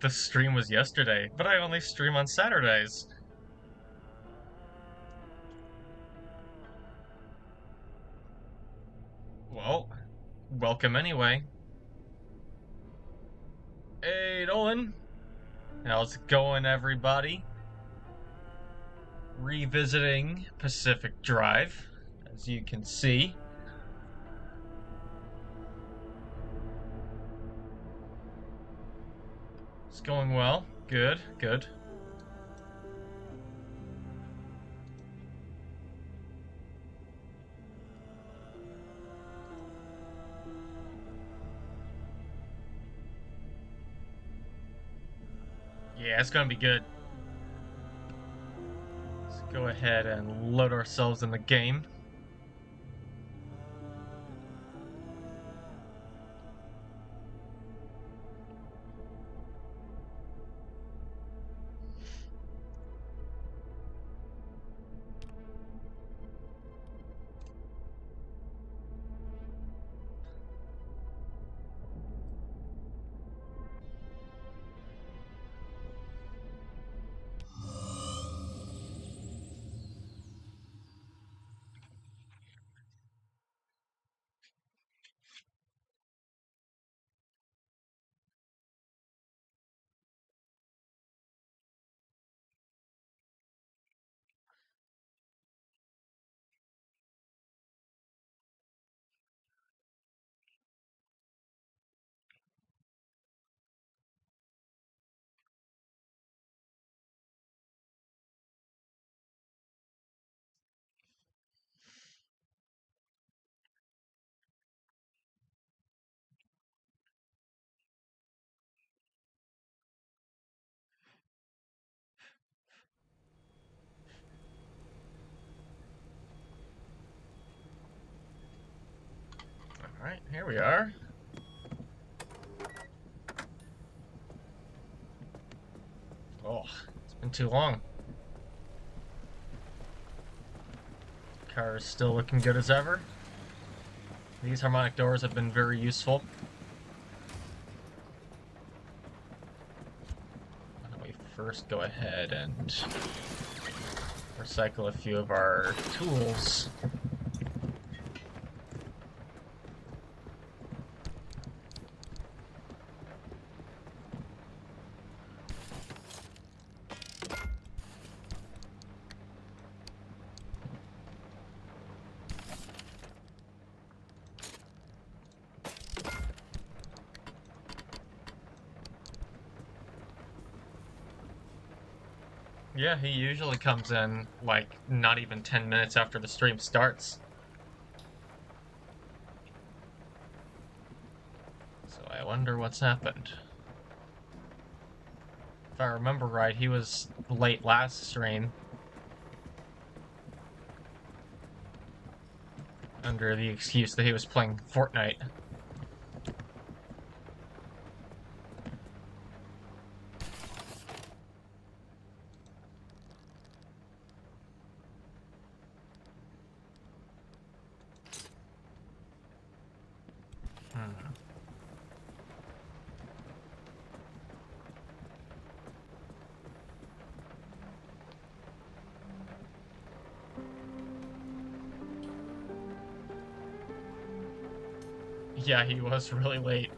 the stream was yesterday, but I only stream on Saturdays. Well, welcome anyway. Hey, Nolan. How's it going, everybody? Revisiting Pacific Drive, as you can see. It's going well. Good, good. Yeah, it's gonna be good. Let's go ahead and load ourselves in the game. Alright, here we are. Oh, it's been too long. Car is still looking good as ever. These harmonic doors have been very useful. Why don't we first go ahead and recycle a few of our tools. Yeah, he usually comes in, like, not even 10 minutes after the stream starts. So I wonder what's happened. If I remember right, he was late last stream. Under the excuse that he was playing Fortnite. Yeah, he was really late.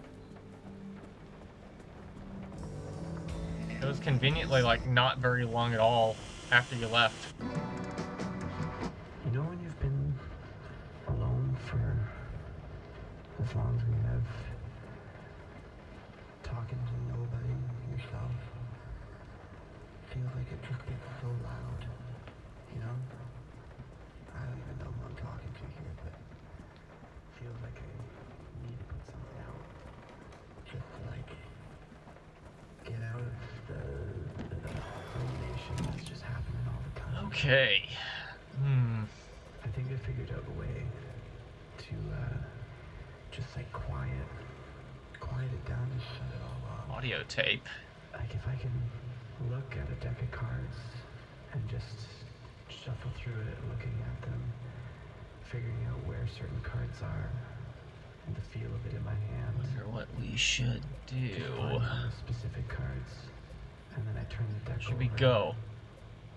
It was conveniently, like, not very long at all after you left. You know when you've been alone for as long as we have, talking to nobody, yourself, feels like it just gets so loud, you know? I don't even know who I'm talking to here, but it feels like I need to put something out, just to, like, get out of the rumination that's just happening all the time. Okay. I think I figured out a way to, just, like, quiet it down and shut it all off. Audio tape. Like, if I can look at a deck of cards and just shuffle through it, looking at them, figuring out where certain cards are, and the feel of it in my hand. Wonder what we should do. Find all the specific cards, and then I turn the deck Should we over, go?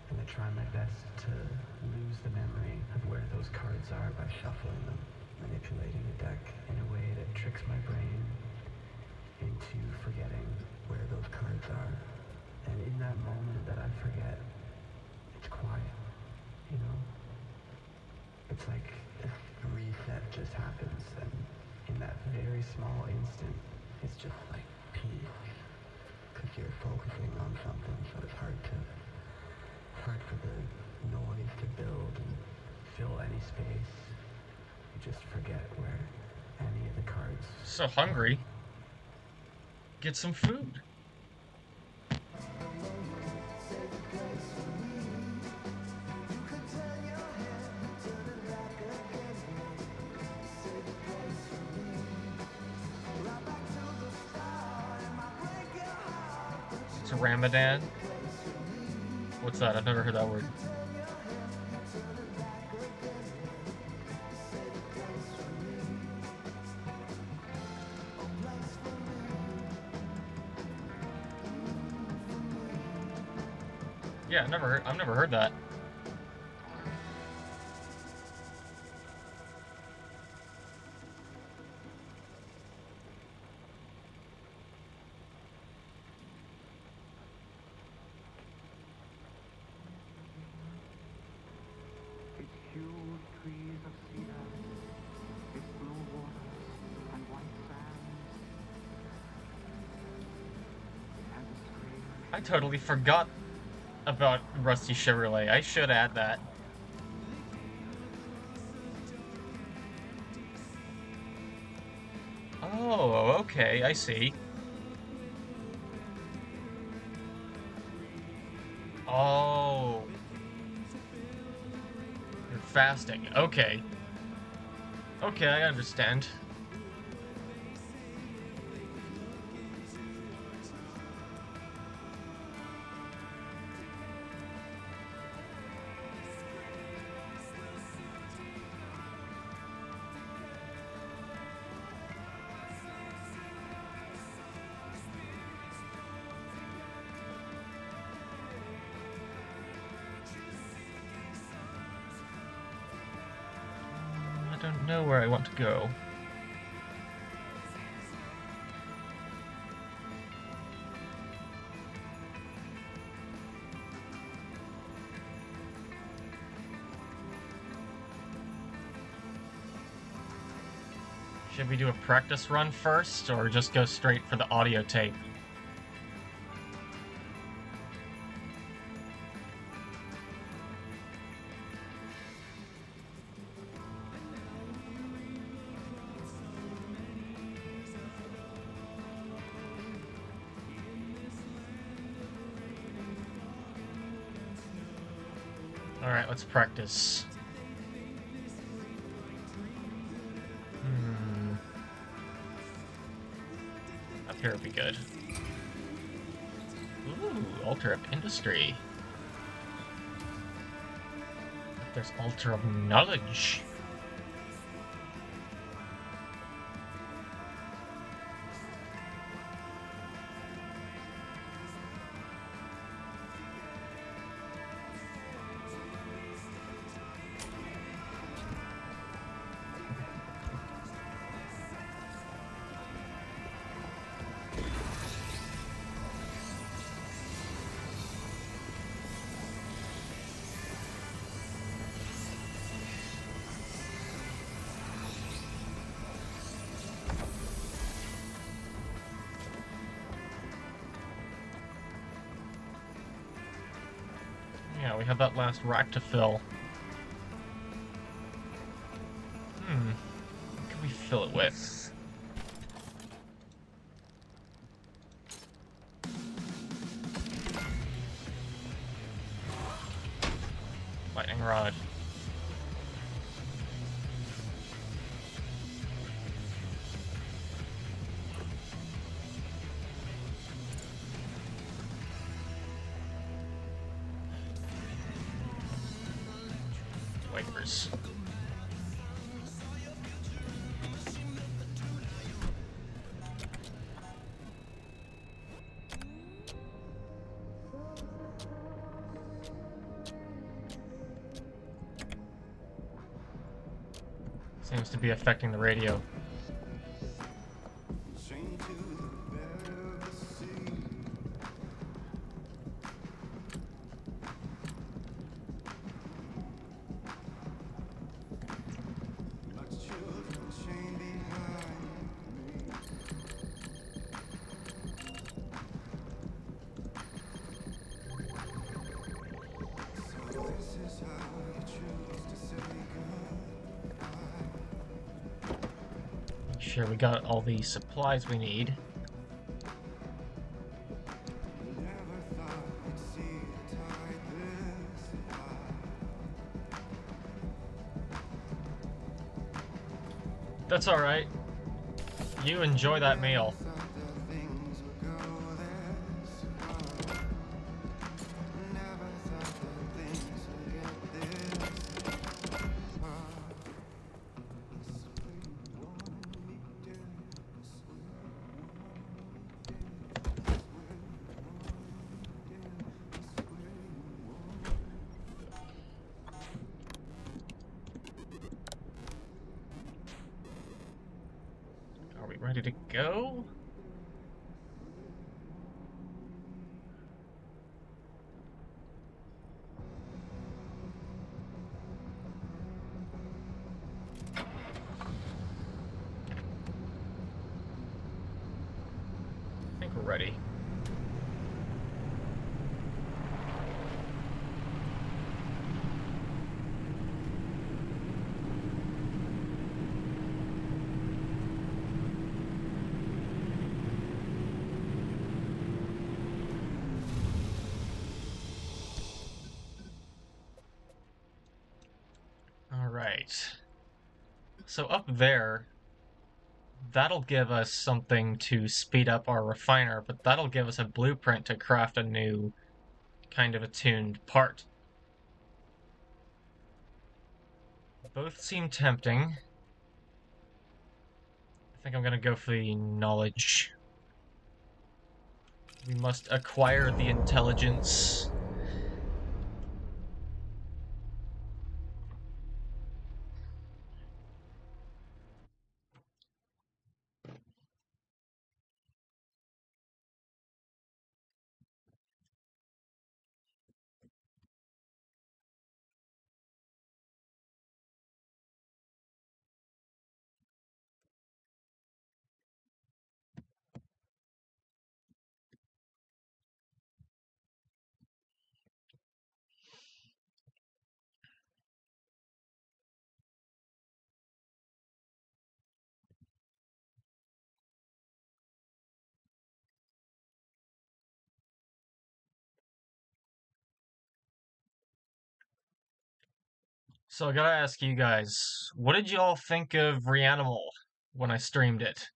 and I try my best to lose the memory of where those cards are by shuffling them, manipulating the deck in a way that tricks my brain into forgetting where those cards are. And in that moment that I forget, it's quiet, you know? It's like a reset just happens, and in that very small instant, it's just like peace, because you're focusing on something, so it's hard for the noise to build and fill any space. You just forget where any of the cards. So hungry. Get some food. It's Ramadan. What's that? I've never heard that word. Yeah, I've never heard that. Its huge trees of cedar, its blue waters and white sands, and the strange I totally forgot about Rusty Chevrolet. I should add that. Oh, okay, I see. Oh. You're fasting. Okay. Okay, I understand. I don't know where I want to go. Should we do a practice run first, or just go straight for the audio tape? Alright, let's practice. Up here would be good. Ooh, Altar of Industry. There's Altar of Knowledge. Yeah, we have that last rack to fill. What can we fill it with? Lightning rod. Wipers. Seems to be affecting the radio. Sure, we got all the supplies we need. That's alright. You enjoy that meal. Are we ready to go? I think we're ready. Alright. So up there, that'll give us something to speed up our refiner, but that'll give us a blueprint to craft a new kind of attuned part. Both seem tempting. I think I'm gonna go for the knowledge. We must acquire the intelligence. So I gotta ask you guys, what did y'all think of Reanimal when I streamed it?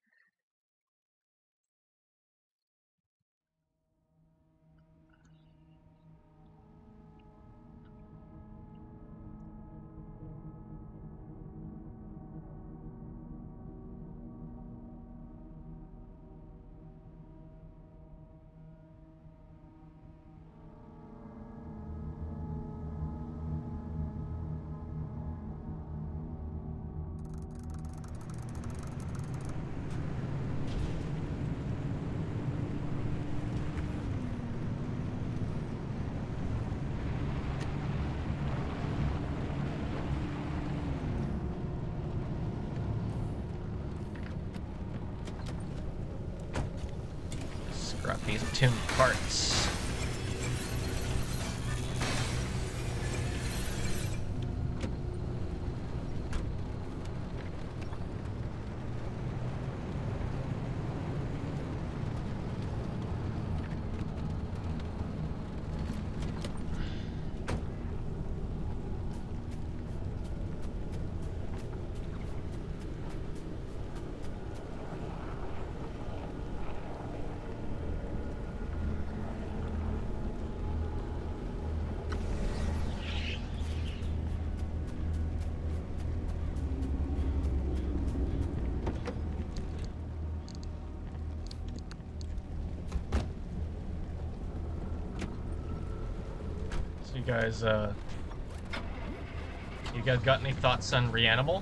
Scrap these tuned parts. So you guys got any thoughts on Reanimal?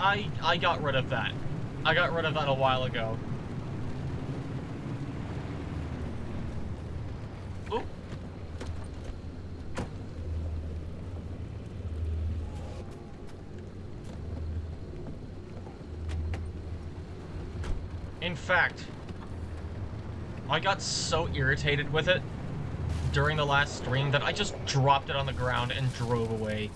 I got rid of that. I got rid of that a while ago. Oop. In fact, I got so irritated with it during the last stream that I just dropped it on the ground and drove away.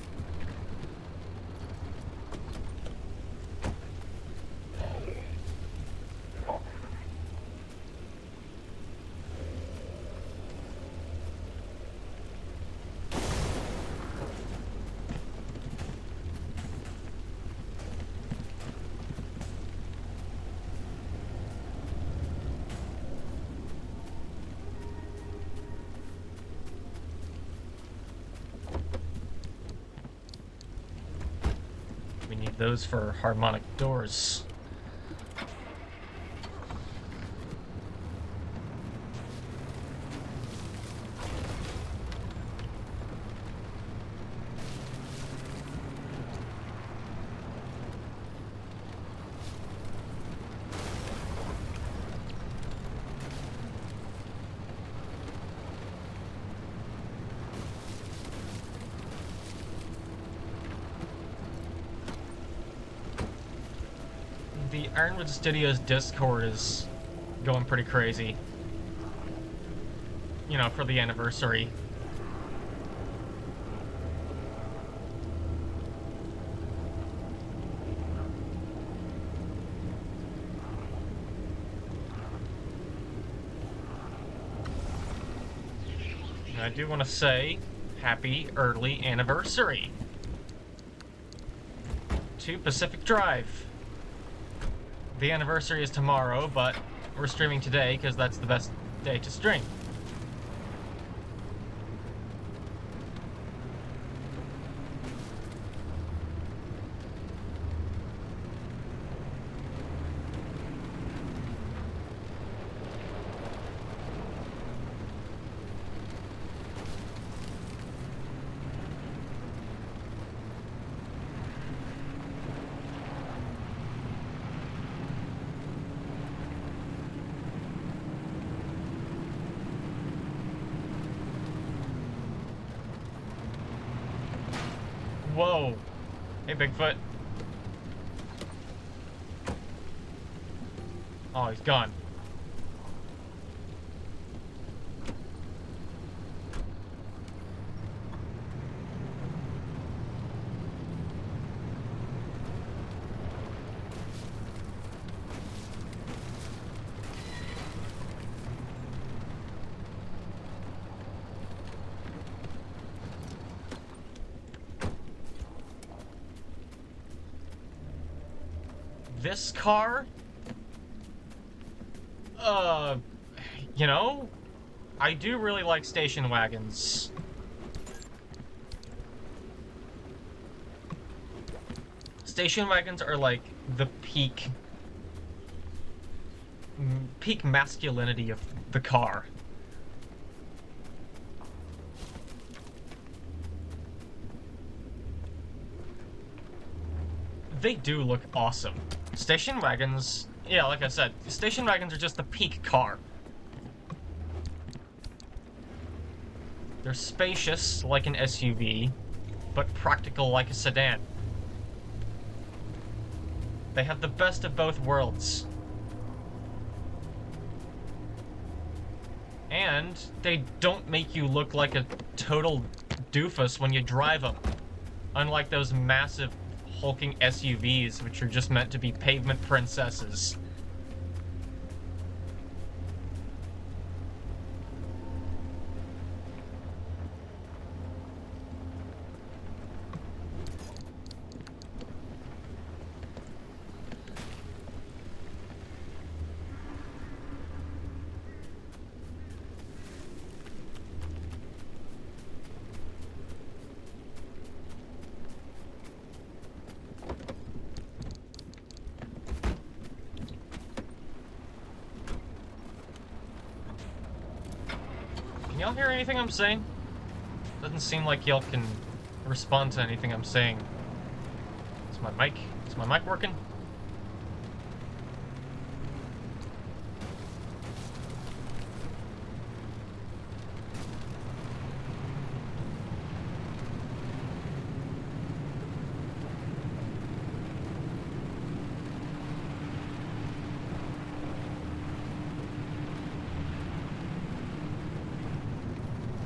We need those for harmonic doors. The Ironwood Studios Discord is going pretty crazy. You know, for the anniversary. And I do want to say, happy early anniversary to Pacific Drive. The anniversary is tomorrow, but we're streaming today because that's the best day to stream. Whoa. Hey, Bigfoot. Oh, he's gone. This car, you know, I do really like station wagons. Station wagons are like the peak masculinity of the car. They do look awesome. Station wagons, yeah, like I said, station wagons are just the peak car. They're spacious like an SUV, but practical like a sedan. They have the best of both worlds. And they don't make you look like a total doofus when you drive them. Unlike those massive hulking SUVs, which are just meant to be pavement princesses. Y'all hear anything I'm saying? Doesn't seem like y'all can respond to anything I'm saying. It's Is my mic working?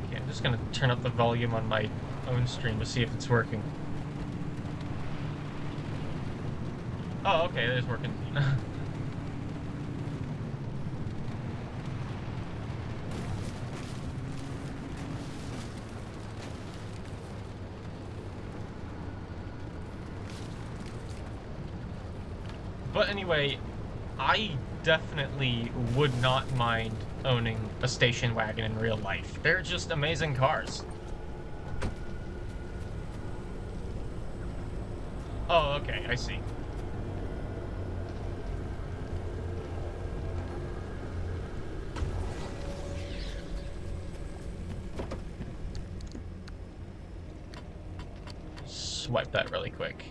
Okay, I'm just gonna turn up the volume on my own stream to see if it's working. Oh, okay, it is working. But anyway, I definitely would not mind owning a station wagon in real life. They're just amazing cars. Oh, okay, I see. Swipe that really quick.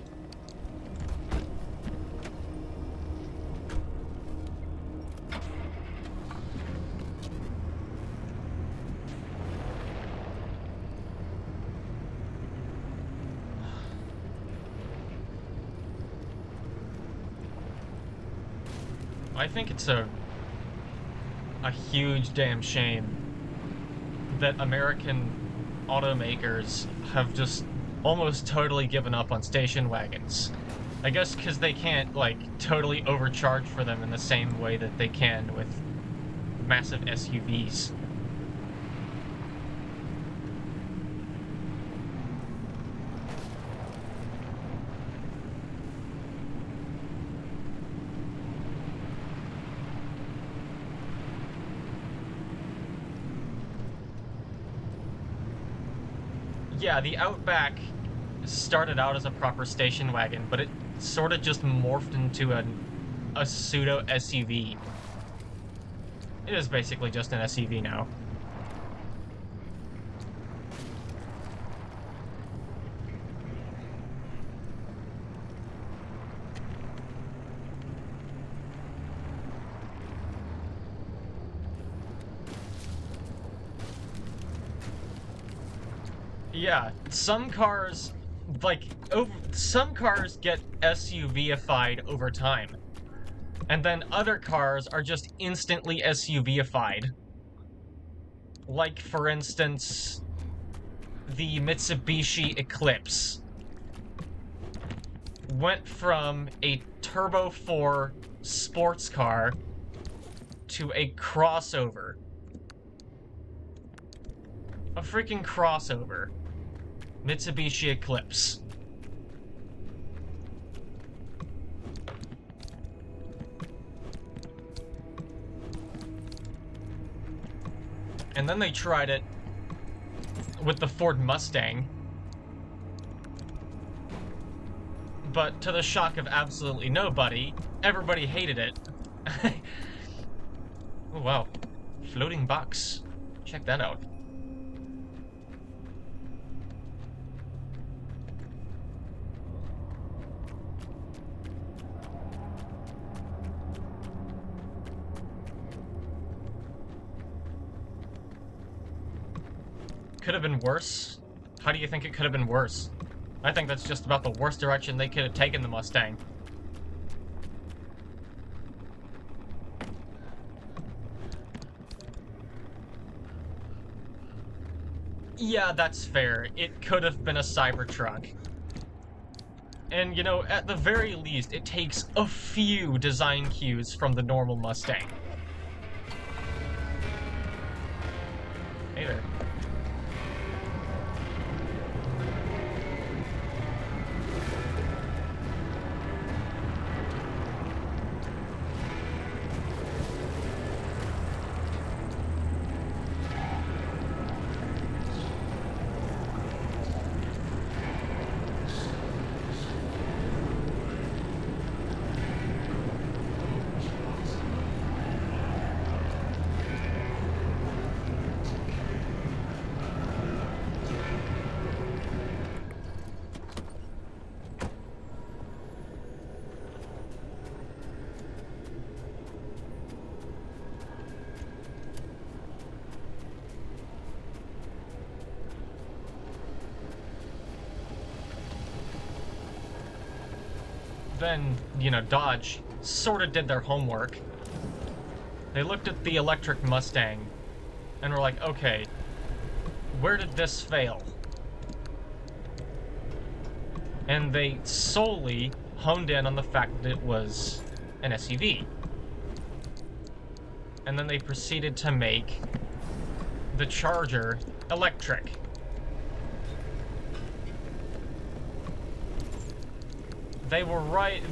I think it's a huge damn shame that American automakers have just almost totally given up on station wagons. I guess because they can't, like, totally overcharge for them in the same way that they can with massive SUVs. Yeah, the Outback started out as a proper station wagon, but it sort of just morphed into a pseudo SUV. It is basically just an SUV now. Yeah, some cars, like, some cars get SUV-ified over time. And then other cars are just instantly SUV-ified. Like, for instance, the Mitsubishi Eclipse went from a Turbo 4 sports car to a crossover. A freaking crossover. Mitsubishi Eclipse. And then they tried it with the Ford Mustang. But to the shock of absolutely nobody, everybody hated it. Oh wow. Floating box. Check that out. Could have been worse? How do you think it could have been worse? I think that's just about the worst direction they could have taken the Mustang. Yeah, that's fair. It could have been a Cybertruck. And, you know, at the very least, it takes a few design cues from the normal Mustang. Hey there. then, you know, Dodge sort of did their homework. They looked at the electric Mustang and were like, okay, where did this fail? And they solely honed in on the fact that it was an SUV. And then they proceeded to make the Charger electric. They were right.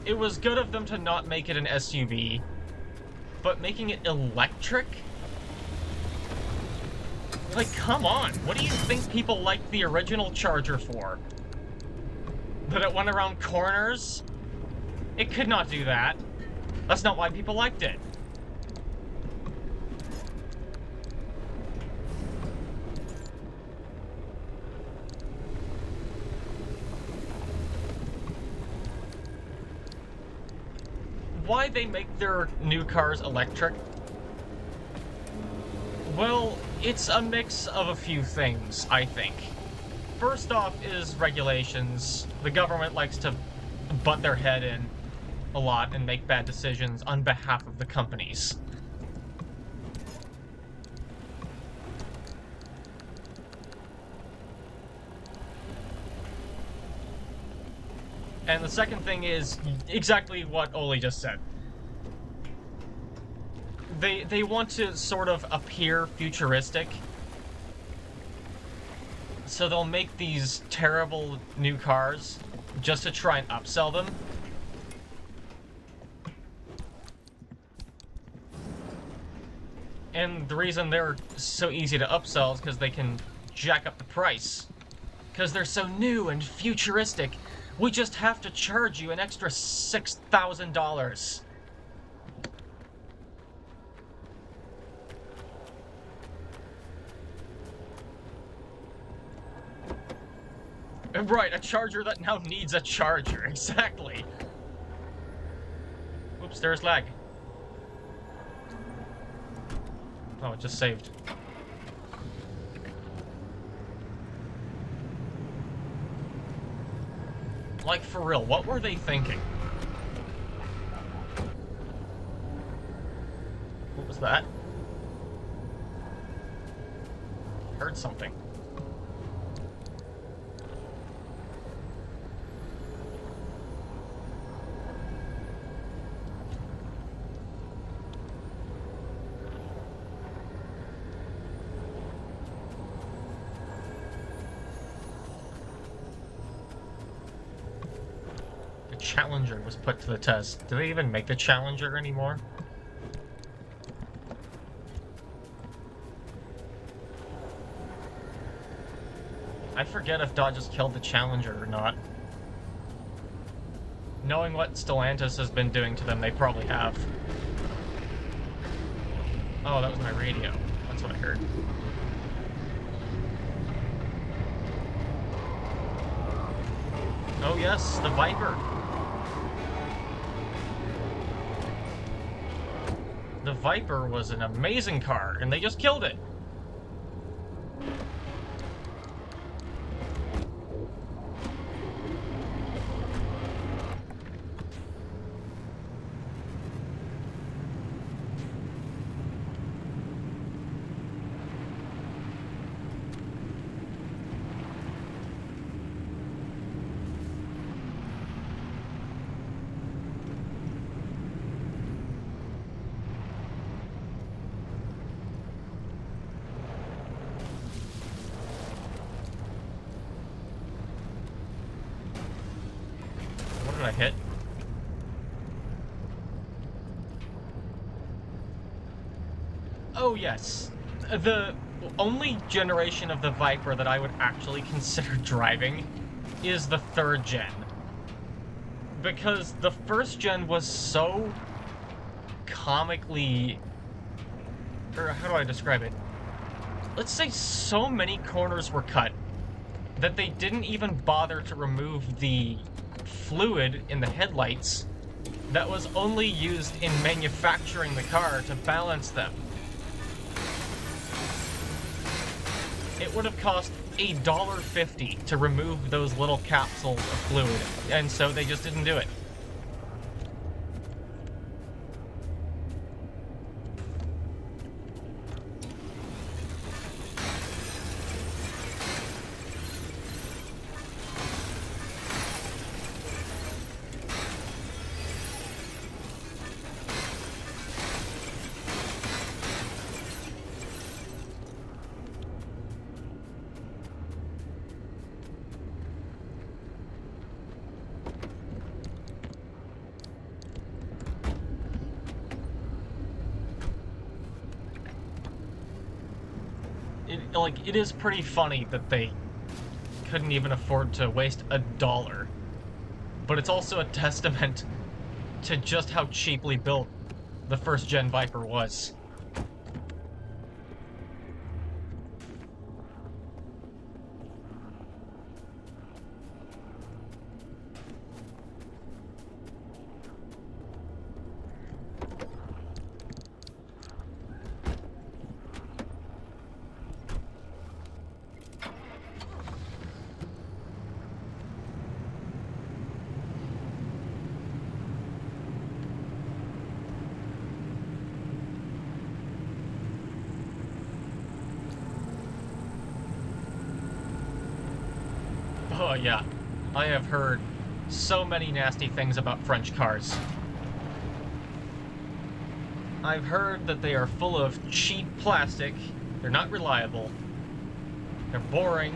It was good of them to not make it an SUV, but making it electric? Like, come on. What do you think people liked the original Charger for? That it went around corners? It could not do that. That's not why people liked it. Why they make their new cars electric? Well, it's a mix of a few things, I think. First off is regulations. The government likes to butt their head in a lot and make bad decisions on behalf of the companies. And the second thing is exactly what Oli just said. They want to sort of appear futuristic. So they'll make these terrible new cars just to try and upsell them. And the reason they're so easy to upsell is because they can jack up the price. Because they're so new and futuristic. We just have to charge you an extra $6,000. Right, a charger that now needs a charger. Exactly. Oops, there's lag. Oh, it just saved. Like, for real, what were they thinking? What was that? Heard something. Challenger was put to the test. Do they even make the Challenger anymore? I forget if Dodge has killed the Challenger or not. Knowing what Stellantis has been doing to them, they probably have. Oh, that was my radio. That's what I heard. Oh yes, the Viper. The Viper was an amazing car, and they just killed it. What did I hit? Oh yes, the only generation of the Viper that I would actually consider driving is the 3rd gen. Because the 1st gen was so comically... or how do I describe it? Let's say so many corners were cut that they didn't even bother to remove the fluid in the headlights that was only used in manufacturing the car to balance them. It would have cost $1.50 to remove those little capsules of fluid, and so they just didn't do it. It is pretty funny that they couldn't even afford to waste $1. But it's also a testament to just how cheaply built the first-gen Viper was. Oh yeah, I have heard so many nasty things about French cars. I've heard that they are full of cheap plastic, they're not reliable, they're boring.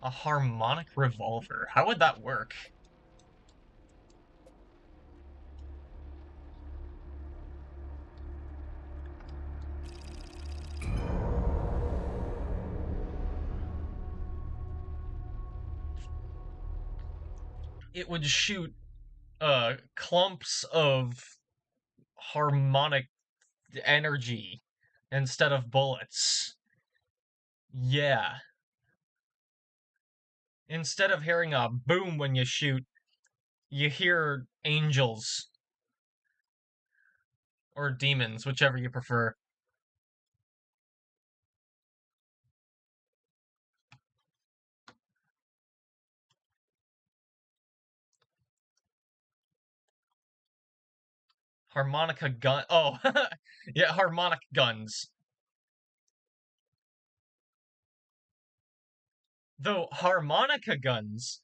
A harmonic revolver, how would that work? It would shoot clumps of harmonic energy instead of bullets. Yeah. Instead of hearing a boom when you shoot, you hear angels. Or demons, whichever you prefer. Harmonica gun. Oh, yeah, harmonic guns. Though harmonica guns,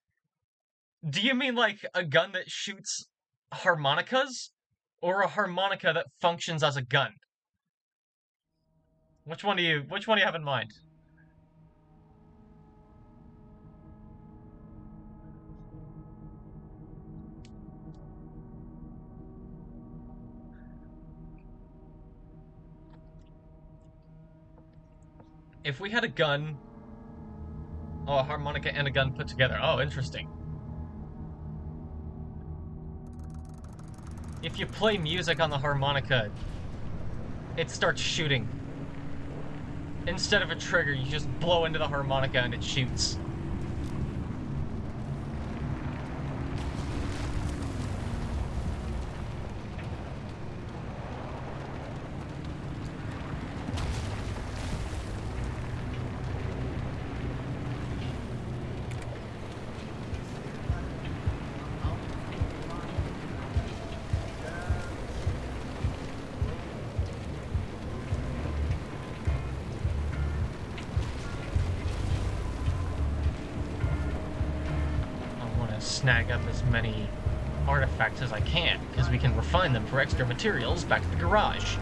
do you mean like a gun that shoots harmonicas? Or a harmonica that functions as a gun? Which one do you have in mind? If we had a gun, oh, a harmonica and a gun put together. Oh, interesting. If you play music on the harmonica, it starts shooting. Instead of a trigger, you just blow into the harmonica and it shoots. Snag up as many artifacts as I can, because we can refine them for extra materials back to the garage.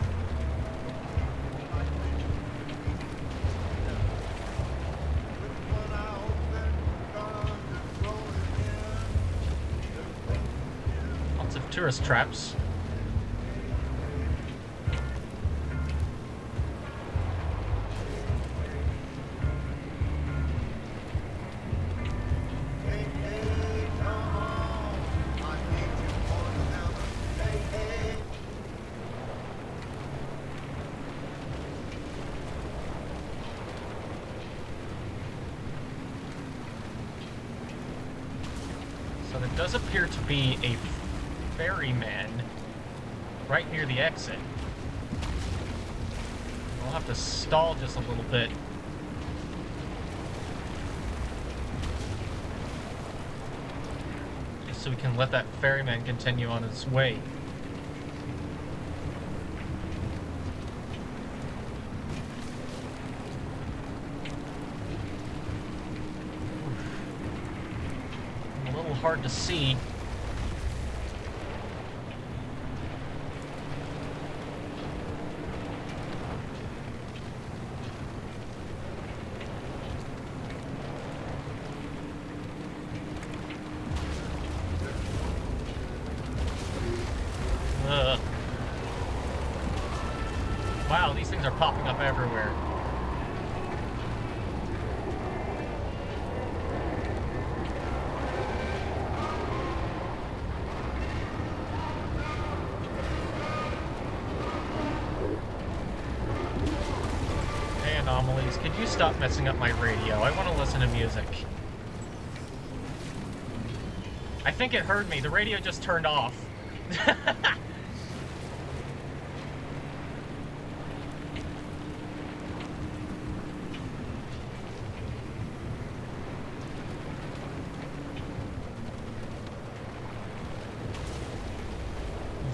Lots of tourist traps. So there does appear to be a ferryman right near the exit. We'll have to stall just a little bit. Just so we can let that ferryman continue on his way. A little hard to see. Wow, these things are popping up everywhere. Hey, anomalies, could you stop messing up my radio? I want to listen to music. I think it heard me. The radio just turned off.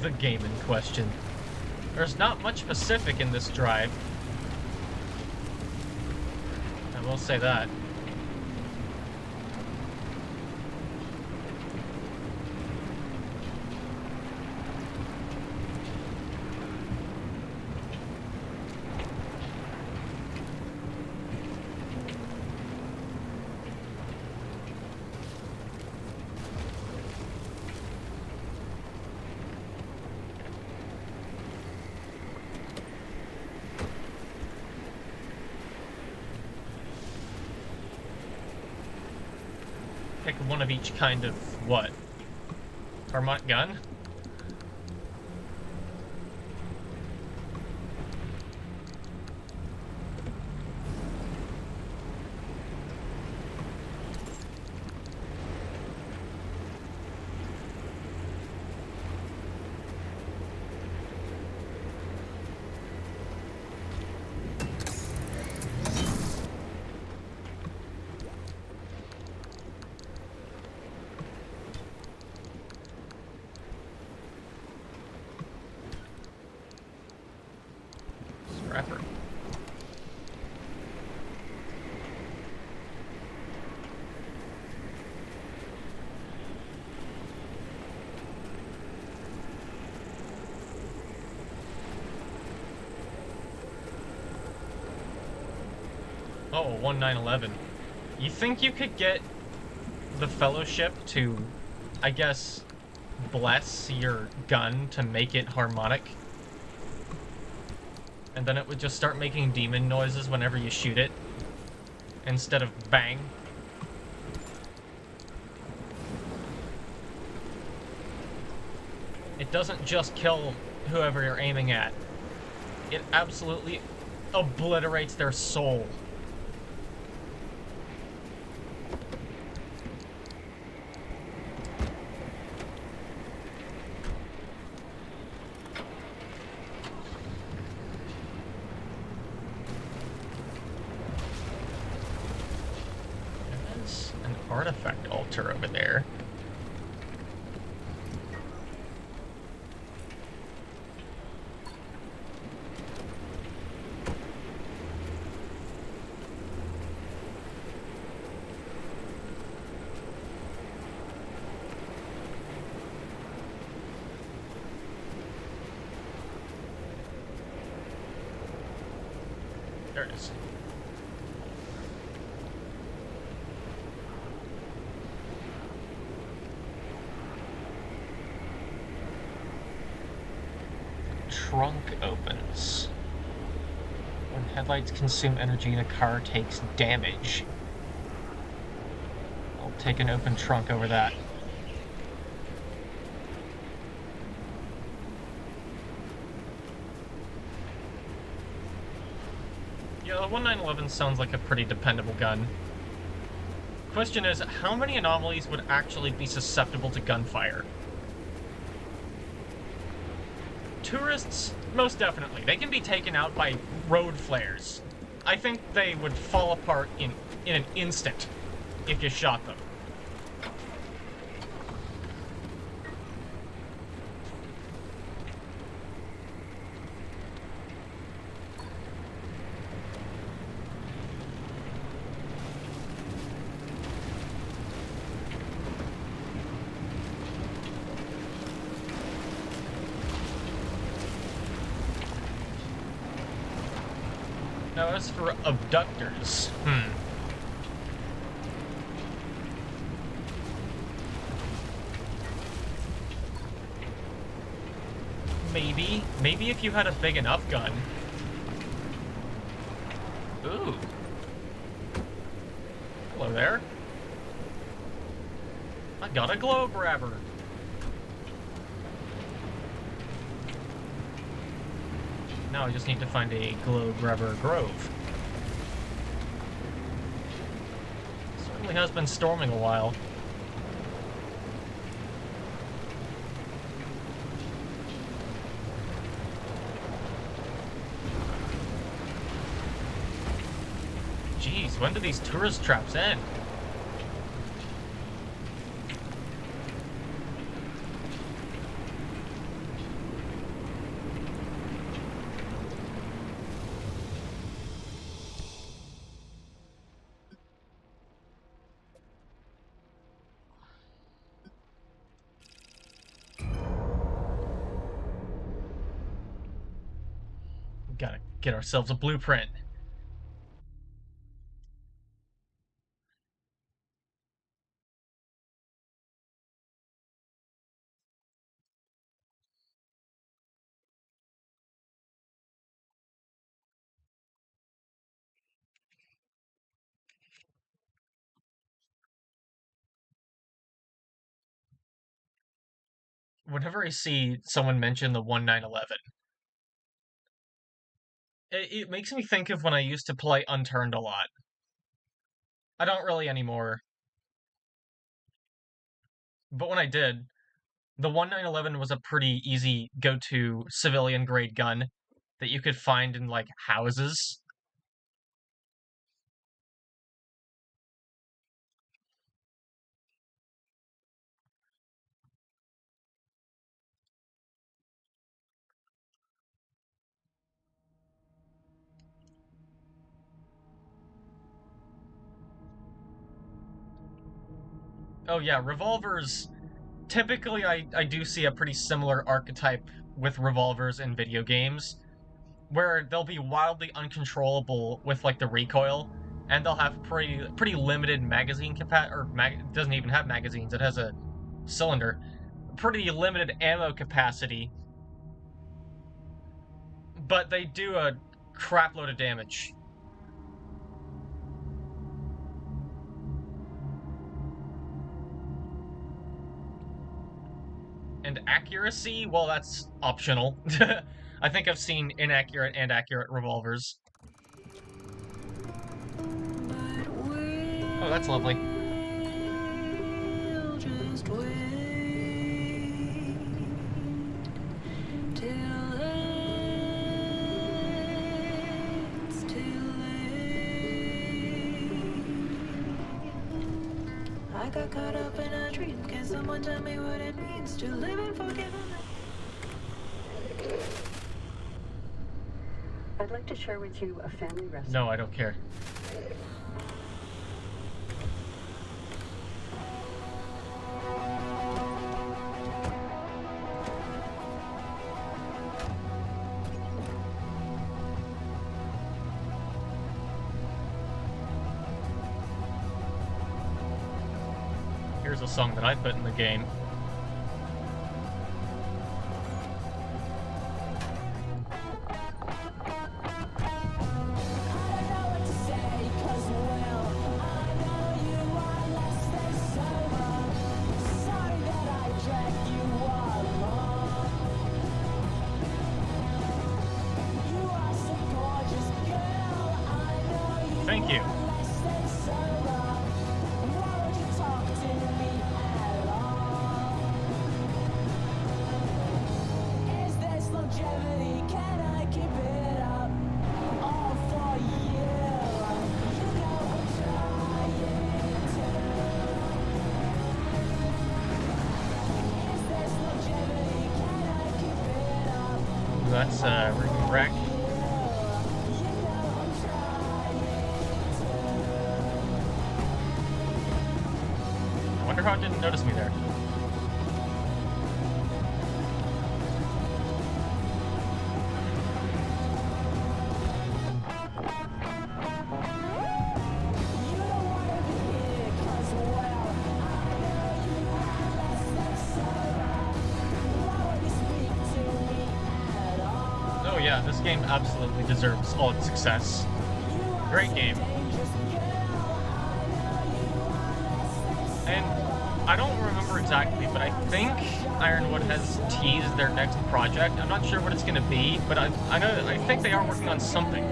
The game in question. There's not much Pacific in this drive. I will say that. Pick one of each kind of what? Harmonic gun? Scrapper. Oh, 1911. You think you could get the Fellowship to, I guess, bless your gun to make it harmonic? And then it would just start making demon noises whenever you shoot it, instead of bang. It doesn't just kill whoever you're aiming at. It absolutely obliterates their soul. There's an artifact altar over there. There it is. Trunk opens. When headlights consume energy, the car takes damage. I'll take an open trunk over that. Yeah, the 1911 sounds like a pretty dependable gun. Question is, how many anomalies would actually be susceptible to gunfire? Tourists, most definitely. They can be taken out by road flares. I think they would fall apart in an instant if you shot them. Now, as for abductors, Maybe if you had a big enough gun. Ooh. Hello there. I got a glow grabber. Now I just need to find a glow grabber grove. Certainly has been storming a while. Jeez, when do these tourist traps end? Gotta get ourselves a blueprint. Whenever I see someone mention the 1911, it makes me think of when I used to play Unturned a lot. I don't really anymore, but when I did, the 1911 was a pretty easy go-to civilian-grade gun that you could find in, like, houses. Oh yeah, revolvers. Typically, I do see a pretty similar archetype with revolvers in video games, where they'll be wildly uncontrollable with, like, the recoil, and they'll have pretty limited magazine capacity, or it doesn't even have magazines, it has a cylinder. Pretty limited ammo capacity, but they do a crap load of damage. And accuracy, well, that's optional. I think I've seen inaccurate and accurate revolvers. Oh, that's lovely. I got caught up in a dream. Can someone tell me what it means to live and forgive? I'd like to share with you a family recipe. No, I don't care. Here's a song that I put in the game. Thank you. that's Ruben Wreck. I wonder how it didn't notice me there. Oh yeah, this game absolutely deserves all its success. Great game. And I don't remember exactly, but I think Ironwood has teased their next project. I'm not sure what it's going to be, but I think they are working on something.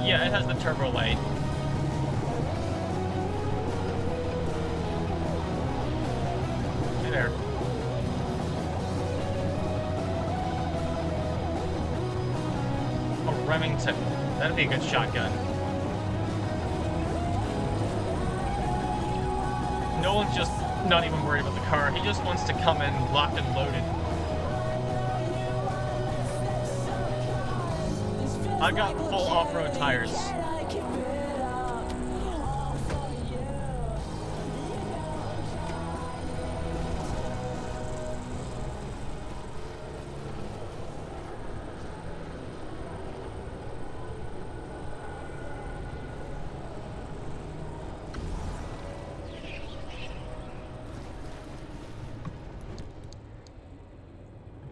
Yeah, it has the turbo light. Hey there. A Remington. That'd be a good shotgun. Nolan's just not even worried about the car. He just wants to come in locked and loaded. I've got full off-road tires.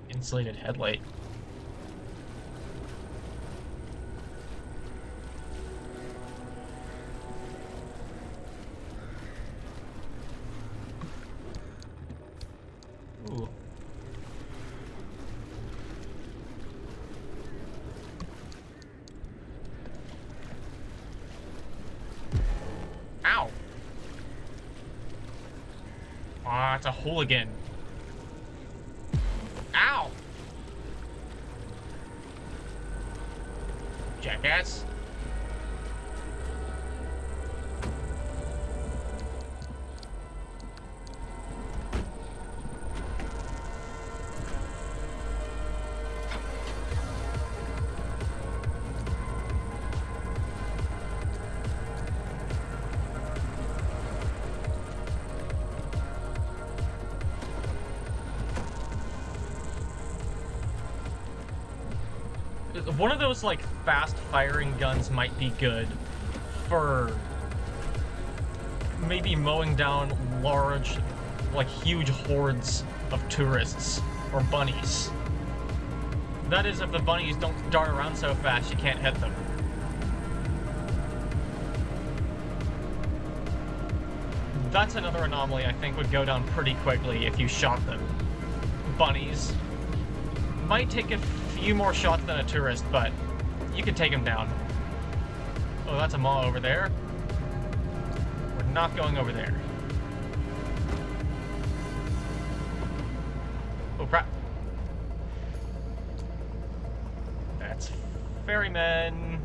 Insulated headlight. Ooh. Ow! Ah, it's a hooligan. Ow! Jackass. One of those, like, fast-firing guns might be good for maybe mowing down large, like, huge hordes of tourists or bunnies. That is, if the bunnies don't dart around so fast you can't hit them. That's another anomaly I think would go down pretty quickly if you shot them. Bunnies. Might take a few more shots than a tourist, but you can take him down. Oh, that's a maw over there. We're not going over there. Oh, crap. That's ferryman.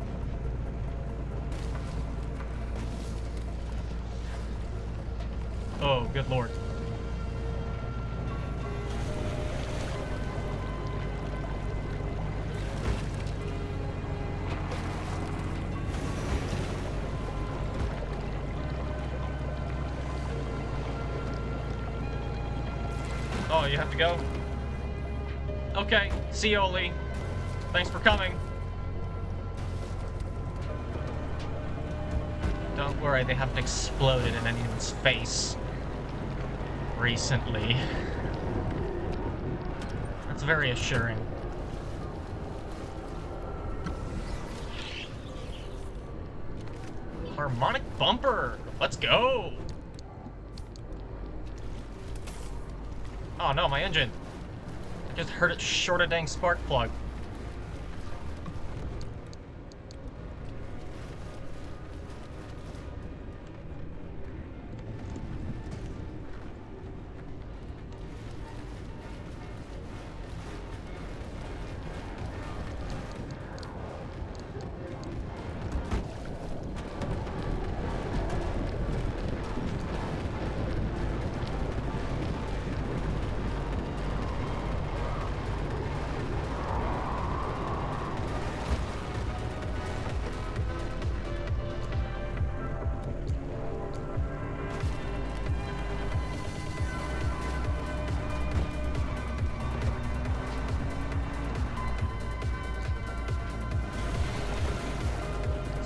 Oh, good lord. Oh, you have to go? Okay, see you, Oli. Thanks for coming. Don't worry, they haven't exploded in anyone's face recently. That's very assuring. Harmonic bumper! Let's go! Oh no, my engine! I just heard it short a dang spark plug.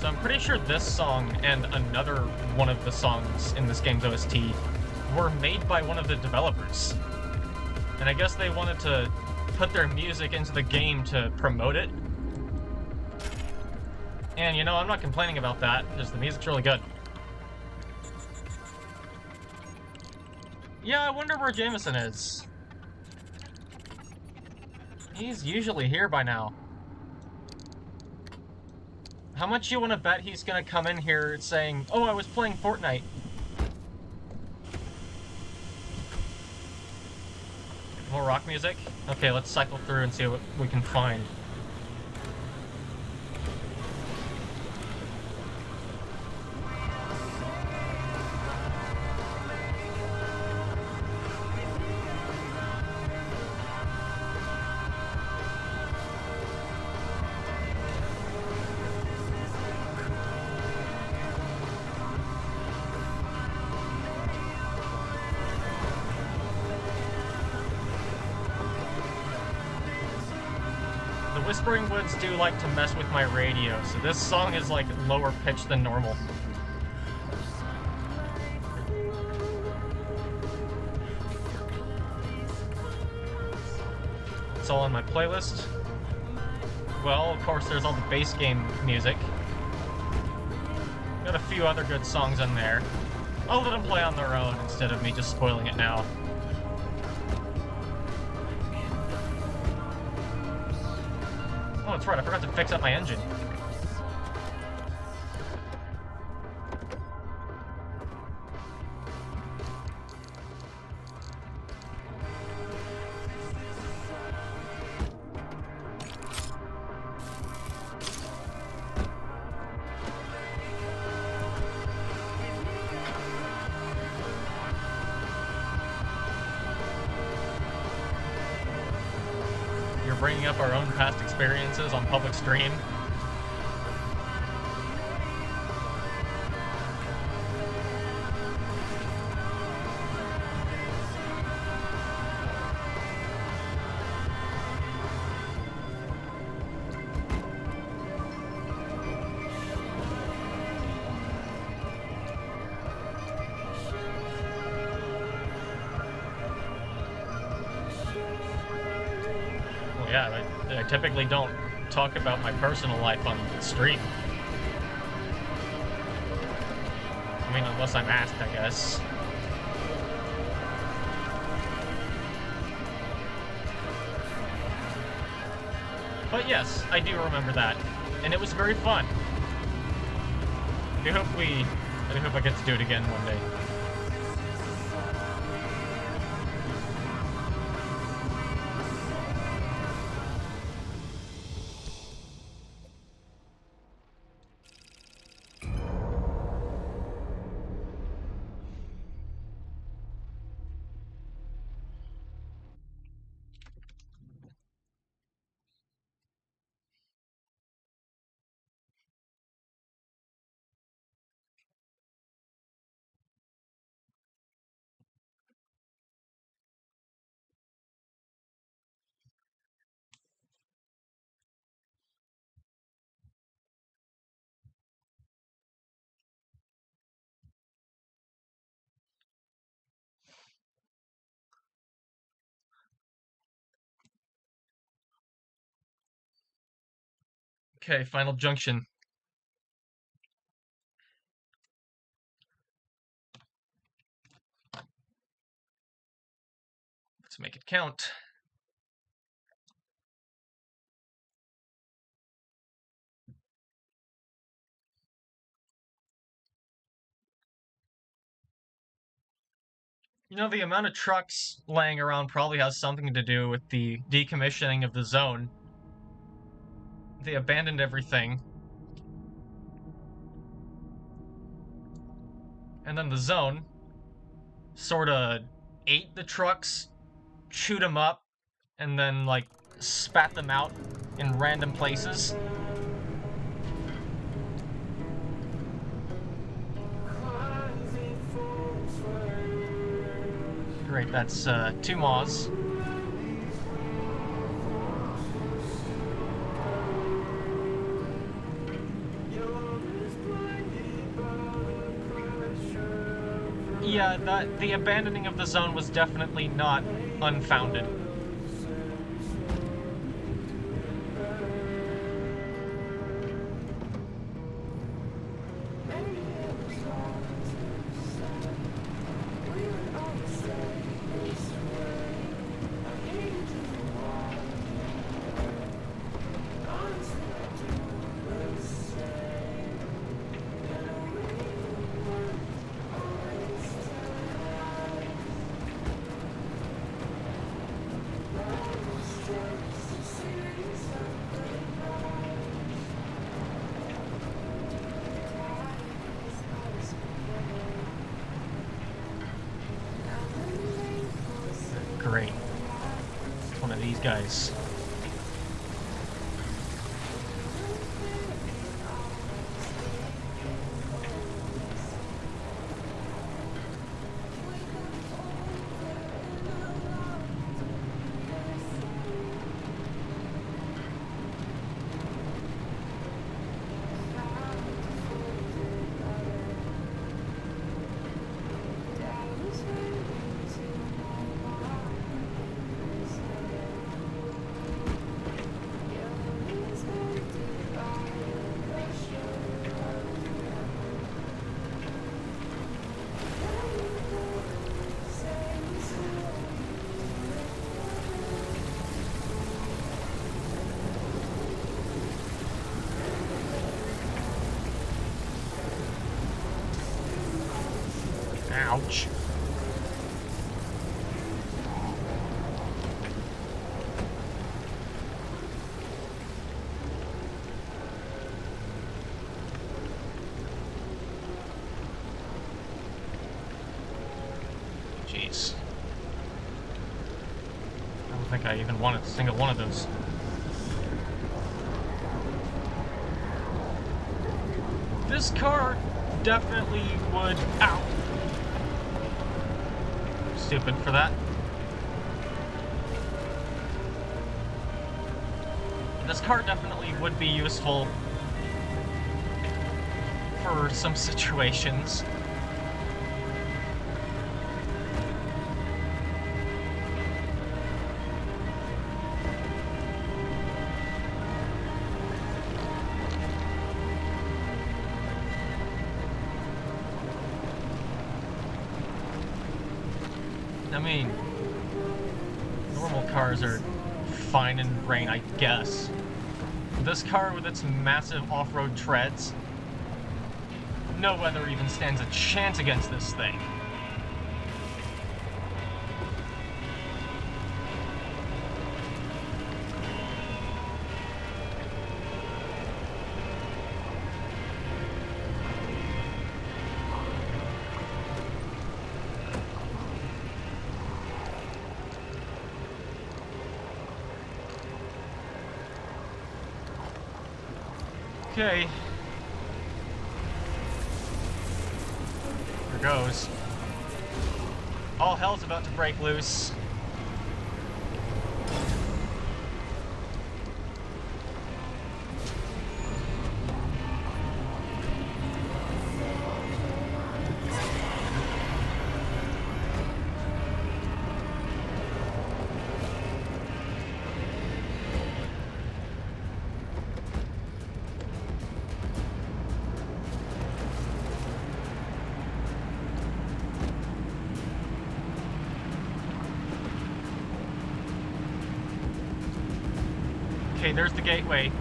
So I'm pretty sure this song and another one of the songs in this game's OST were made by one of the developers. And I guess they wanted to put their music into the game to promote it. And, you know, I'm not complaining about that, because the music's really good. Yeah, I wonder where Jameson is. He's usually here by now. How much you want to bet he's gonna come in here saying, "Oh, I was playing Fortnite"? More rock music? Okay, let's cycle through and see what we can find. The Whispering Woods do like to mess with my radio, so this song is like lower pitched than normal. It's all on my playlist. Well, of course, there's all the base game music. Got a few other good songs in there. I'll let them play on their own instead of me just spoiling it now. Oh, that's right, I forgot to fix up my engine. You're bringing up our own past experiences on public stream. Yeah, I typically don't talk about my personal life on stream. I mean, unless I'm asked, I guess. But yes, I do remember that, and it was very fun. I hope I get to do it again one day. Okay, final junction. Let's make it count. You know, the amount of trucks laying around probably has something to do with the decommissioning of the zone. They abandoned everything. And then the zone sorta ate the trucks, chewed them up, and then, like, spat them out in random places. Great, that's 2 Maws. Yeah, the abandoning of the zone was definitely not unfounded. Great. It's one of these guys. Ouch. Jeez. I don't think I even wanted a single one of those. This car definitely would... Ow! Stupid for that. This car definitely would be useful for some situations. I mean, normal cars are fine in rain, I guess. This car with its massive off-road treads, no weather even stands a chance against this thing. Okay. Here goes. All hell's about to break loose. Okay, there's the gateway.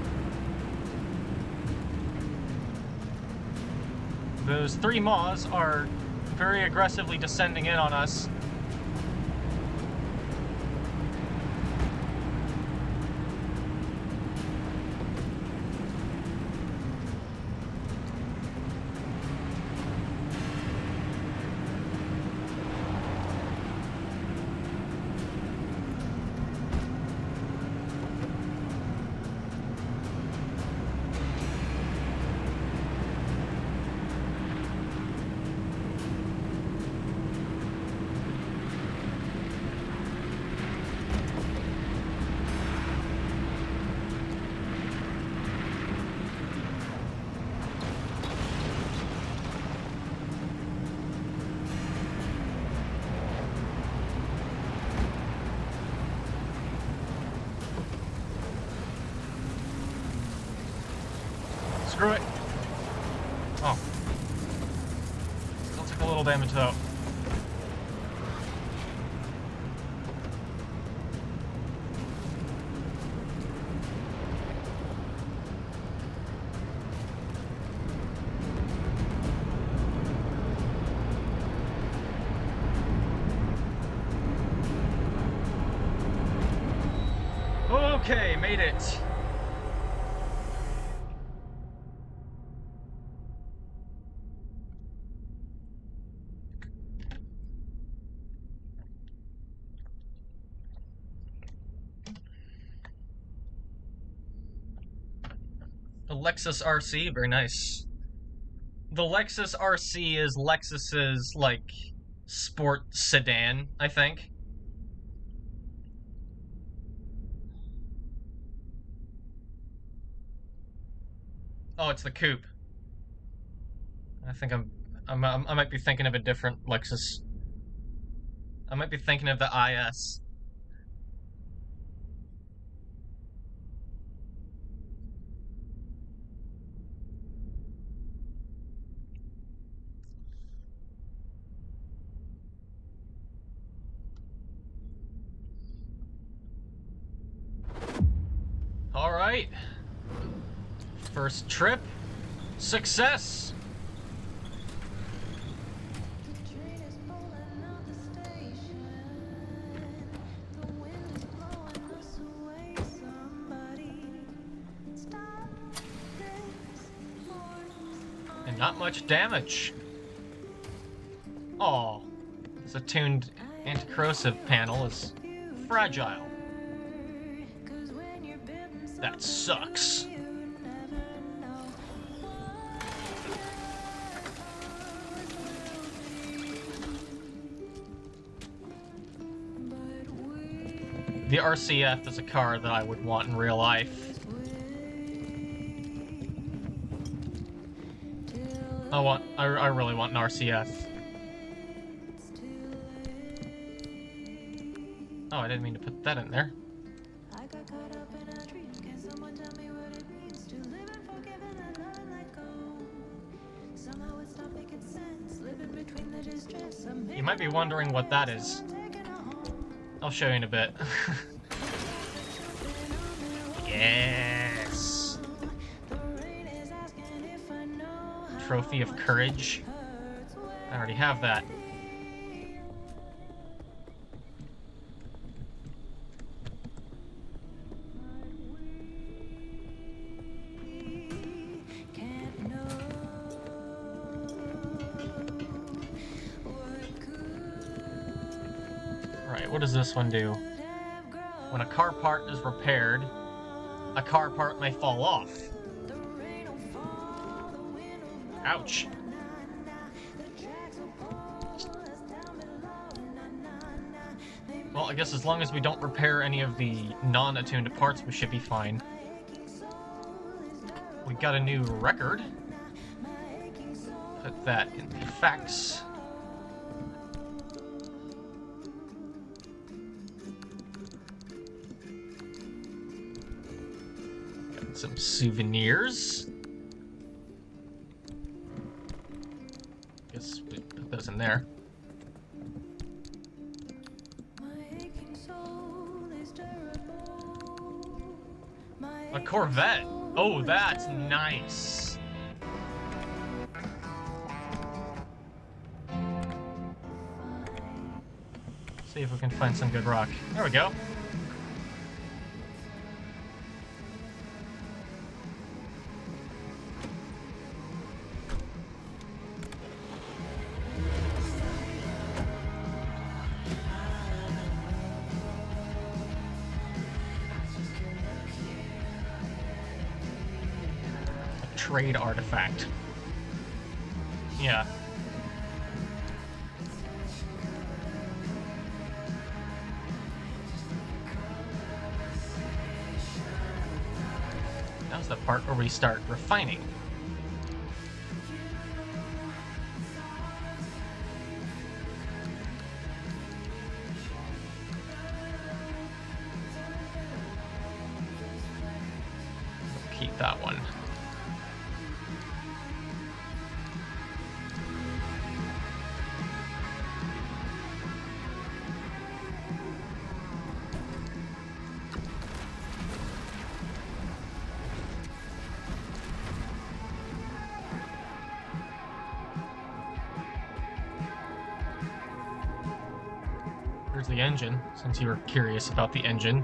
Those 3 maws are very aggressively descending in on us. Screw it. Oh. Still took a little damage though. Okay, made it. The Lexus RC, very nice. The Lexus RC is Lexus's, like, sport sedan, I think. Oh, it's the coupe. I think I might be thinking of a different Lexus. I might be thinking of the IS. All right. First trip, success. And not much damage. Oh, this attuned anti-corrosive panel is fragile. That sucks. The RCF is a car that I would want in real life. I really want an RCF. Oh, I didn't mean to put that in there. You might be wondering what that is. I'll show you in a bit. Yes! Trophy of Courage. I already have that. Right, what does this one do? When a car part is repaired, a car part may fall off. Ouch. Well, I guess as long as we don't repair any of the non-attuned parts, we should be fine. We got a new record. Put that in the facts. Got some souvenirs. Guess we put those in there. A Corvette. Oh, that's nice. See if we can find some good rock. There we go. Trade artifact. Yeah. Now's the part where we start refining. Keep that one. Here's the engine, since you were curious about the engine.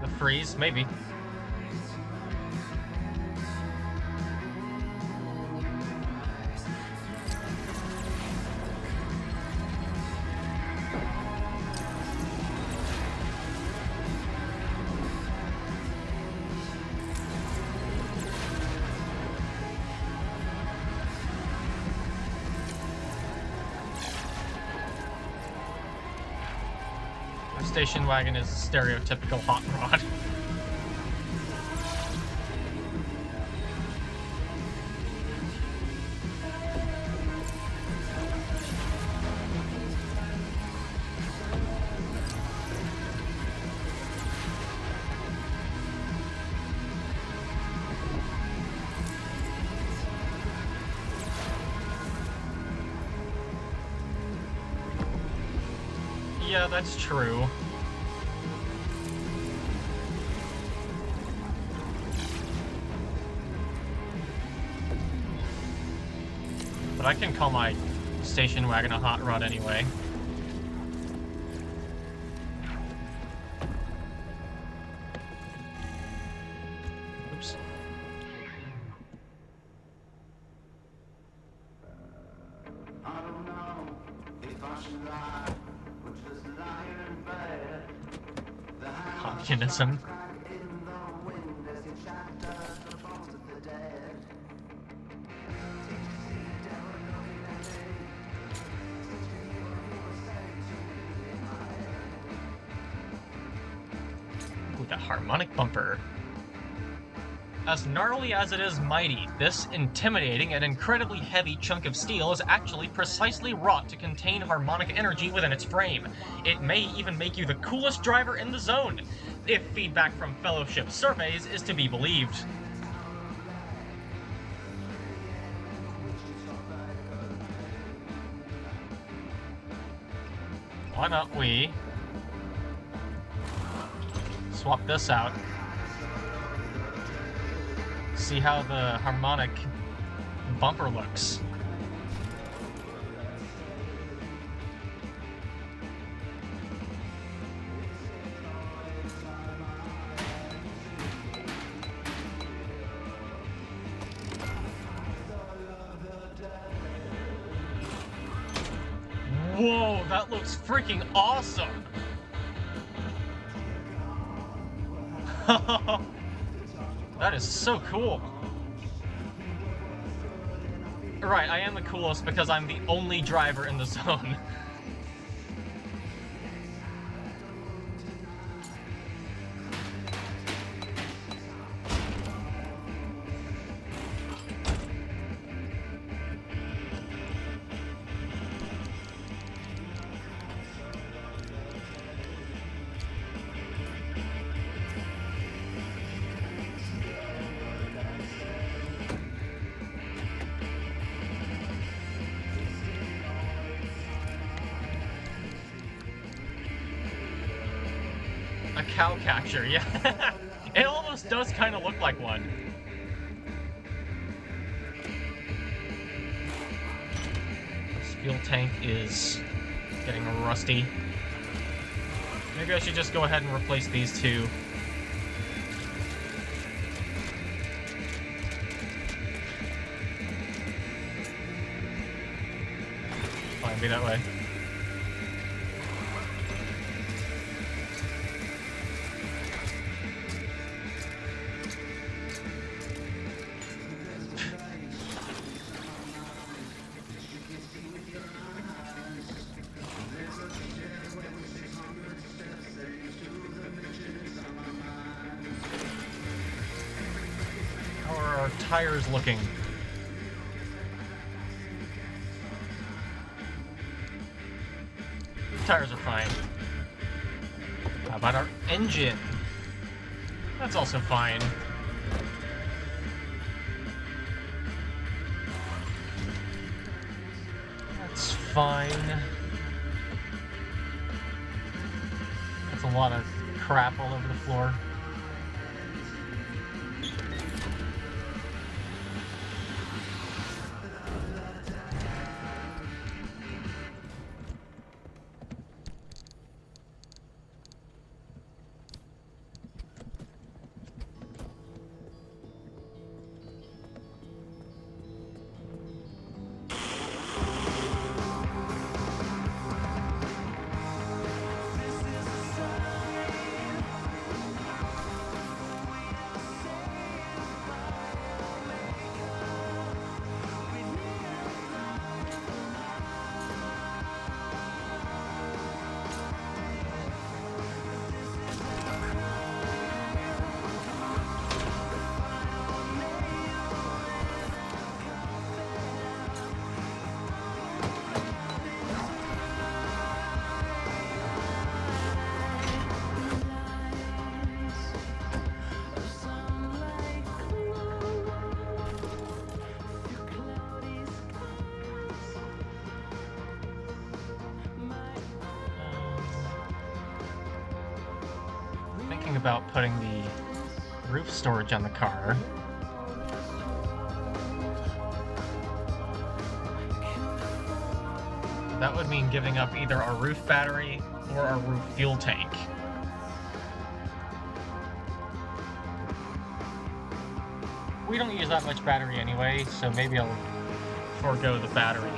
The freeze, maybe. Station wagon is a stereotypical hot rod. Yeah, that's true. But I can call my station wagon a hot rod anyway. Oops. I don't know if I should lie, or just lie in bed. The Communism. in the wind as it shatters the bones of the dead. Ooh, the harmonic bumper. As gnarly as it is mighty, this intimidating and incredibly heavy chunk of steel is actually precisely wrought to contain harmonic energy within its frame. It may even make you the coolest driver in the zone, if feedback from Fellowship surveys is to be believed. Why not we swap this out? See how the harmonic bumper looks. Whoa, that looks freaking awesome! That is so cool. Right, I am the coolest because I'm the only driver in the zone. A cow catcher, yeah. It almost does kind of look like one. This fuel tank is getting rusty. Maybe I should just go ahead and replace these two. Fine, be that way. How are our tires looking? Tires are fine. How about our engine? That's also fine. That's fine. That's a lot of crap all over the floor. thinking about putting the roof storage on the car. That would mean giving up either our roof battery or our roof fuel tank. We don't use that much battery anyway, so maybe I'll forego the battery.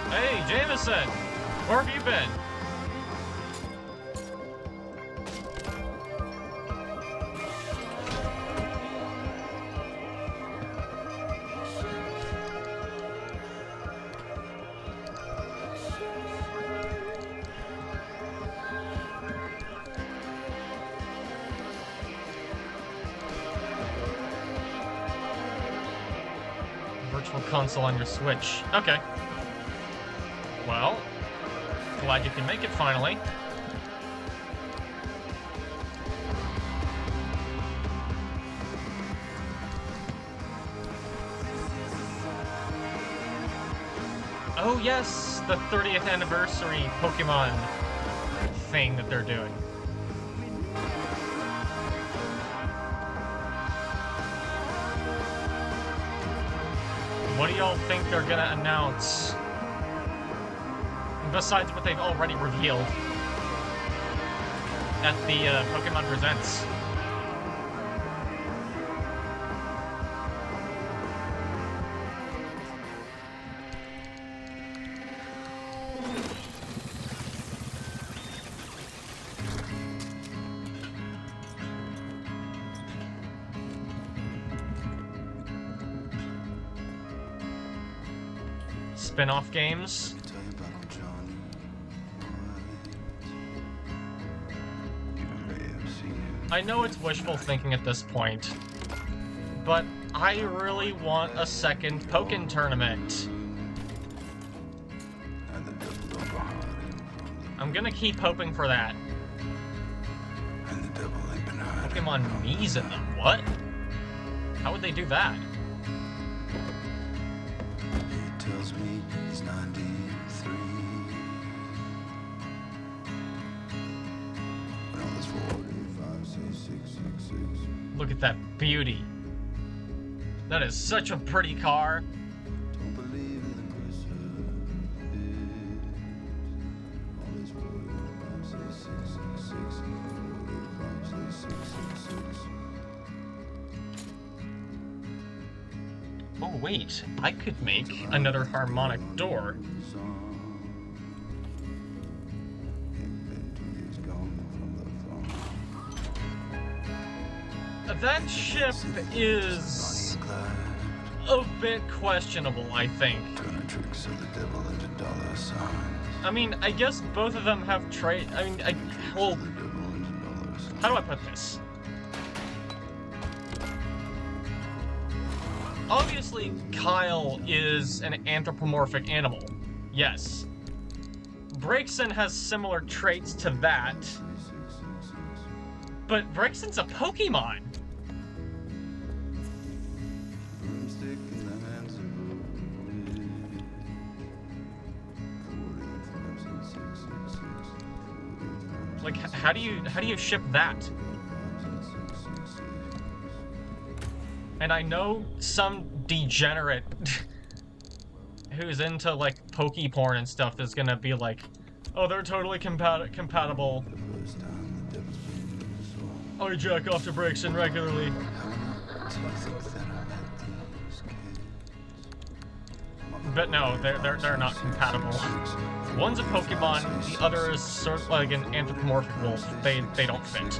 Hey, Jameson! Where have you been? Virtual console on your Switch. Okay. Well, glad you can make it finally. Oh yes, the 30th anniversary Pokemon thing that they're doing. What do y'all think they're gonna announce? Besides what they've already revealed at the Pokemon Presents. Spin-off games. I know it's wishful thinking at this point, but I really want a second Pokken tournament. I'm gonna keep hoping for that. Pokemon knees in them, what? How would they do that? He tells me he's 93. When I was 45, say 666. Look at that beauty. That is such a pretty car. Don't believe in the grace of it. All is 45, say 666. 45, say 666. Oh wait, I could make another harmonic door. That ship is a bit questionable, I think. I mean, I guess both of them have well, how do I put this? Obviously, Kyle is an anthropomorphic animal. Yes. Braixen has similar traits to that. But Braixen's a Pokemon. Like, how do you ship that? And I know some degenerate who's into, like, Pokeporn and stuff is gonna be like, oh, they're totally compatible. I jack off to Braixen regularly. But no, they're not compatible. One's a Pokemon, the other is sort of like an anthropomorphic wolf. They don't fit.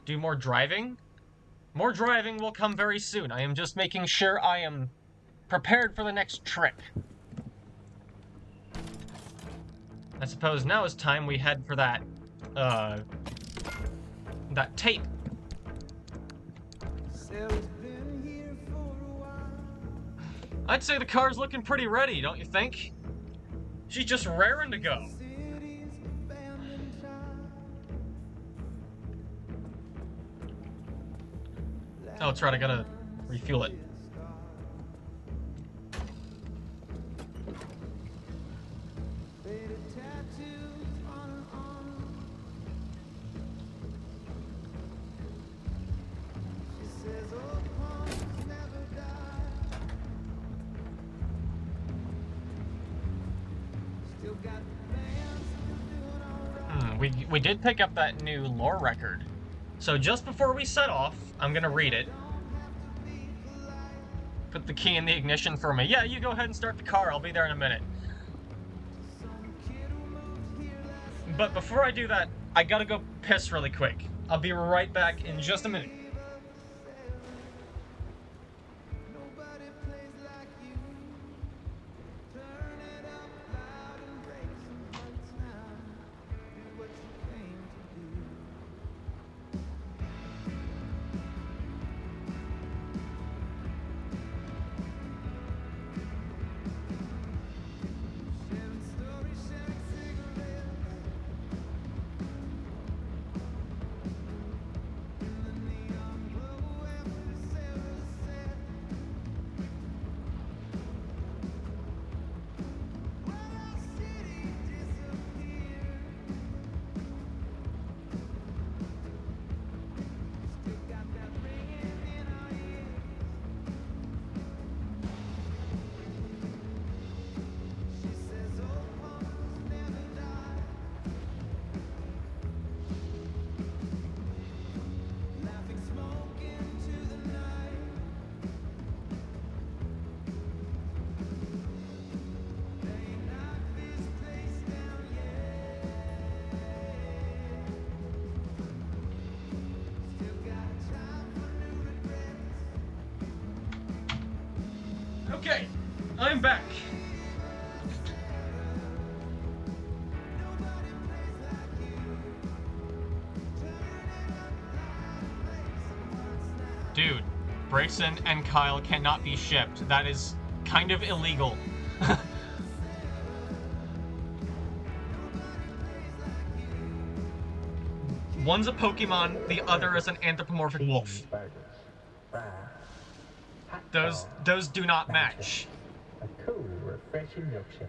Do more driving? More driving will come very soon. I am just making sure I am prepared for the next trip. I suppose now is time we head for that, that tape. I'd say the car's looking pretty ready, don't you think? She's just raring to go. Oh, that's right, I gotta refuel it. We did pick up that new lore record. So just before we set off, I'm gonna read it. Put the key in the ignition for me. Yeah, you go ahead and start the car. I'll be there in a minute. But before I do that, I gotta go piss really quick. I'll be right back in just a minute. Okay, I'm back. Dude, Brayson and Kyle cannot be shipped. That is kind of illegal. One's a Pokemon, the other is an anthropomorphic wolf. Those do not match. A cool, refreshing milkshake.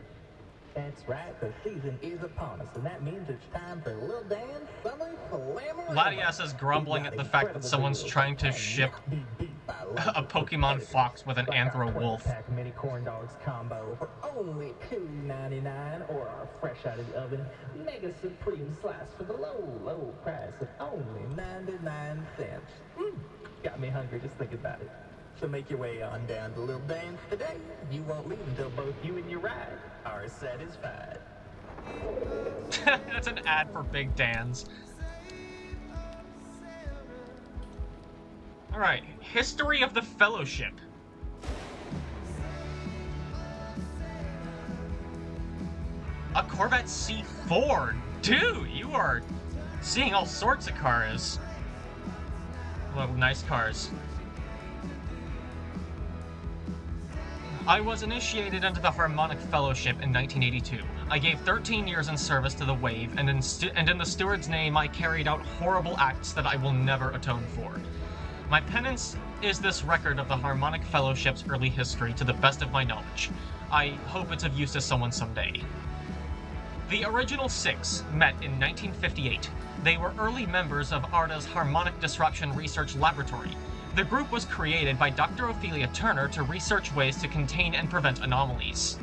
That's right, the season is upon us, and that means it's time for a little dance, summer, Latias is grumbling at the fact that someone's trying to ship a Pokemon Fox with an Anthro Wolf. Mini corn dogs combo for only $2.99, or our fresh out of the oven Mega Supreme slice for the low price of only 99 cents. Got me hungry just thinking about it. So make your way on down to Little Dan's today. You won't leave until both you and your ride are satisfied. That's an ad for Big Dan's. Alright, history of the Fellowship. A Corvette C4! Dude, you are seeing all sorts of cars. Well, nice cars. I was initiated into the Harmonic Fellowship in 1982. I gave 13 years in service to the Wave, and in the Steward's name I carried out horrible acts that I will never atone for. My penance is this record of the Harmonic Fellowship's early history to the best of my knowledge. I hope it's of use to someone someday. The original 6 met in 1958. They were early members of ARDA's Harmonic Disruption Research Laboratory. The group was created by Dr. Ophelia Turner to research ways to contain and prevent anomalies.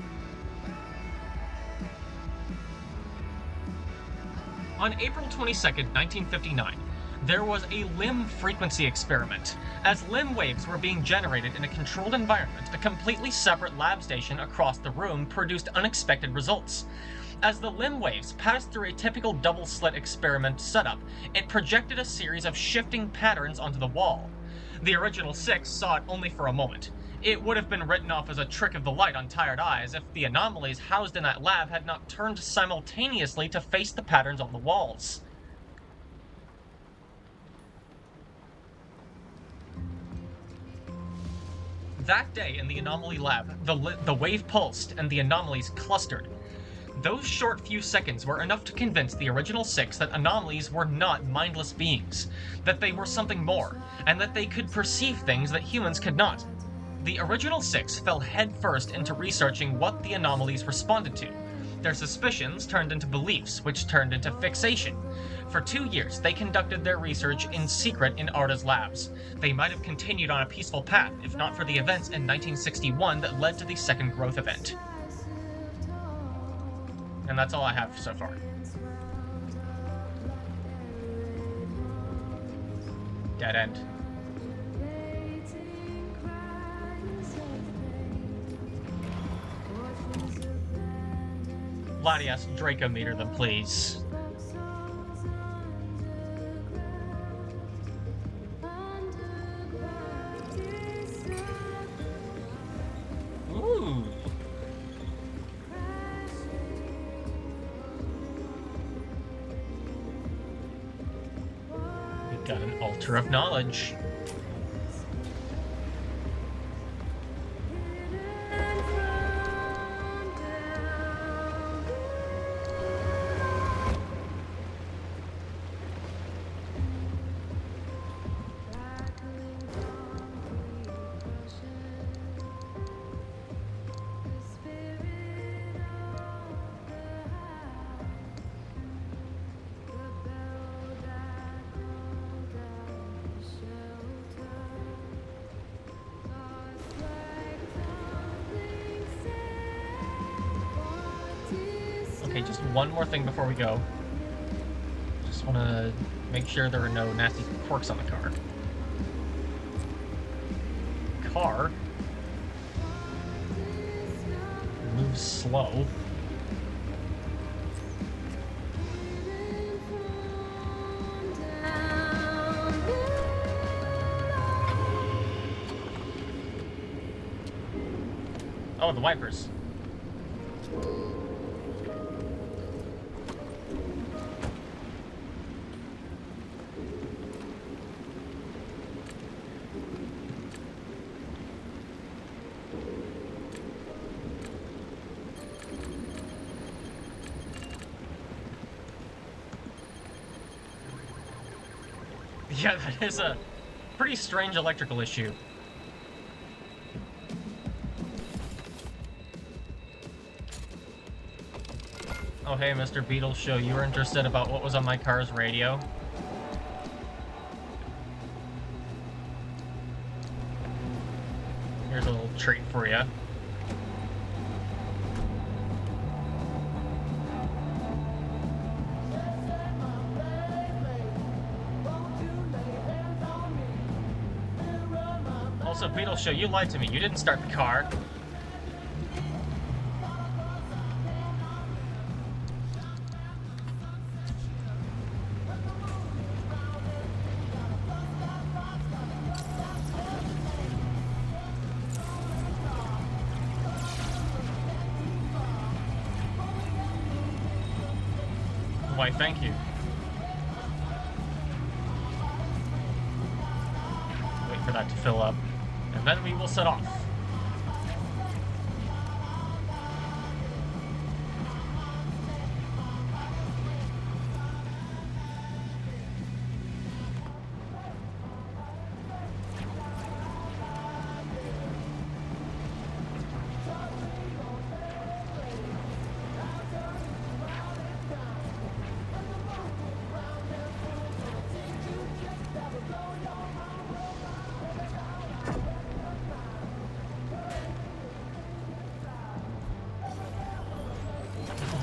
On April 22, 1959, there was a limb frequency experiment. As limb waves were being generated in a controlled environment, a completely separate lab station across the room produced unexpected results. As the limb waves passed through a typical double-slit experiment setup, it projected a series of shifting patterns onto the wall. The original 6 saw it only for a moment. It would have been written off as a trick of the light on tired eyes if the anomalies housed in that lab had not turned simultaneously to face the patterns on the walls. That day in the anomaly lab, the wave pulsed and the anomalies clustered. Those short few seconds were enough to convince the original six that anomalies were not mindless beings, that they were something more, and that they could perceive things that humans could not. The original six fell headfirst into researching what the anomalies responded to. Their suspicions turned into beliefs, which turned into fixation. For 2 years, they conducted their research in secret in Arda's labs. They might have continued on a peaceful path, if not for the events in 1961 that led to the second growth event. And that's all I have so far. Dead end. Latias, Draco meter them, please. Ooh. We got an altar of knowledge. Okay, just one more thing before we go. Just want to make sure there are no nasty quirks on the car. Car moves slow. Oh, the wipers. Yeah, that is a pretty strange electrical issue. Oh hey, Mr. Beetle Show, you were interested about what was on my car's radio? Here's a little treat for you. Also, Beetle Show, you lied to me. You didn't start the car. Why, thank you. Wait for that to fill up. And then we will set off.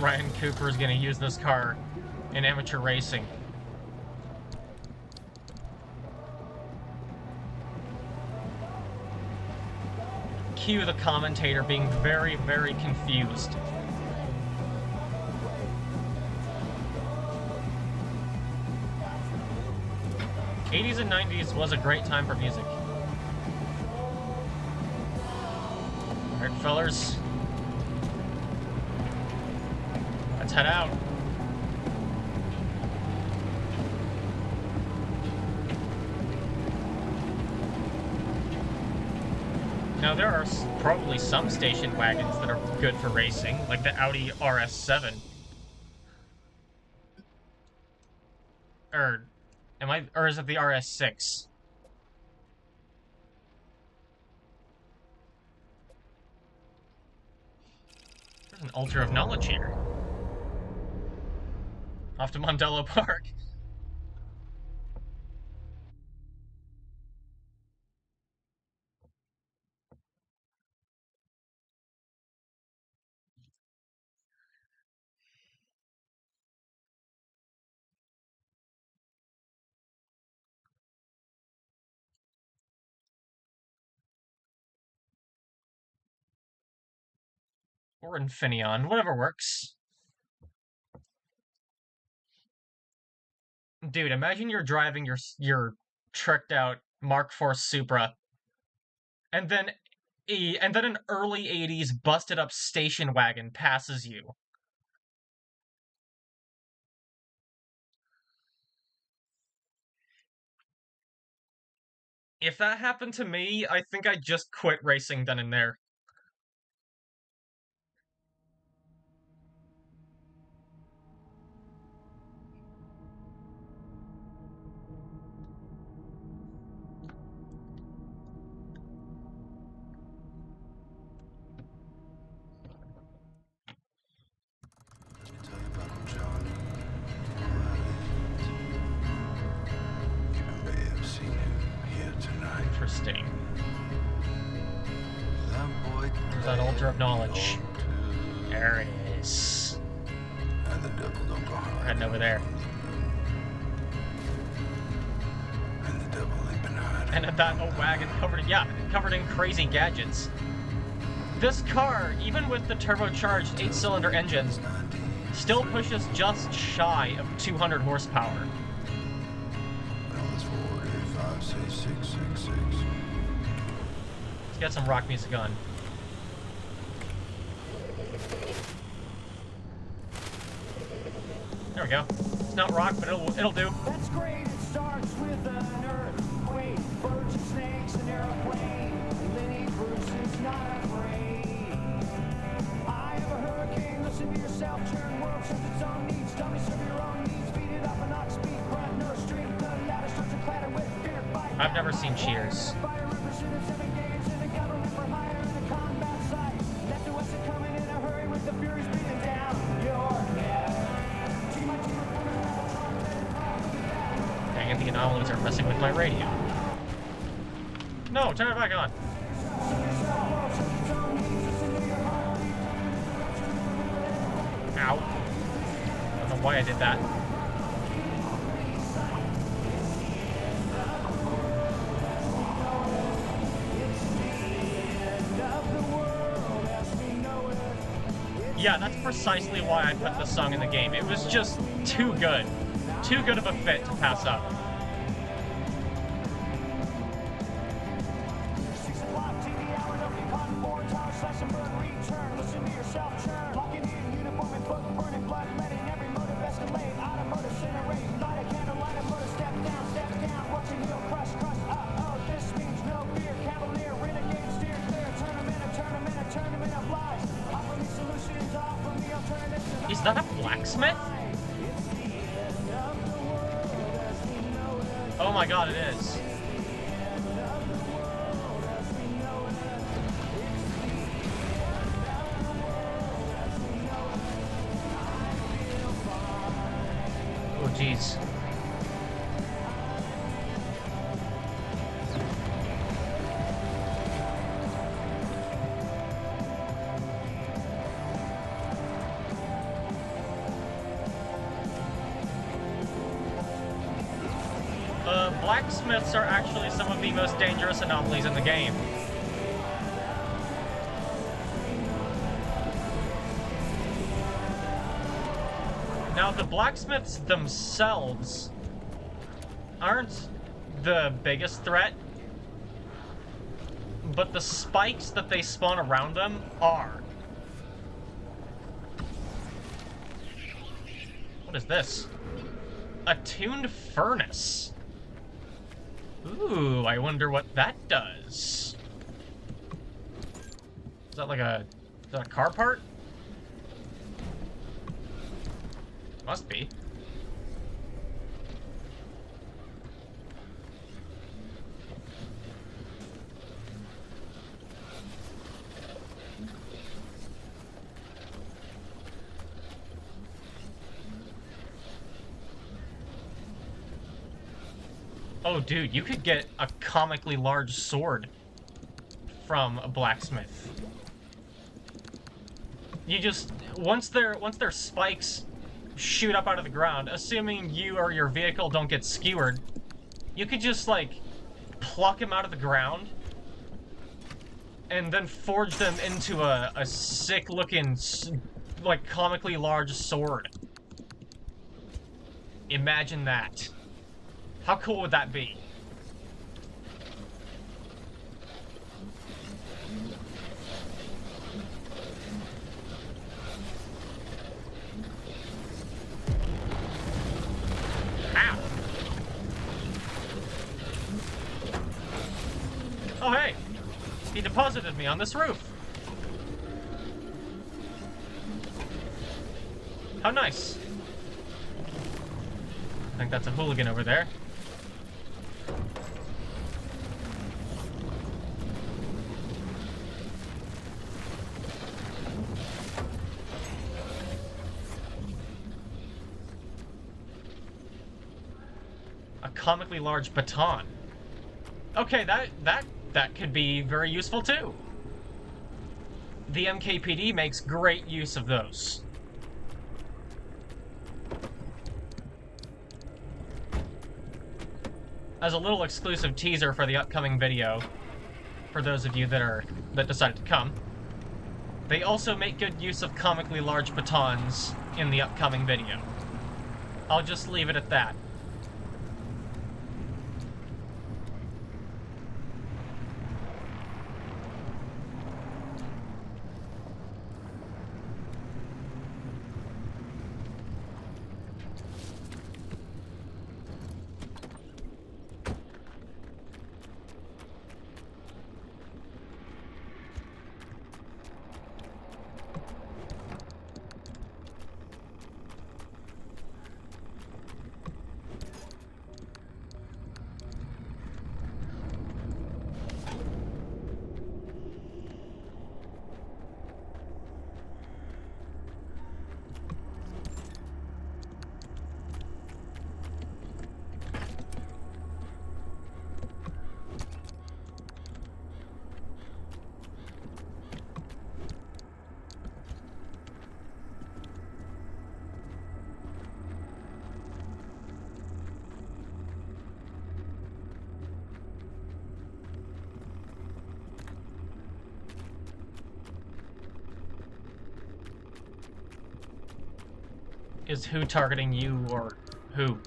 Ryan Cooper is going to use this car in amateur racing. Cue the commentator being very, very confused. '80s and '90s was a great time for music. fellers. Let's head out. Now, there are probably some station wagons that are good for racing, like the Audi RS7. Or is it the RS6? There's an altar of knowledge here. Off to Mondello Park. Or Infineon, whatever works. Dude, imagine you're driving your tricked out Mark IV Supra, and then an early 80s busted up station wagon passes you. If that happened to me, I think I'd just quit racing then and there. Let me tell you about old John. You may have seen him here tonight. Interesting. That boy Where's that altar of knowledge? There it is. And the devil don't go hide. We're heading over there. And the devil ain't been hiding. And that old wagon covered in crazy gadgets. This car, even with the turbocharged 8-cylinder engine, still pushes just shy of 200 horsepower. Well, it's 485, say 666. Let's get some rock music on. There we go. It's not rock, but it'll do. That's great. It starts with an earthquake, birds and snakes, an airplane. Lenny Bruce is not afraid. I have a hurricane. Listen to yourself. Churn world serves its own needs. Dummy serve your own needs. Beat it up and ox speed. Grunt no street. The ladder starts to clatter with fear. Fight. I've never seen Cheers. Fire represented 7 games in the government for hire in the combat site. Left to us are coming in a hurry with the furies breathing down your neck. Dang it, the anomalies are messing with my radio. No, turn it back on. Ow. I don't know why I did that. Yeah, that's precisely why I put this song in the game. It was just too good. Too good of a fit to pass up. 6 o'clock, TV hour, don't be caught in 4 towers, slash and burn, return. Listen to yourself churn. Locking in uniform and book, burning blood, letting every motive escalate. Automotive incinerate, light a candle, light a motor, step down, watch a heel crush, oh, this means no fear. Cavalier, renegade, steer clear, tournament of lies. Offer me solutions, offer me alternatives. Is that a blacksmith? Oh my god, it is. Oh jeez. Blacksmiths are actually some of the most dangerous anomalies in the game. Now, the blacksmiths themselves aren't the biggest threat, but the spikes that they spawn around them are. What is this? A tuned furnace. Ooh, I wonder what that does. Is that like a... is that a car part? Must be. Oh, dude, you could get a comically large sword from a blacksmith. You just... once their spikes shoot up out of the ground, assuming you or your vehicle don't get skewered, you could just, like, pluck them out of the ground and then forge them into a sick-looking, like, comically large sword. Imagine that. How cool would that be? Ow! Oh, hey! He deposited me on this roof! How nice! I think that's a hooligan over there. A comically large baton. Okay, that could be very useful too. The MKPD makes great use of those. As a little exclusive teaser for the upcoming video, for those of you that decided to come, they also make good use of comically large batons in the upcoming video. I'll just leave it at that. Is who targeting you or who?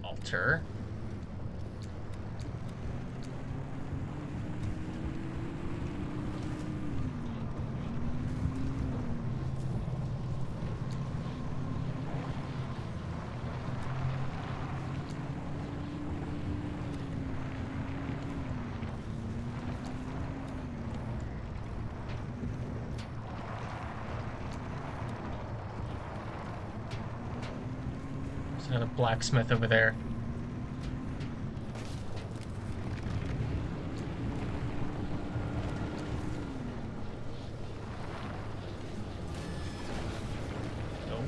Alter. There's another blacksmith over there. Nope.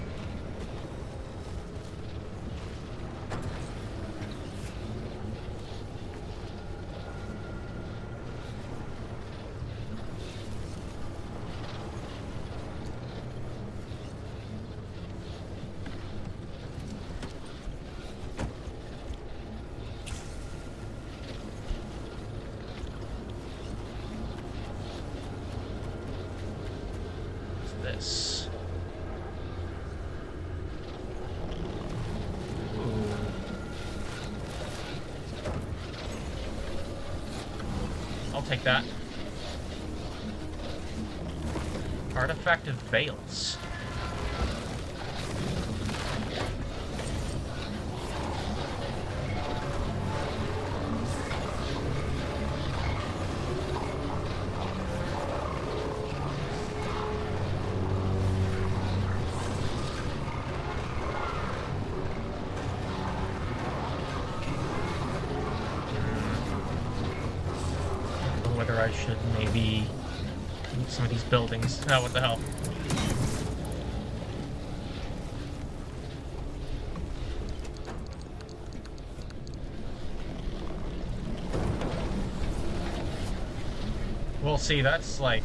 take that. Artifact of Veils. Whether I should maybe loot some of these buildings. Oh, what the hell? Well, see, that's like...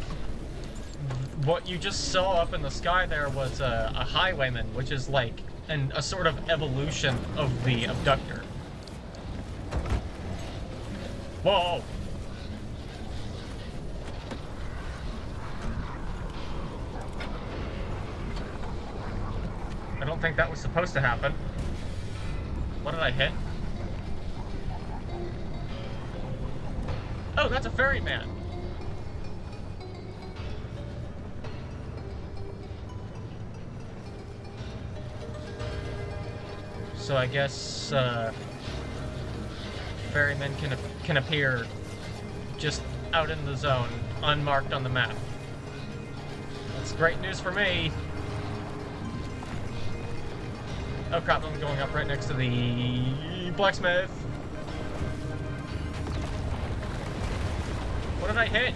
What you just saw up in the sky there was a highwayman, which is like a sort of evolution of the abductor. Whoa! I don't think that was supposed to happen. What did I hit? Oh, that's a ferryman! So I guess, ferrymen can appear just out in the zone, unmarked on the map. That's great news for me! Oh crap, I'm going up right next to the blacksmith. What did I hit?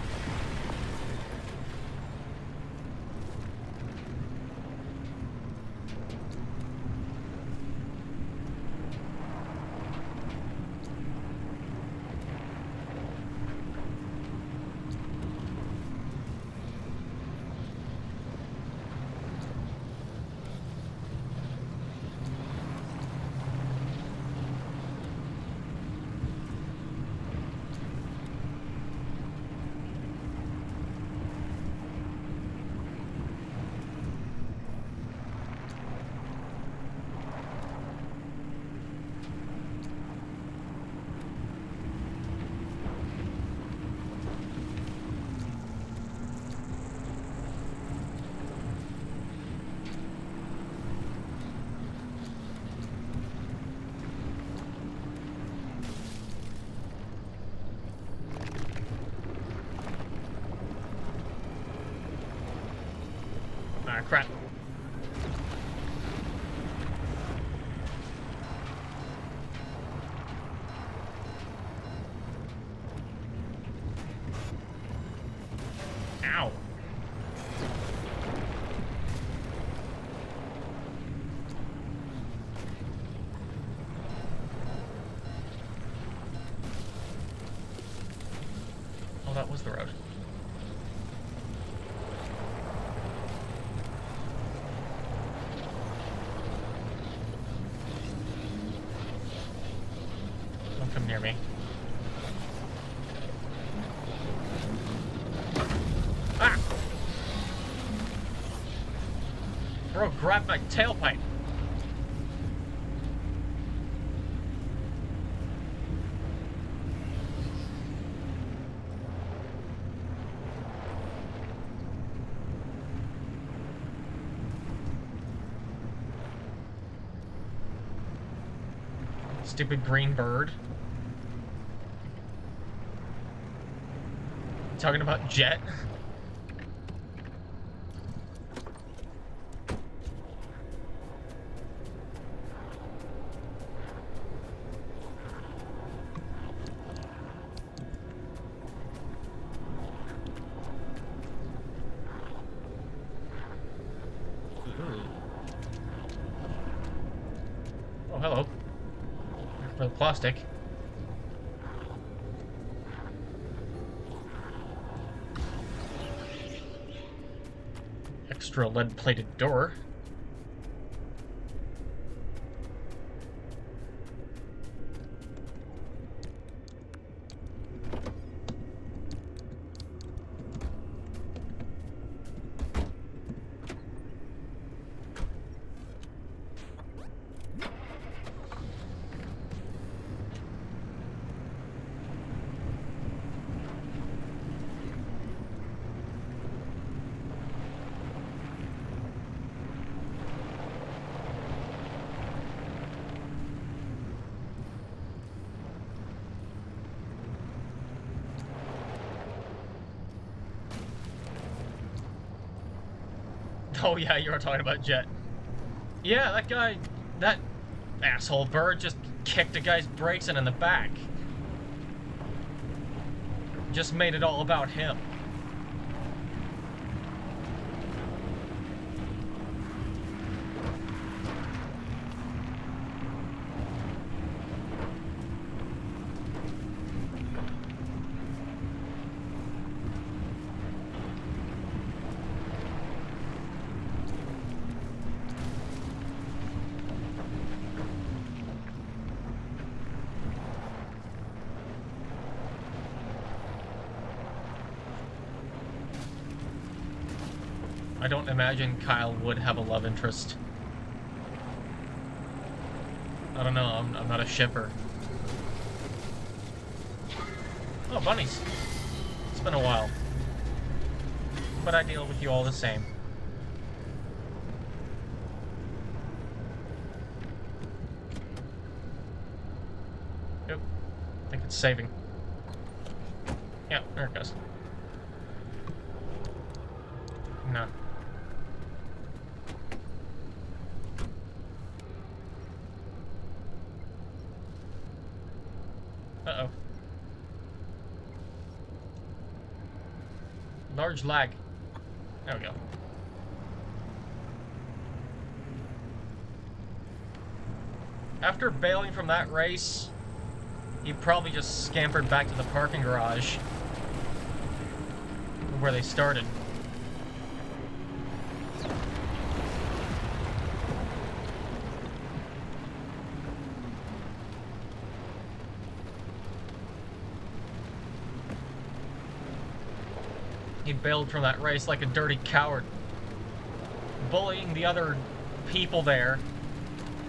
Ah, crap. Ow. Oh, that was the road. Don't come near me. Ah! Bro, grab my tailpipe. Stupid green bird. Talking about Jet. Ooh. Oh, hello. For the plastic. Extra lead-plated door. Oh yeah, you were talking about Jet. Yeah, that guy, that asshole bird just kicked a guy's brakes in the back. Just made it all about him. I don't imagine Kyle would have a love interest. I don't know, I'm not a shipper. Oh, bunnies. It's been a while. But I deal with you all the same. Yep. I think it's saving. Yeah, there it goes. No. Uh-oh. Large lag. There we go. After bailing from that race, he probably just scampered back to the parking garage where they started. He bailed from that race like a dirty coward, bullying the other people there,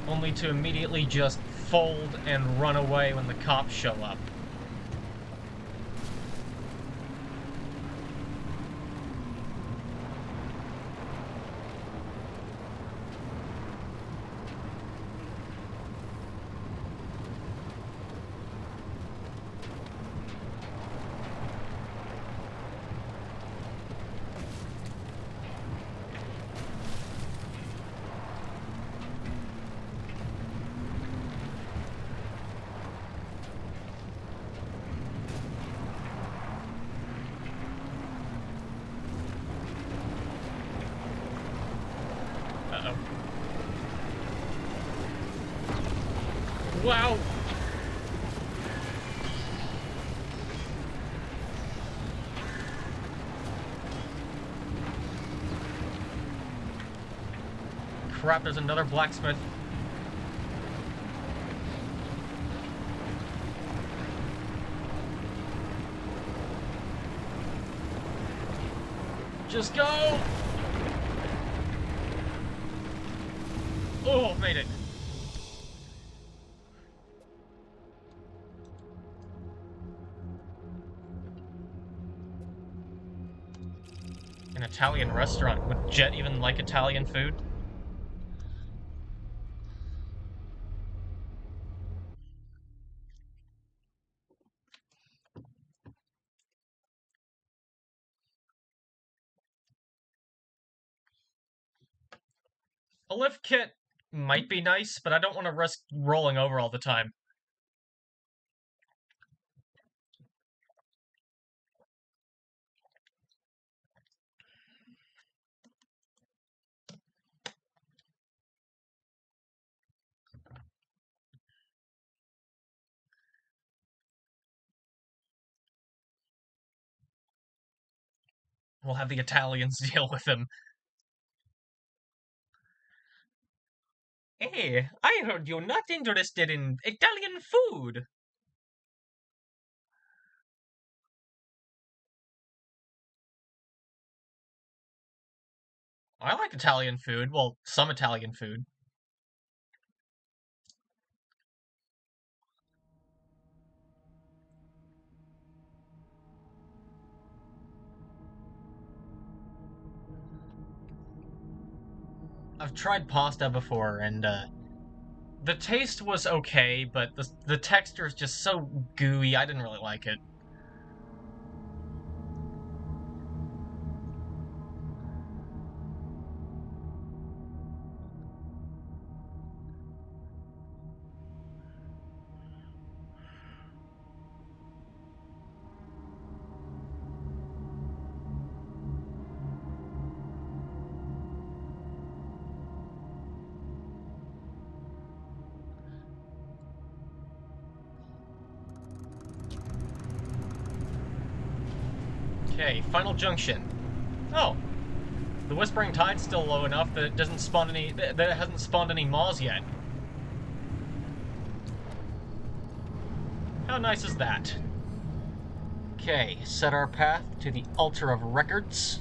only to immediately just fold and run away when the cops show up. Uh-oh. Wow! Crap, there's another blacksmith. Just go! Oh, made it. An Italian restaurant. Would Jet even like Italian food? A lift kit might be nice, but I don't want to risk rolling over all the time. We'll have the Italians deal with him. Hey, I heard you're not interested in Italian food. I like Italian food. Well, some Italian food. I've tried pasta before, and the taste was okay, but the texture is just so gooey. I didn't really like it. Okay, final junction. Oh, the Whispering Tide's still low enough that it doesn't spawn any. That it hasn't spawned any maws yet. How nice is that? Okay, set our path to the altar of records.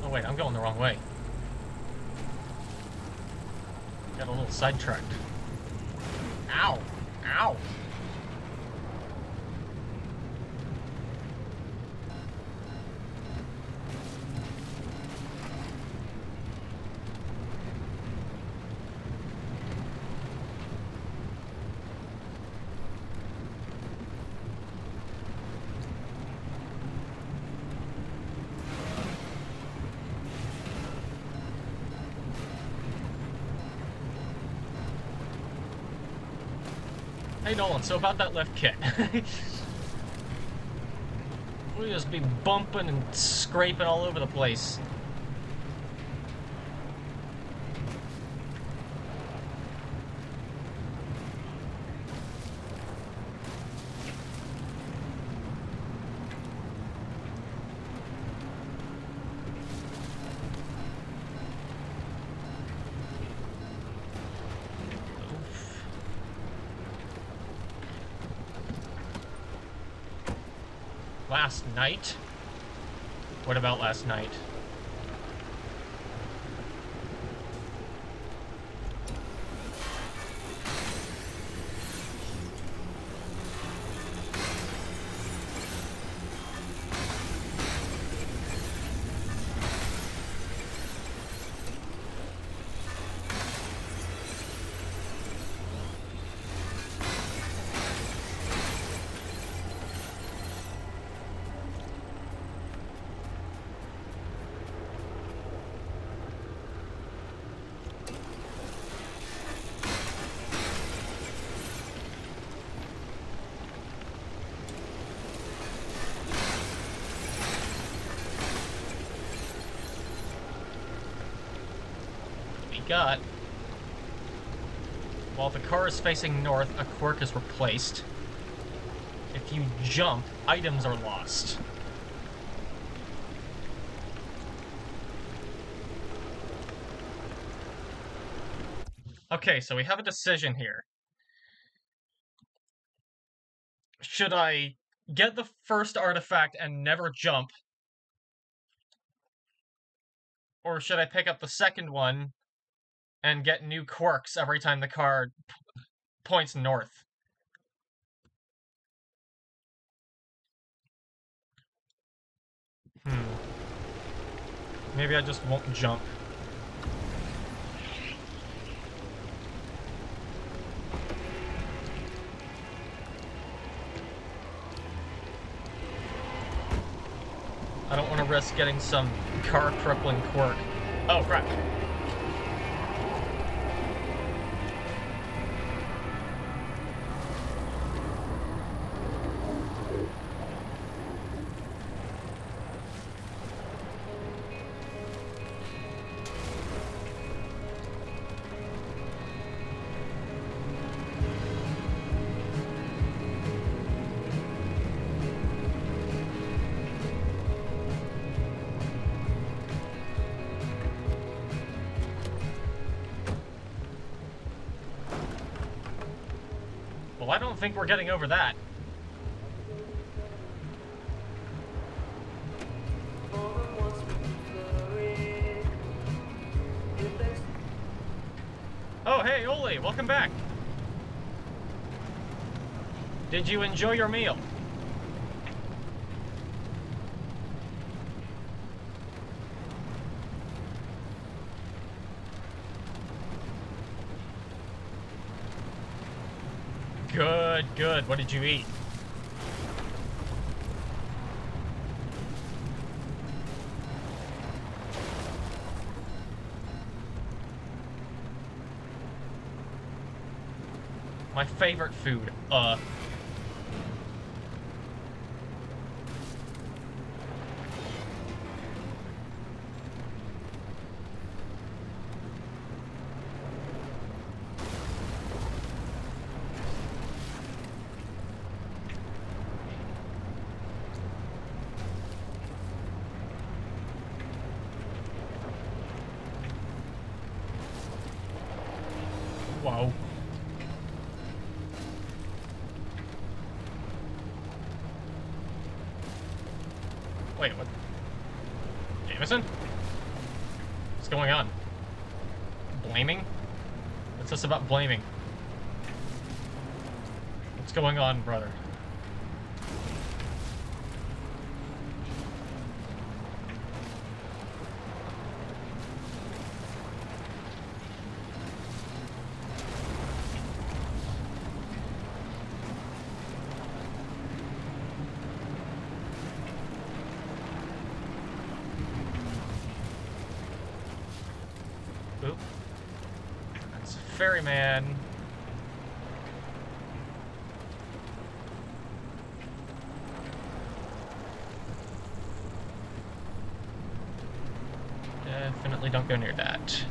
Oh wait, I'm going the wrong way. Got a little sidetracked. Ow! Ow! Hey Nolan, so about that left kit. We just be bumping and scraping all over the place. Last night? What about last night? Got. While the car is facing north, a quirk is replaced. If you jump, items are lost. Okay, so we have a decision here. Should I get the first artifact and never jump? Or should I pick up the second one and get new quirks every time the car points north? Maybe I just won't jump. I don't want to risk getting some car-crippling quirk. Oh, crap. Well, I don't think we're getting over that. Oh, hey! Hey, Ole, welcome back. Did you enjoy your meal? Good, good. What did you eat? My favorite food. Whoa. Wait, what? Jameson? What's going on? Blaming? What's this about blaming? What's going on, brother? Oop. That's Ferryman. Definitely don't go near that.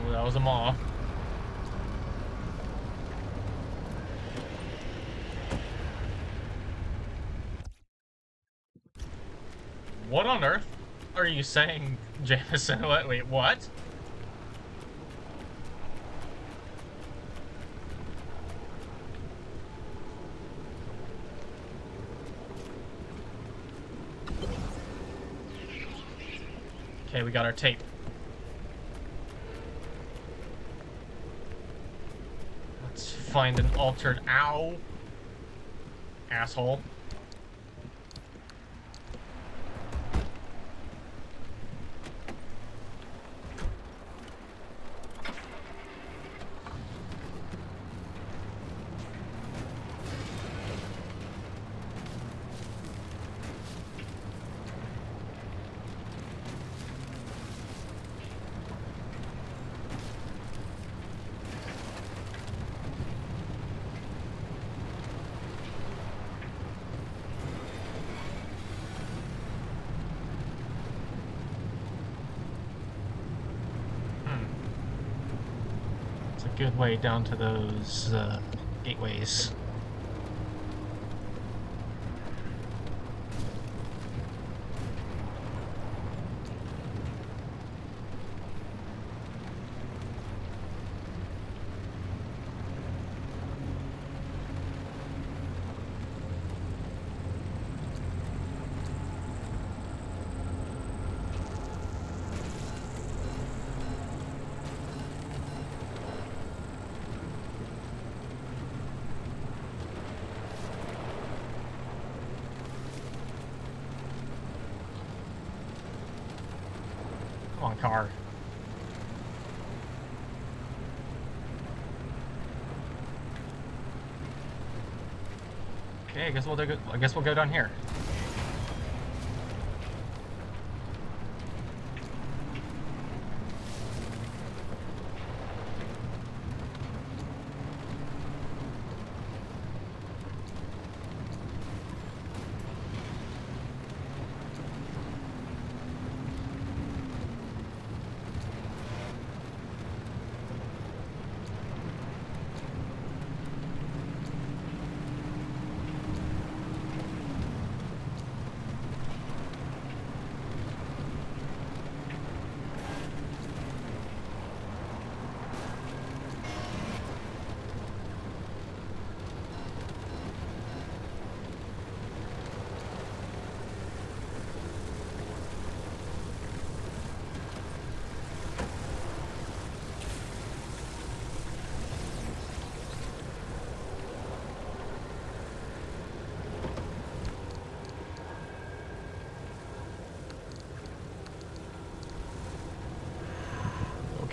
Ooh, that was a maw. What on earth are you saying, Jameson? Wait, what? Okay, we got our tape. Let's find an altered... Ow! Asshole. Good way down to those gateways. Come on, car. Okay, I guess we'll go down here.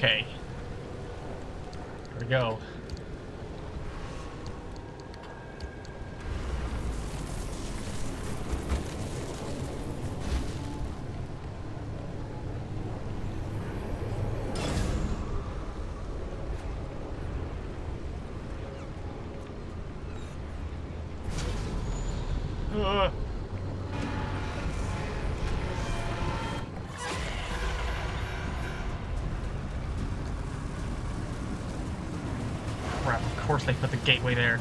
Okay. Here we go. Ugh. Crap, of course they put the gateway there.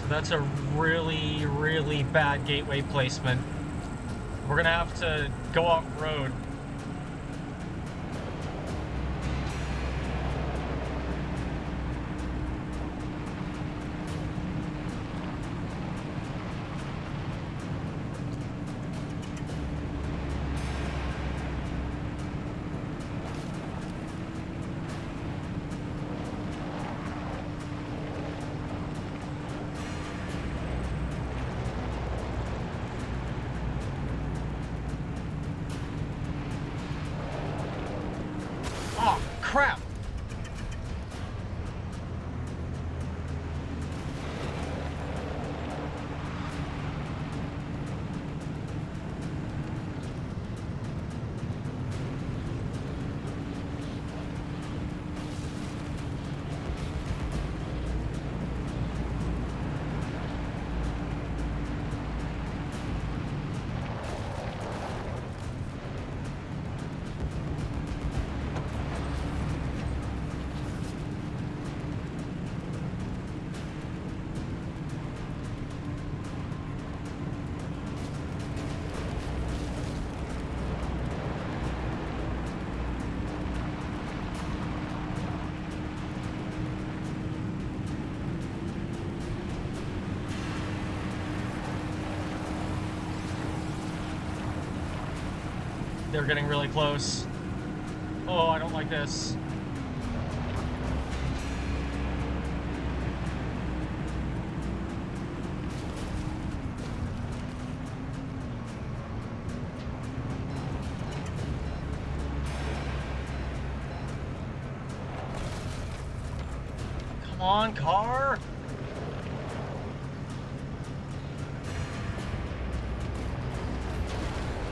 That's a really, really bad gateway placement. We're gonna have to go off-road. Oh, crap! They're getting really close. Oh, I don't like this. Come on, car!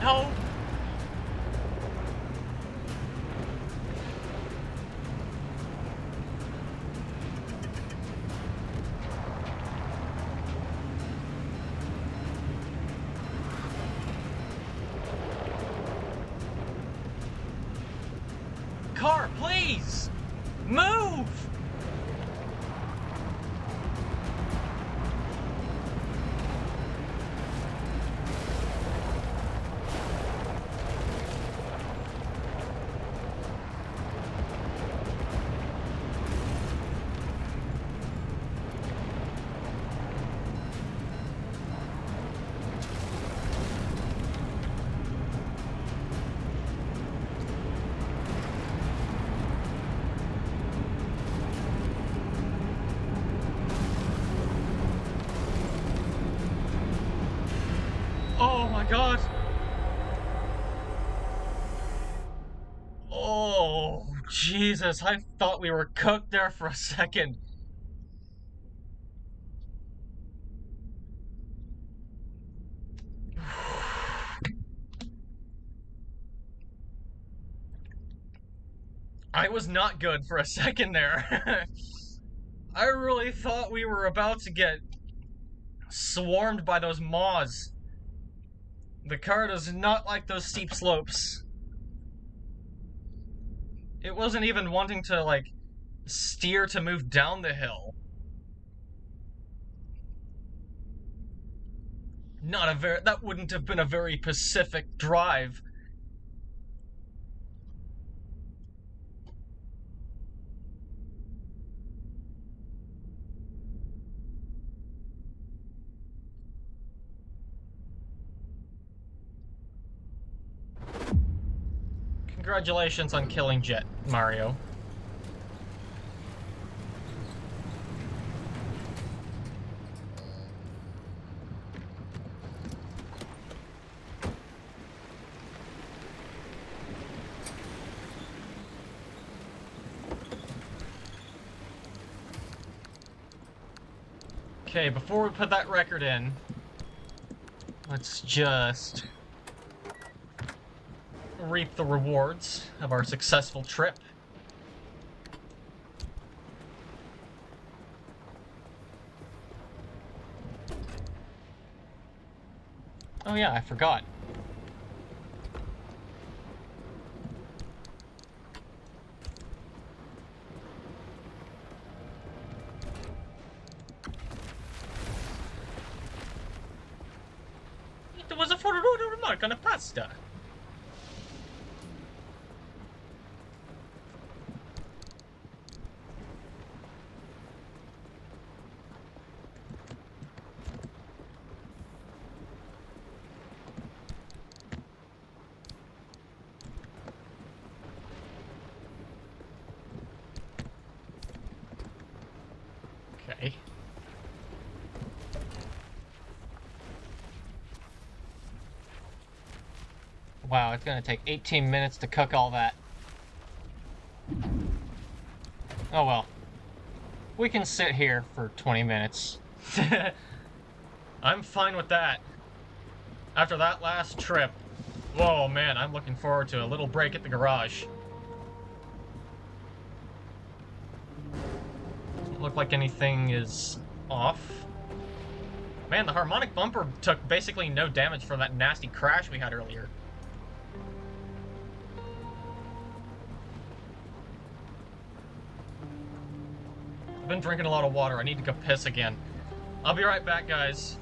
No! Car, please! Move! Oh my god! Oh, Jesus, I thought we were cooked there for a second. I was not good for a second there. I really thought we were about to get swarmed by those moths. The car does not like those steep slopes. It wasn't even wanting to, like, steer to move down the hill. That wouldn't have been a very Pacific drive. Congratulations on killing Jet, Mario. Okay, before we put that record in, let's just reap the rewards of our successful trip. Oh yeah, I forgot. It was a photo remark on a pasta. Okay. Wow, it's gonna take 18 minutes to cook all that. Oh well. We can sit here for 20 minutes. I'm fine with that. After that last trip, whoa man, I'm looking forward to a little break at the garage. Doesn't look like anything is off. Man, the harmonic bumper took basically no damage from that nasty crash we had earlier. I've been drinking a lot of water. I need to go piss again. I'll be right back, guys.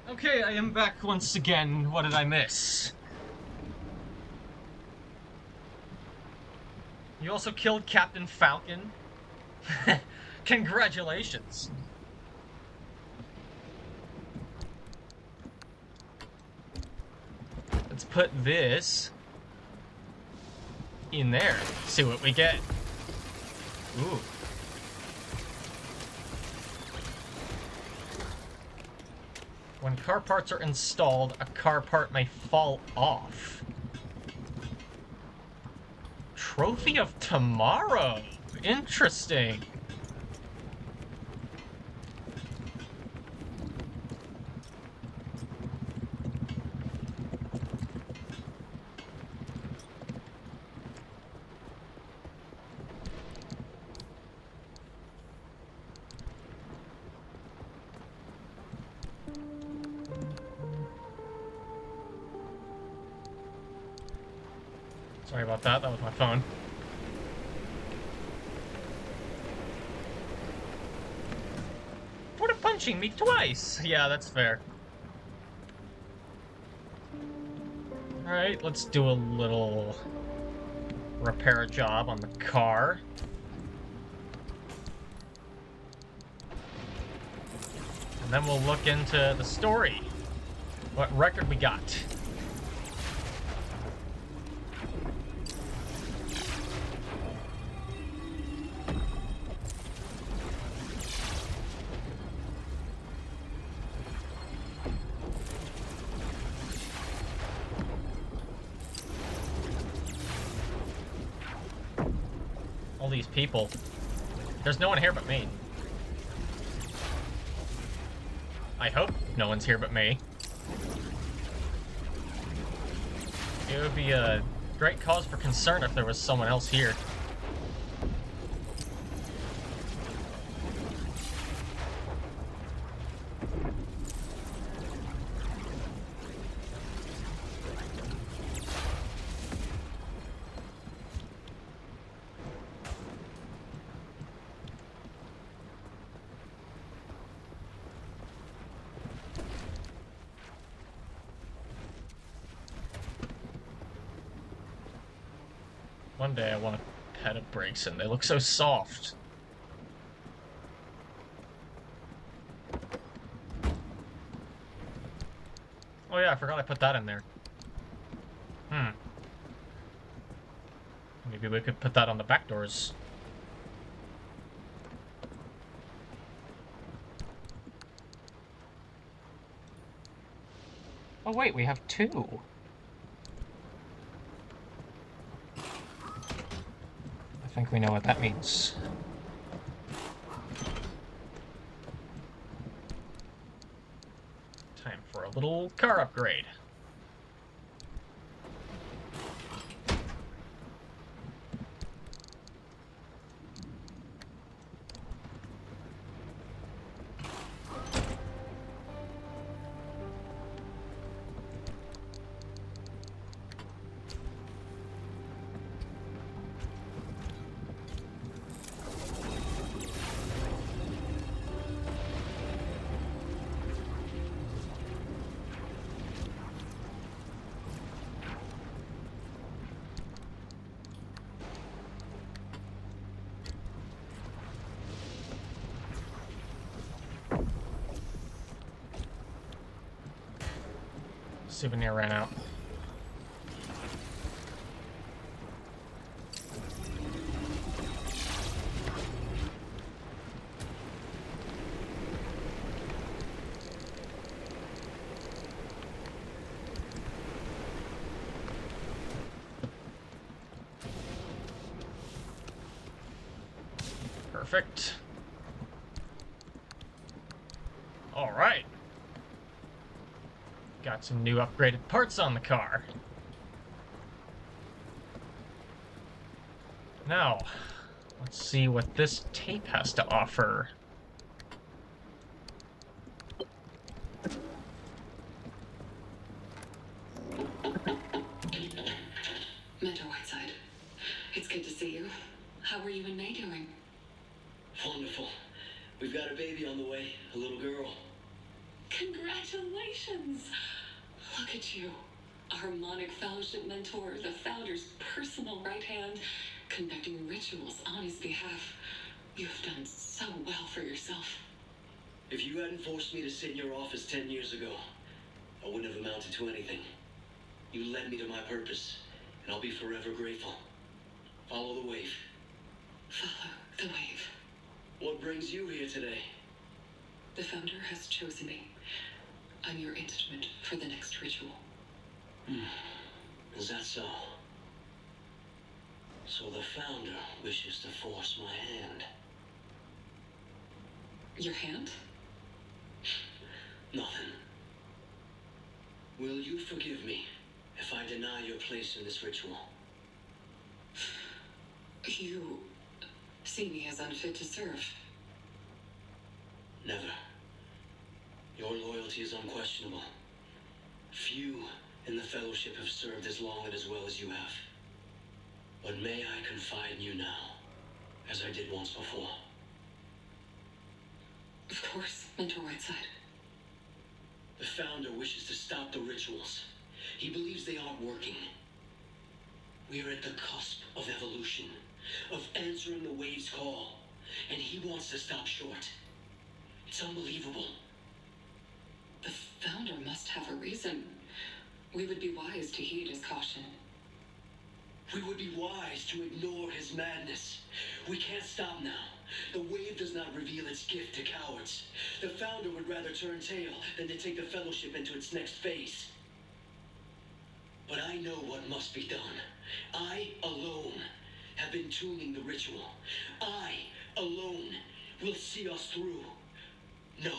Okay, I am back once again. What did I miss? You also killed Captain Falcon? Congratulations. Let's put this in there. See what we get. Ooh. When car parts are installed, a car part may fall off. Trophy of Tomorrow. Interesting. Sorry about that, that was my phone. punching me twice! Yeah, that's fair. Alright, let's do a little repair job on the car. And then we'll look into the story. What record we got? All these people. There's no one here but me. I hope no one's here but me. It would be a great cause for concern if there was someone else here. One day I want a pet of brakes, and they look so soft. Oh yeah, I forgot I put that in there. Maybe we could put that on the back doors. Oh wait, we have two. I think we know what that means. Time for a little car upgrade. Souvenir ran out. Perfect. All right. Got some new upgraded parts on the car. Now, let's see what this tape has to offer. Mentor Whiteside, it's good to see you. How are you and May doing? Wonderful. We've got a baby on the way, a little girl. Congratulations! Look at you. A harmonic fellowship mentor, the founder's personal right hand, conducting rituals on his behalf. You have done so well for yourself. If you hadn't forced me to sit in your office 10 years ago, I wouldn't have amounted to anything. You led me to my purpose, and I'll be forever grateful. Follow the wave. Follow the wave. What brings you here today? The founder has chosen me. I'm your instrument for the next ritual. Is that so? So the founder wishes to force my hand. Your hand? Nothing. Will you forgive me if I deny your place in this ritual? You see me as unfit to serve. Never. Your loyalty is unquestionable. Few in the Fellowship have served as long and as well as you have. But may I confide in you now, as I did once before. Of course, Mentor Whiteside. The Founder wishes to stop the rituals. He believes they aren't working. We are at the cusp of evolution, of answering the wave's call, and he wants to stop short. It's unbelievable. The Founder must have a reason. We would be wise to heed his caution. We would be wise to ignore his madness. We can't stop now. The wave does not reveal its gift to cowards. The Founder would rather turn tail than to take the Fellowship into its next phase. But I know what must be done. I alone have been tuning the ritual. I alone will see us through. No,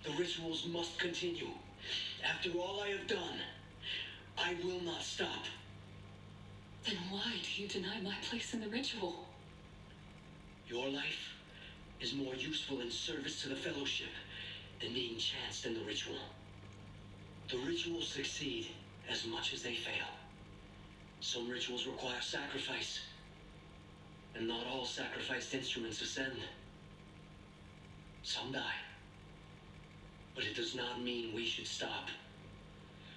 the rituals must continue. After all I have done, I will not stop. Then why do you deny my place in the ritual? Your life is more useful in service to the Fellowship than being chanced in the ritual. The rituals succeed as much as they fail. Some rituals require sacrifice, and not all sacrificed instruments ascend. Some die, but it does not mean we should stop.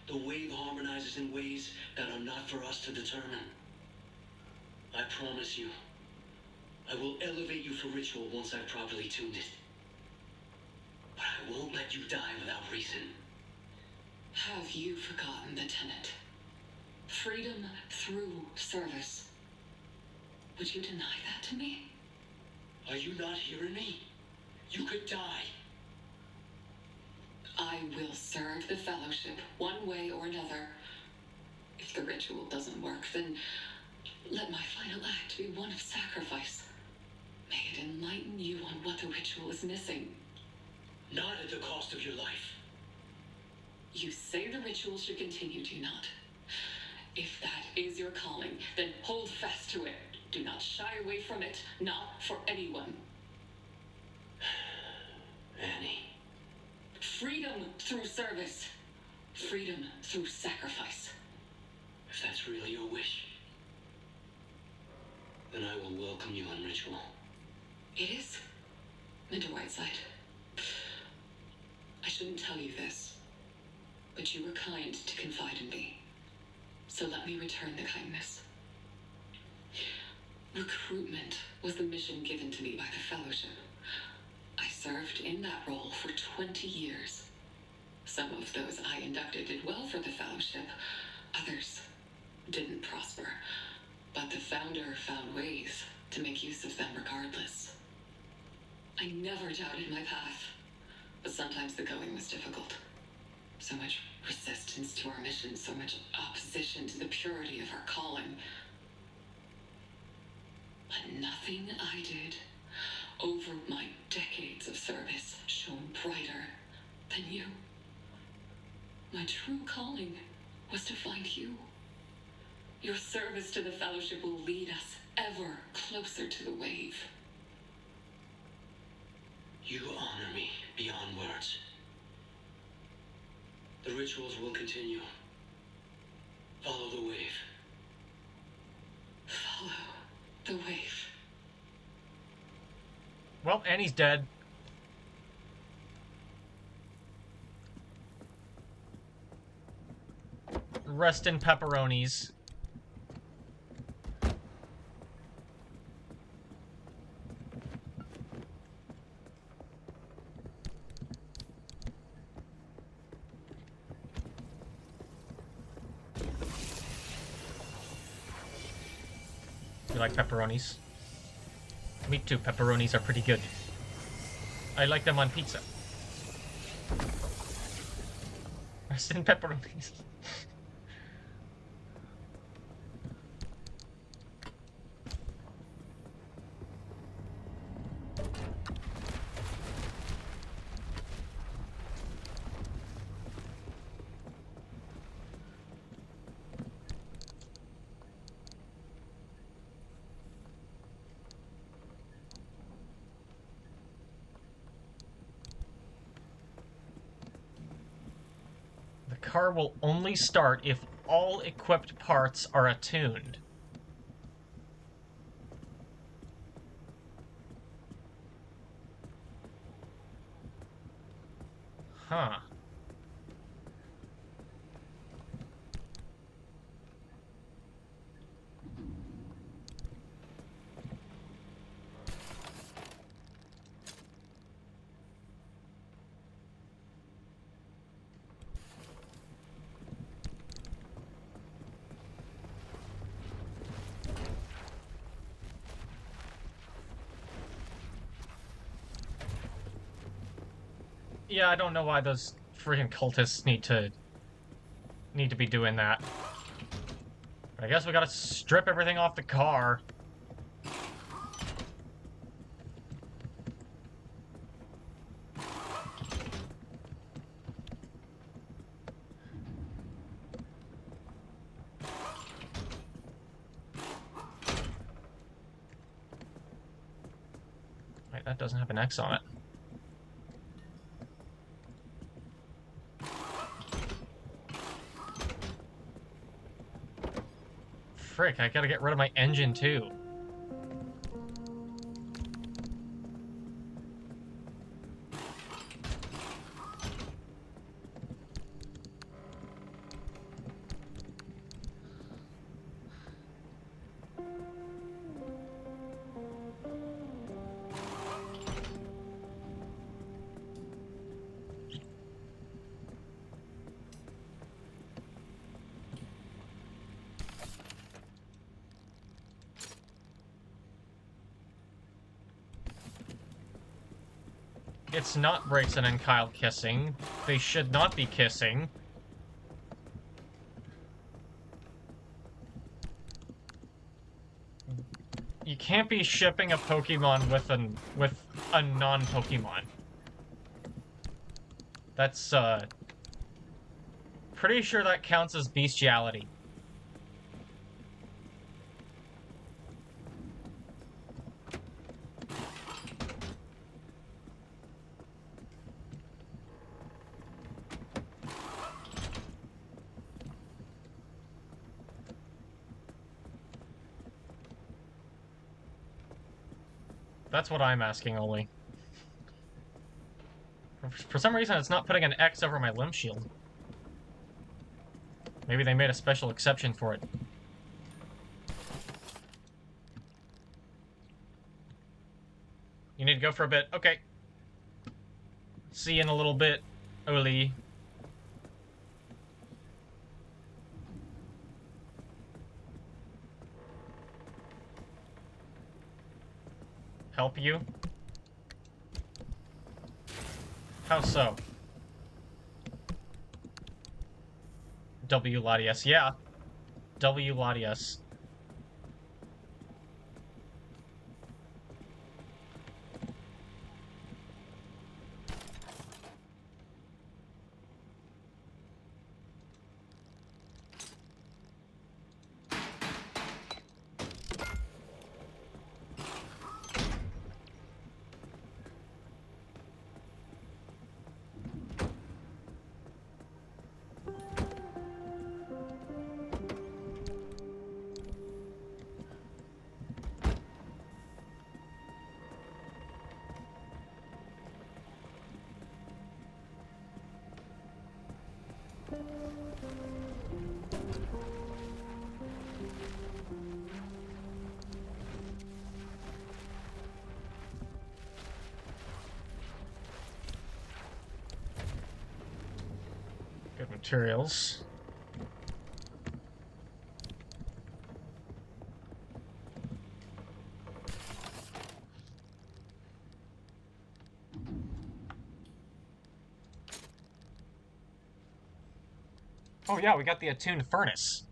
The wave harmonizes in ways that are not for us to determine. I promise you, I will elevate you for ritual once I've properly tuned it. But I won't let you die without reason. Have you forgotten the tenet? Freedom through service. Would you deny that to me? Are you not hearing me? You could die. I will serve the Fellowship one way or another. If the ritual doesn't work, then let my final act be one of sacrifice. May it enlighten you on what the ritual is missing. Not at the cost of your life. You say the ritual should continue, do you not? If that is your calling, then hold fast to it. Do not shy away from it, not for anyone. Annie. Freedom through service. Freedom through sacrifice. If that's really your wish, then I will welcome you on ritual. It is, Mentor Whiteside. I shouldn't tell you this, but you were kind to confide in me. So let me return the kindness. Recruitment was the mission given to me by the Fellowship. I served in that role for 20 years. Some of those I inducted did well for the Fellowship. Others didn't prosper. But the Founder found ways to make use of them regardless. I never doubted my path, but sometimes the going was difficult. So much resistance to our mission, so much opposition to the purity of our calling. But nothing I did over my decades of service shone brighter than you. My true calling was to find you. Your service to the Fellowship will lead us ever closer to the wave. You honor me beyond words. The rituals will continue. Follow the wave. Follow the wave. Well, Annie's dead. Rest in pepperonis. You like pepperonis? Me too, pepperonis are pretty good. I like them on pizza. Rest in pepperonis. The car will only start if all equipped parts are attuned. Huh. Yeah, I don't know why those freaking cultists need to be doing that. But I guess we gotta strip everything off the car. Wait, that doesn't have an X on it. Frick, I gotta get rid of my engine too. It's not Brayson and Kyle kissing. They should not be kissing. You can't be shipping a Pokemon with a non-Pokemon. That's pretty sure that counts as bestiality. That's what I'm asking, only. For some reason, it's not putting an X over my limb shield. Maybe they made a special exception for it. You need to go for a bit. Okay. See you in a little bit, Oli. Help you? How so? W Latias, yeah. W Latias. Good materials. Oh yeah, we got the attuned furnace.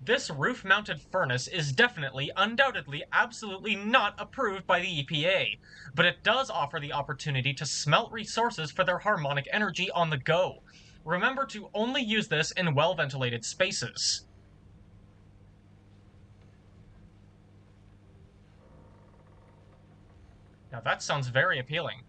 This roof-mounted furnace is definitely, undoubtedly, absolutely not approved by the EPA, but it does offer the opportunity to smelt resources for their harmonic energy on the go. Remember to only use this in well-ventilated spaces. Now that sounds very appealing.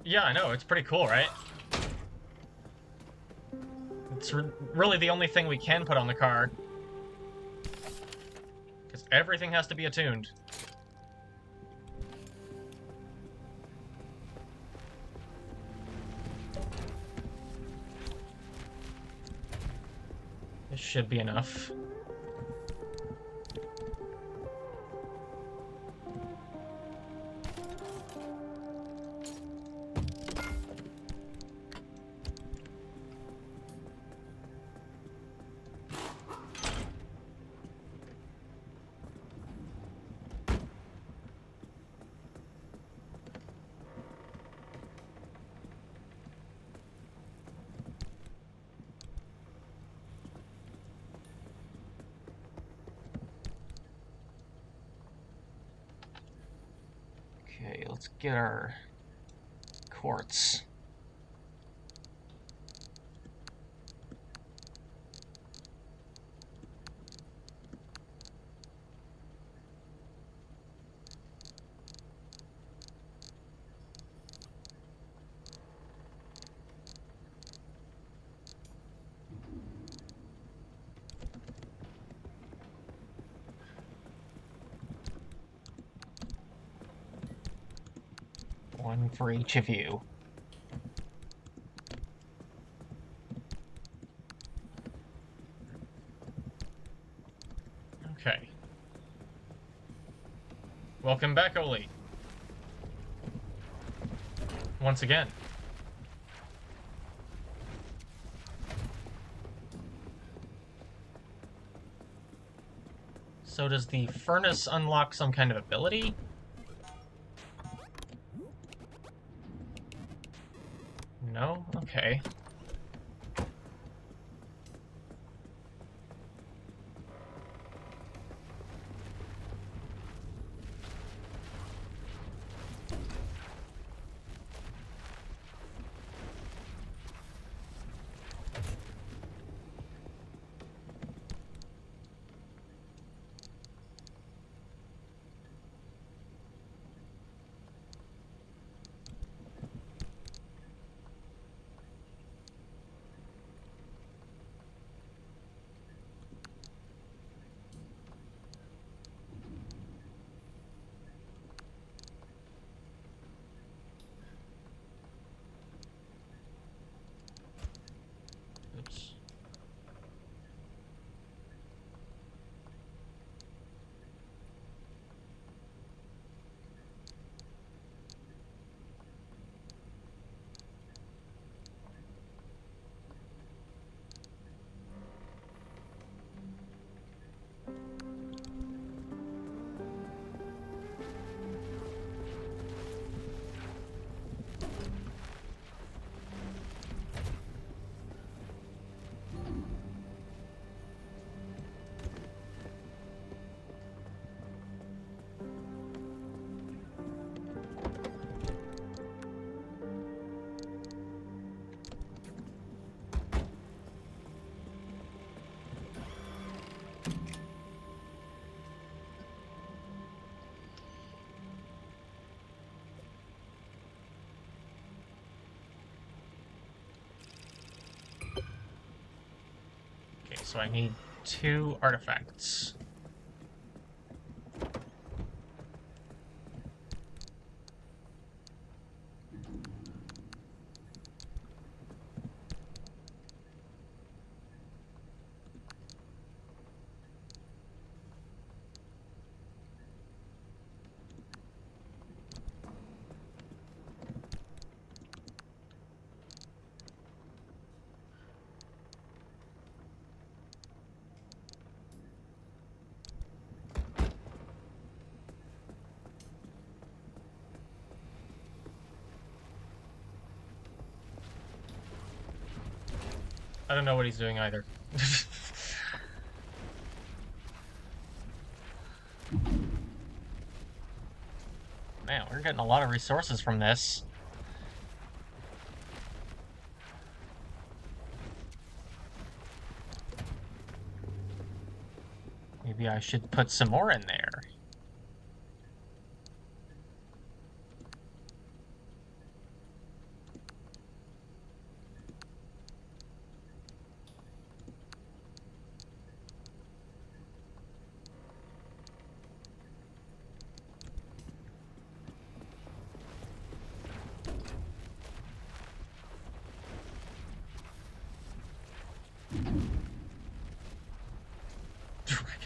Yeah, I know, it's pretty cool, right? It's really the only thing we can put on the car. Because everything has to be attuned. This should be enough. Okay, let's get our quartz. One for each of you. Okay. Welcome back, Oli. Once again. So does the furnace unlock some kind of ability? No? Okay. Oops. Okay, so I need 2 artifacts. I don't know what he's doing either. Man, we're getting a lot of resources from this. Maybe I should put some more in there.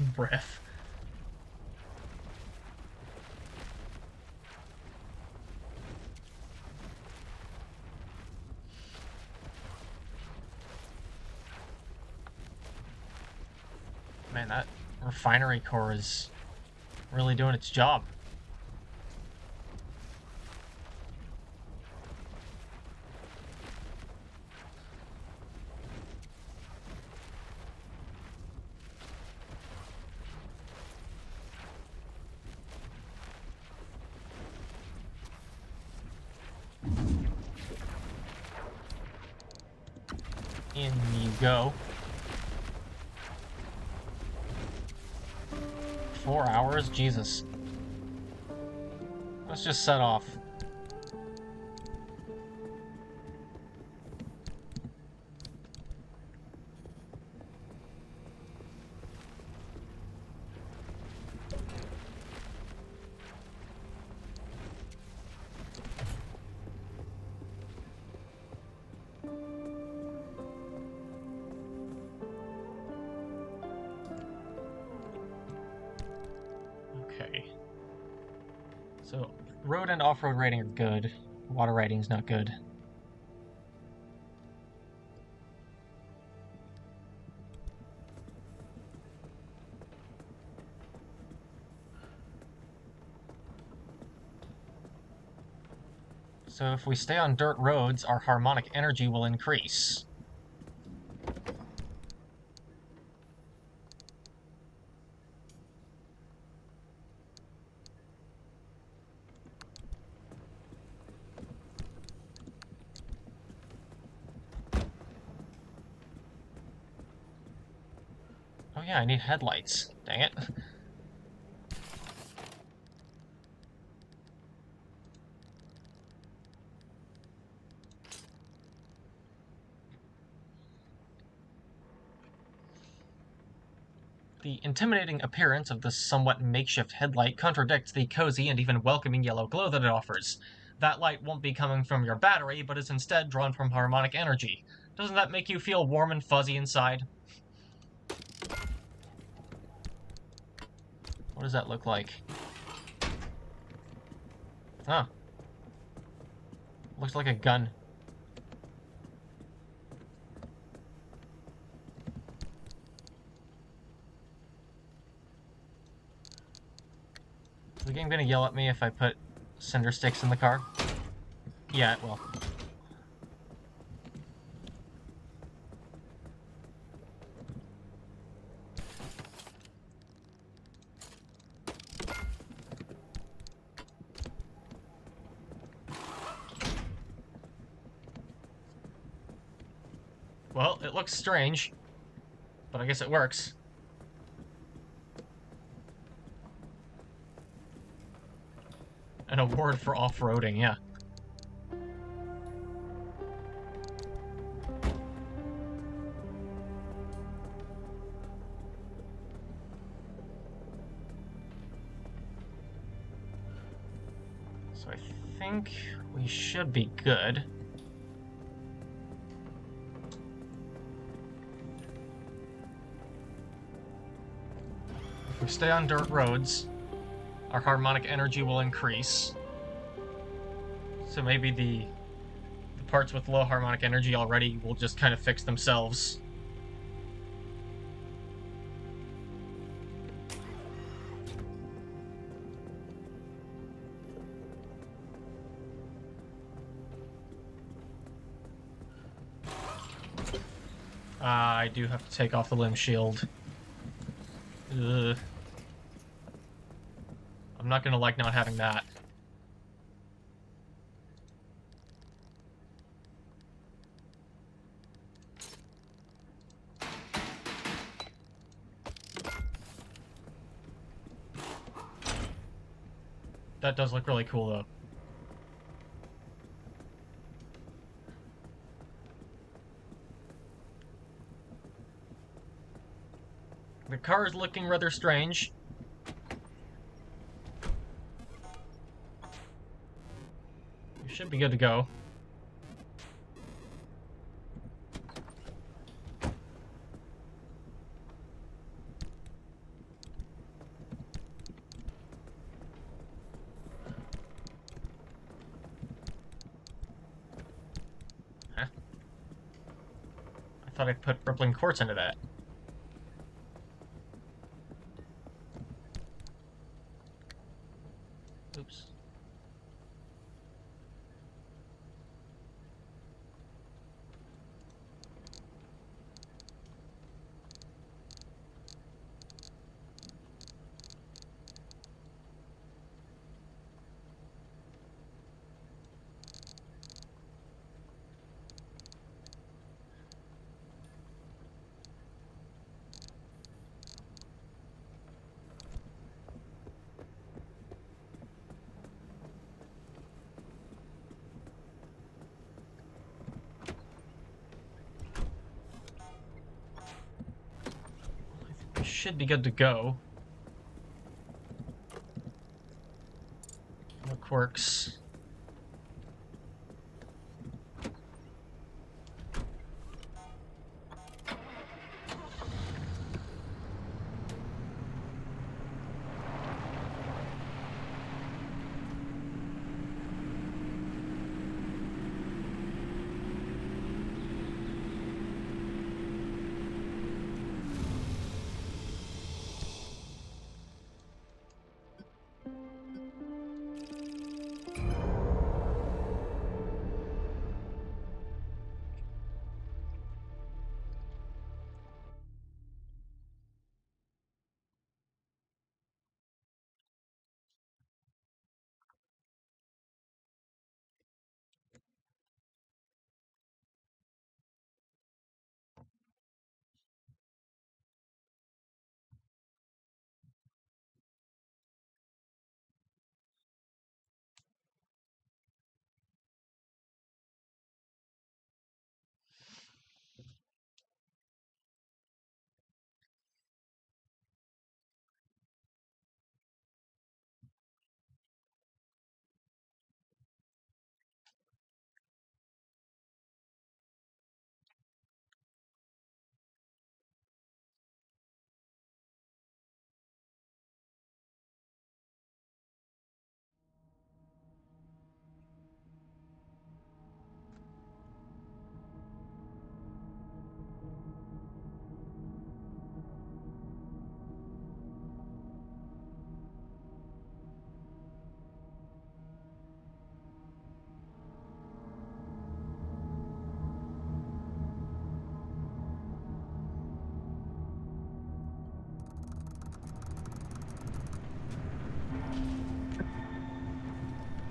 breath. Man, that refinery core is really doing its job. In you go. 4 hours? Jesus. Let's just set off. Okay. So, road and off-road rating are good. Water rating's not good. So if we stay on dirt roads, our harmonic energy will increase. Oh yeah, I need headlights. Dang it. The intimidating appearance of this somewhat makeshift headlight contradicts the cozy and even welcoming yellow glow that it offers. That light won't be coming from your battery, but is instead drawn from harmonic energy. Doesn't that make you feel warm and fuzzy inside? What does that look like? Huh. Looks like a gun. Is the game gonna yell at me if I put cinder sticks in the car? Yeah, it will. Well, it looks strange, but I guess it works. An award for off-roading, yeah. So I think we should be good. If we stay on dirt roads, our harmonic energy will increase. So maybe the parts with low harmonic energy already will just kind of fix themselves. I do have to take off the limb shield. Ugh. I'm not gonna like not having that. That does look really cool, though. The car is looking rather strange. We should be good to go. thought I put rippling quartz into that. Oops. Should be good to go. No quirks.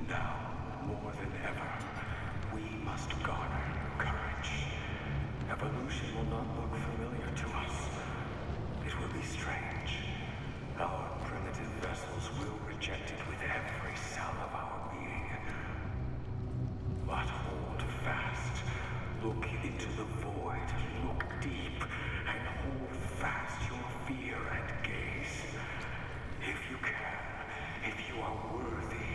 Now, more than ever, we must garner courage. Evolution will not look familiar to us. It will be strange. Our primitive vessels will reject it with every cell of our being. But hold fast. Look into the void. Look deep. And hold fast your fear and gaze. If you can, if you are worthy,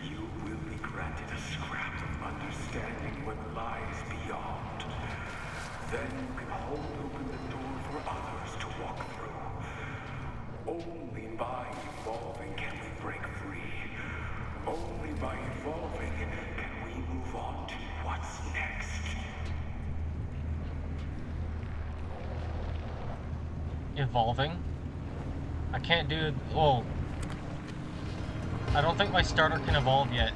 you will be granted a scrap of understanding what lies beyond. Then you can hold open the door for others to walk through. Only by evolving can we break free. Only by evolving can we move on to what's next. Evolving? I can't do... well... I don't think my starter can evolve yet.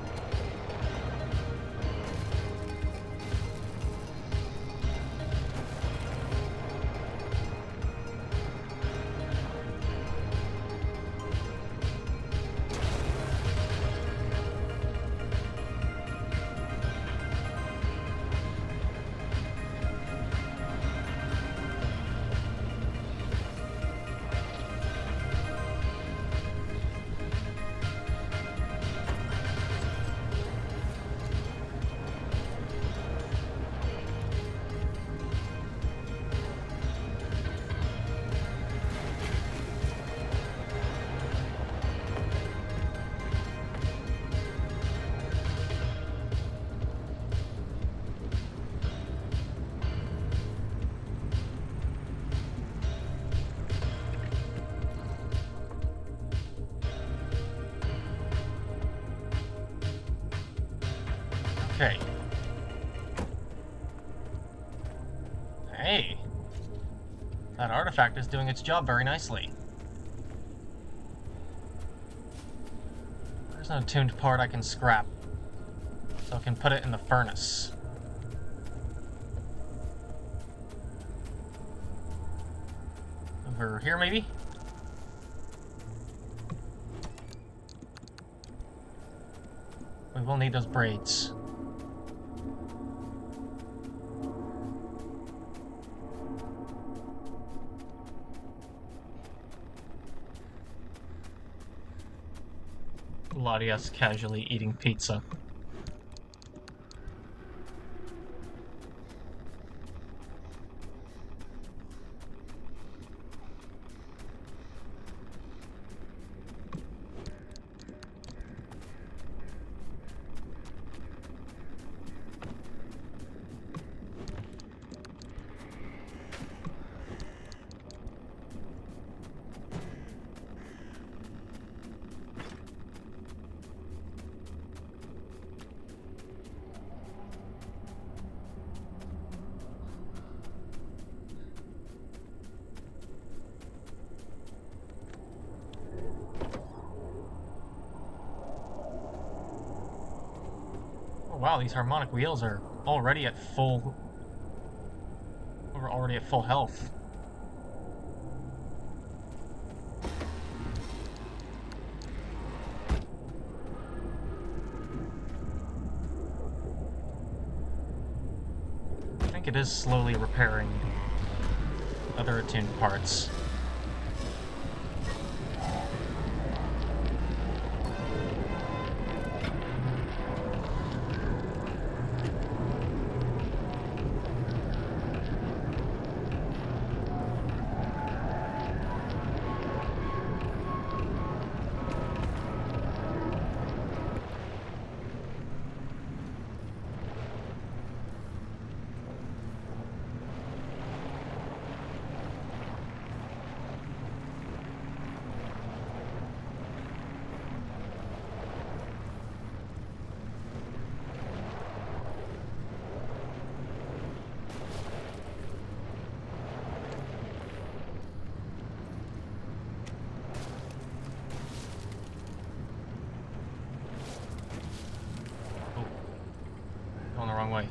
Okay. Hey. That artifact is doing its job very nicely. There's an attuned part I can scrap, so I can put it in the furnace. Over here, maybe? We will need those braids. Latias casually eating pizza. Oh, wow, these harmonic wheels are already at full... We're already at full health. I think it is slowly repairing other attuned parts. Going the wrong way.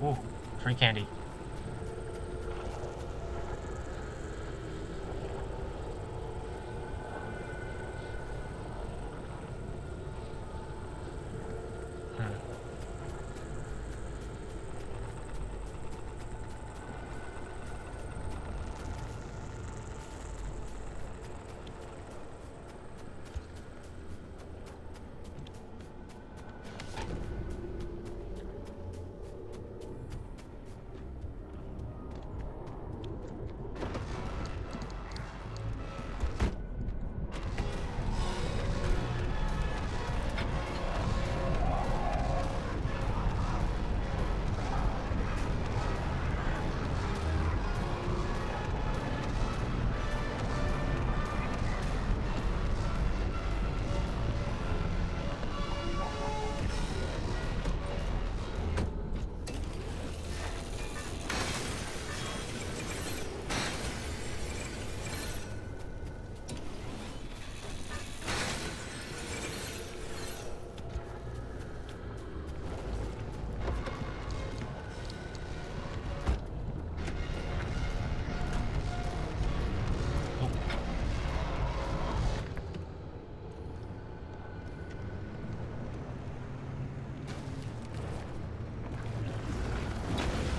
Ooh, free candy.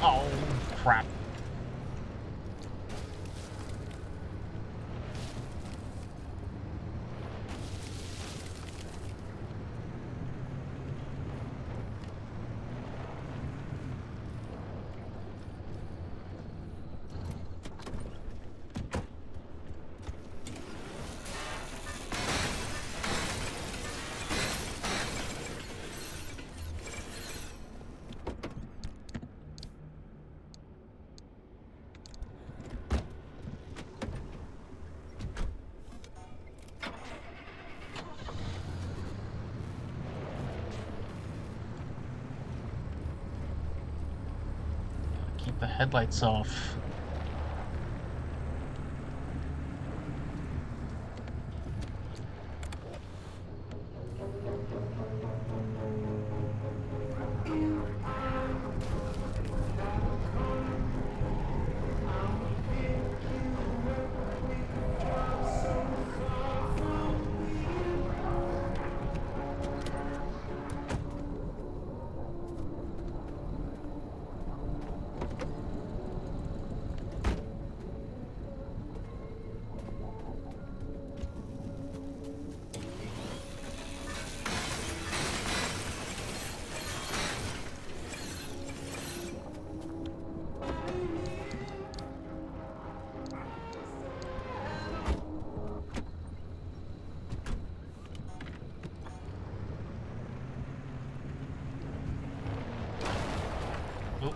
Oh, crap. Keep the headlights off. Oop.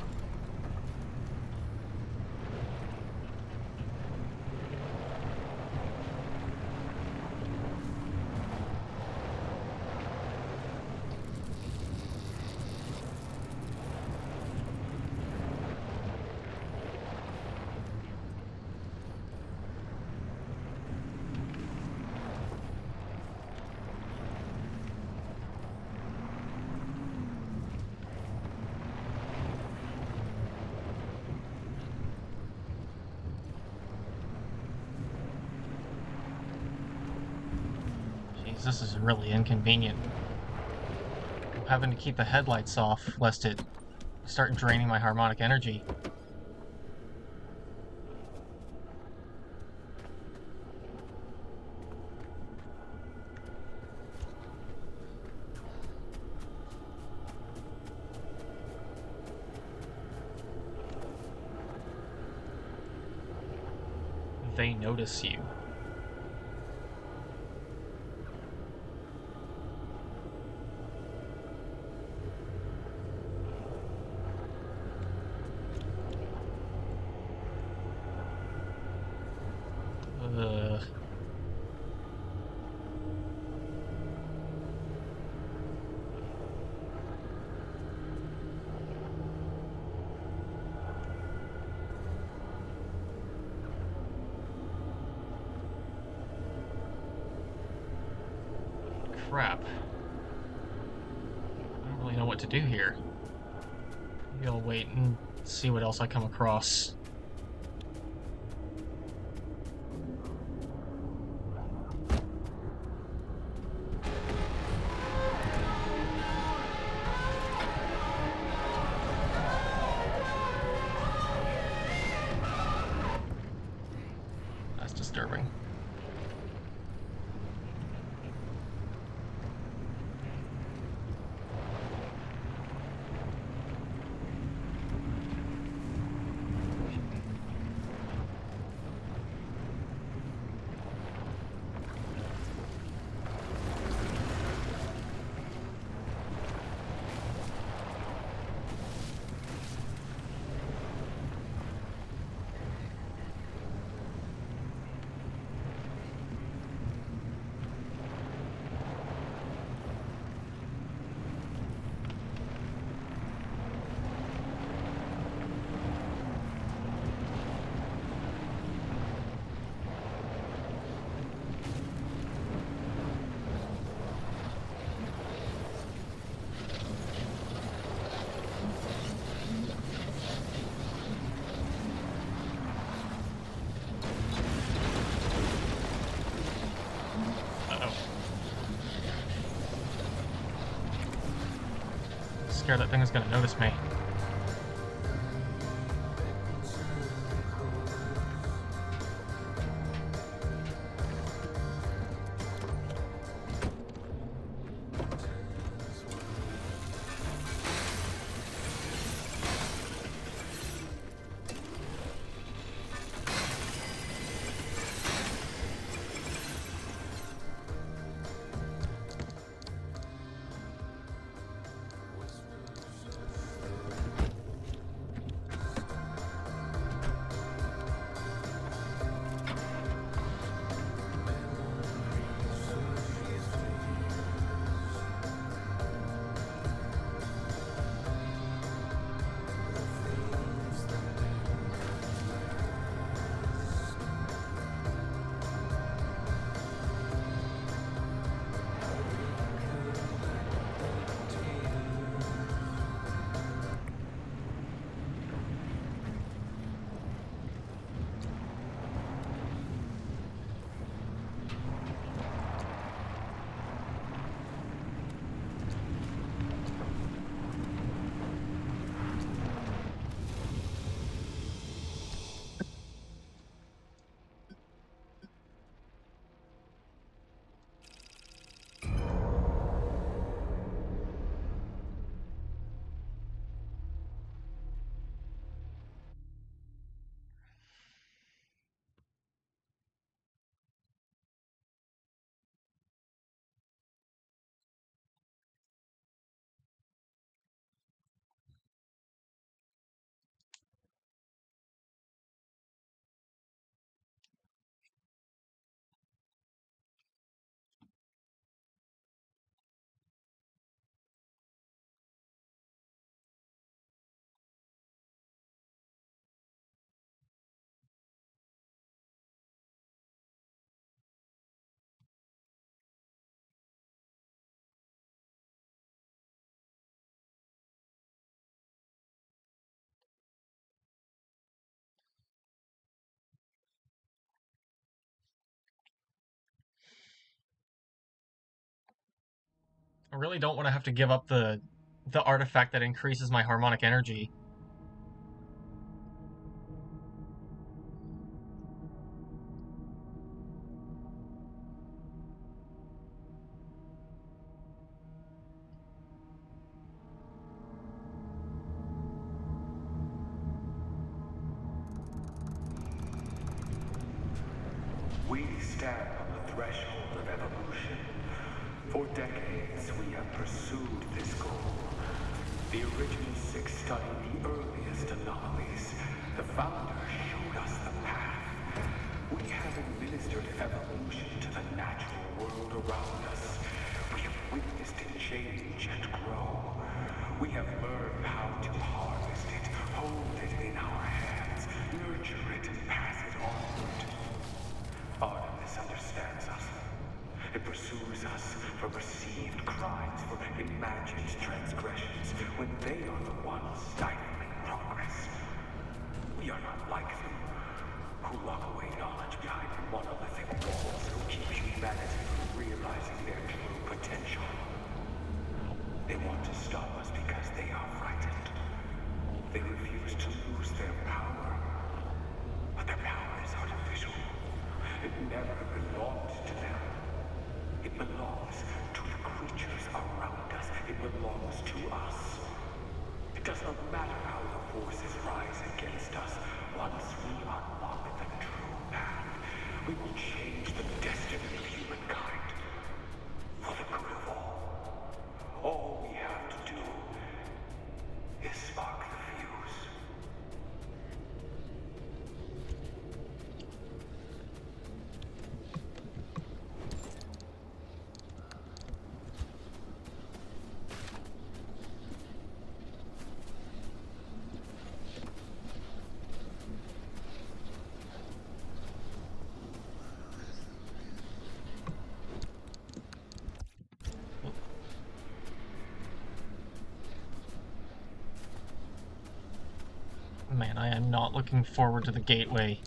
Jeez, this is really inconvenient. I'm having to keep the headlights off lest it start draining my harmonic energy. They notice you. Ugh. Crap. I don't really know what to do here. Maybe I'll wait and see what else I come across. That's disturbing. Scared that thing was gonna notice me. I really don't want to have to give up the artifact that increases my harmonic energy. We stand on the threshold of evolution. For decades, we have pursued this goal. The original six studied the earliest anomalies. The founders showed us the path. We have administered evolution to the natural world around us. We have witnessed it change and grow. We have learned how to harvest it, hold it in our hands, nurture it, and pass it onward. Art misunderstands us. It pursues us for perceived crimes, for imagined transgressions, when they are the ones stifling progress. We are not like them, who lock away knowledge behind monolithic walls, who keep humanity from realizing their true potential. They want to stop us because they are frightened. They refuse to lose their power. But their power is artificial. It never belonged to them. It belongs to the creatures around us. It belongs to us. It does not matter how the forces rise against us. Once we unlock the true path, we will change the destiny of humankind. For the good of all. All we have to do is spark the fuse. Man, I am not looking forward to the gateway.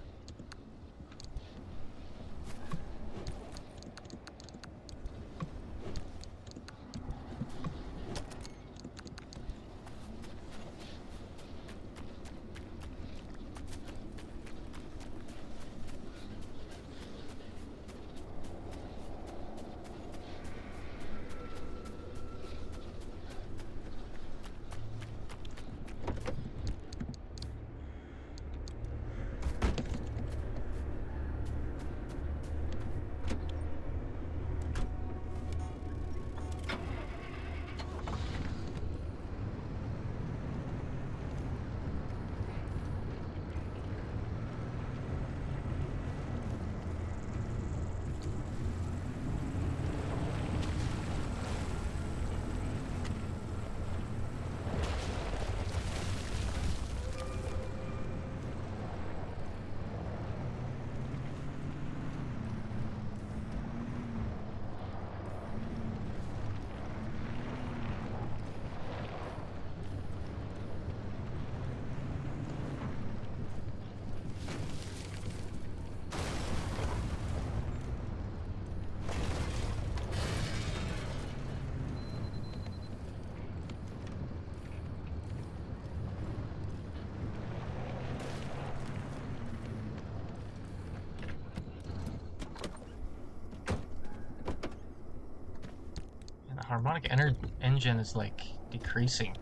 Harmonic engine is like decreasing.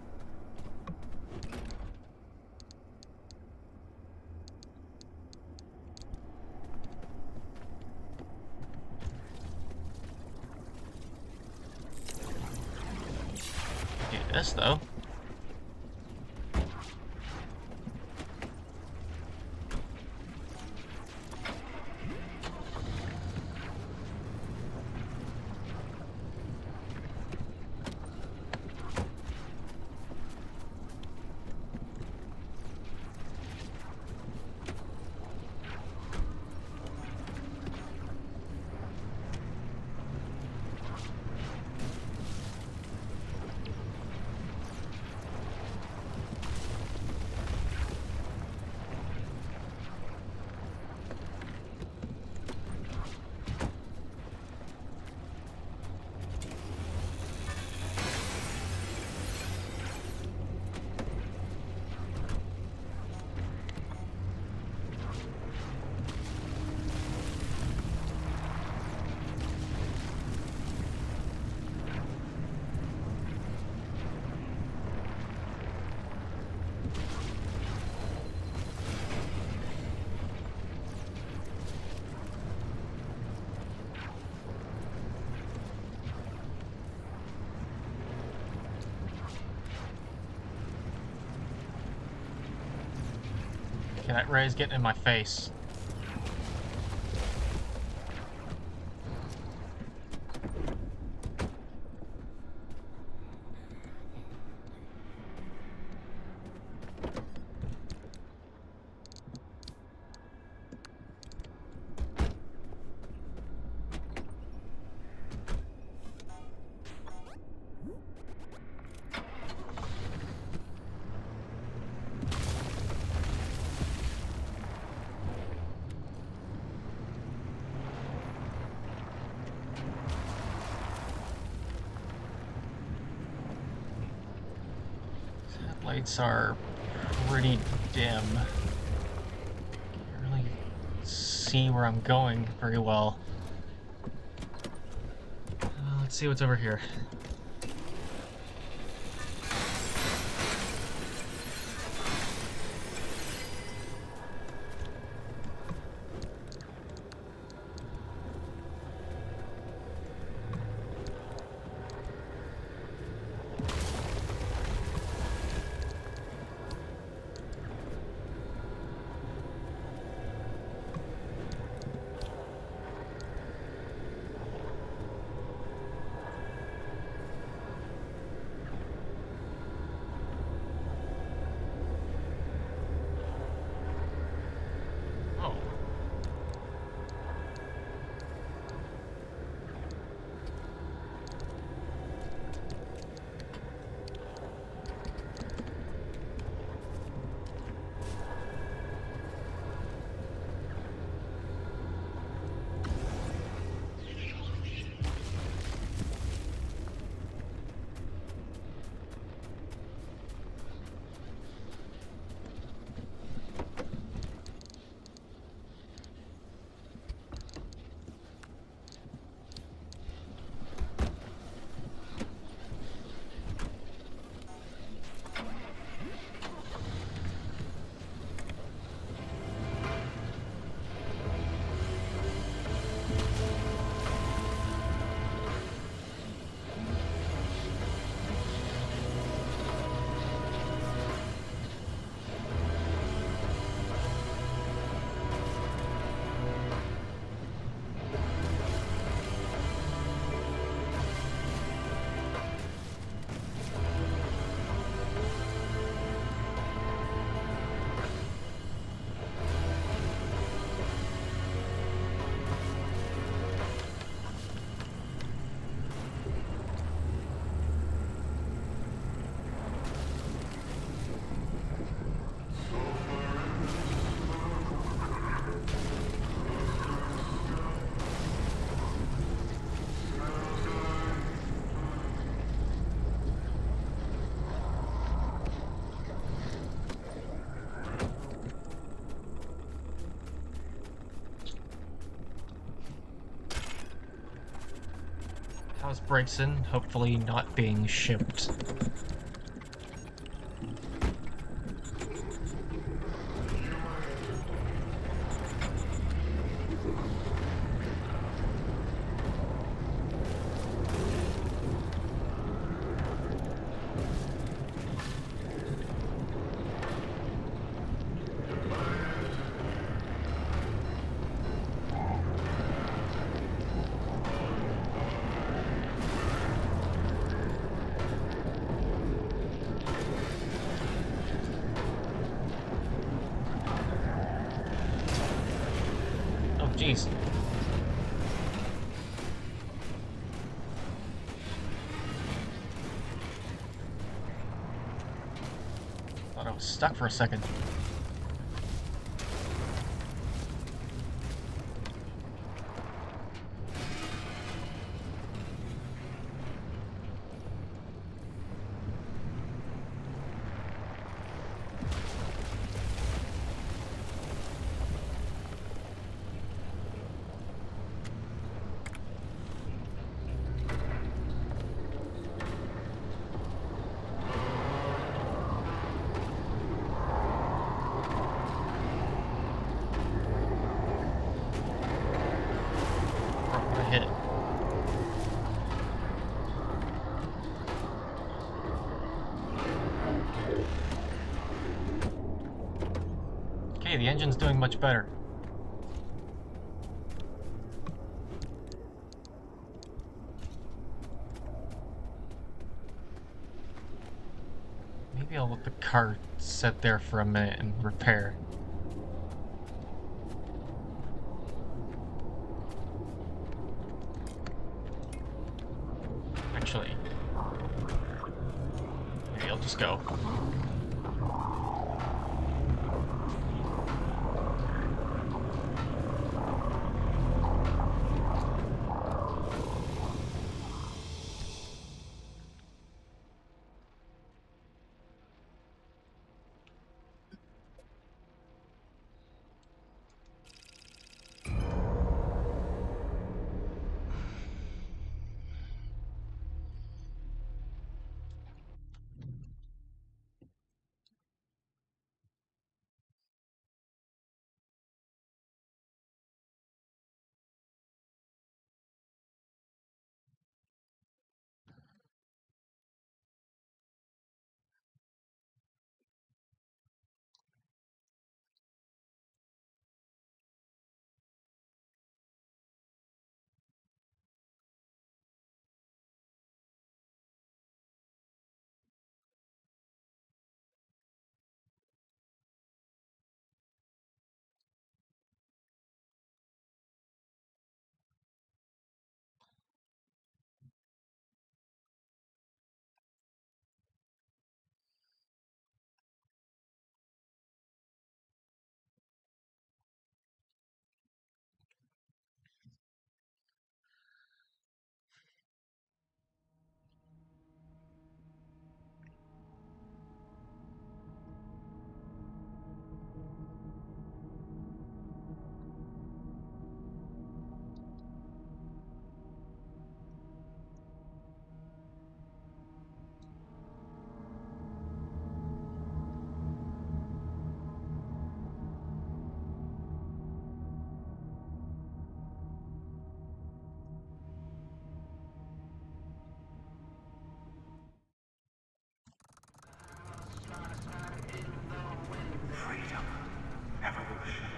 Do this though. Okay, that ray's getting in my face. Lights are pretty dim. Can't really see where I'm going very well. Let's see what's over here. Oh. House breaks in, hopefully not being shipped. Oh, jeez. Thought I was stuck for a second. Hey, the engine's doing much better. Maybe I'll let the car sit there for a minute and repair. Actually, maybe I'll just go. Freedom, evolution.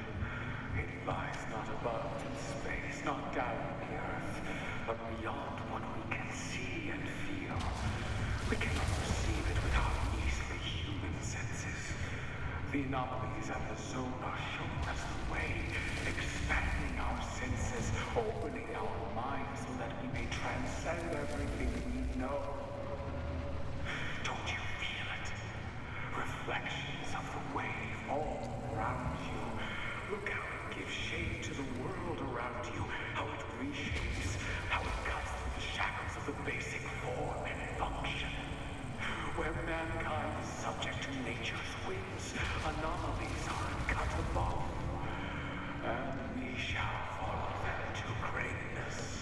It lies not above in space, not down in the earth, but beyond what we can see and feel. We cannot perceive it with our easily human senses. The anomalies of the zone are showing us the way, expanding our senses, opening our minds so that we may transcend everything we know. Don't you feel it? Reflections of the wave all around you. Look how it gives shape to the world around you, how it reshapes, how it cuts through the shackles of the basic form and function. Where mankind is subject to nature's whims, anomalies are cut above, and we shall follow them to greatness.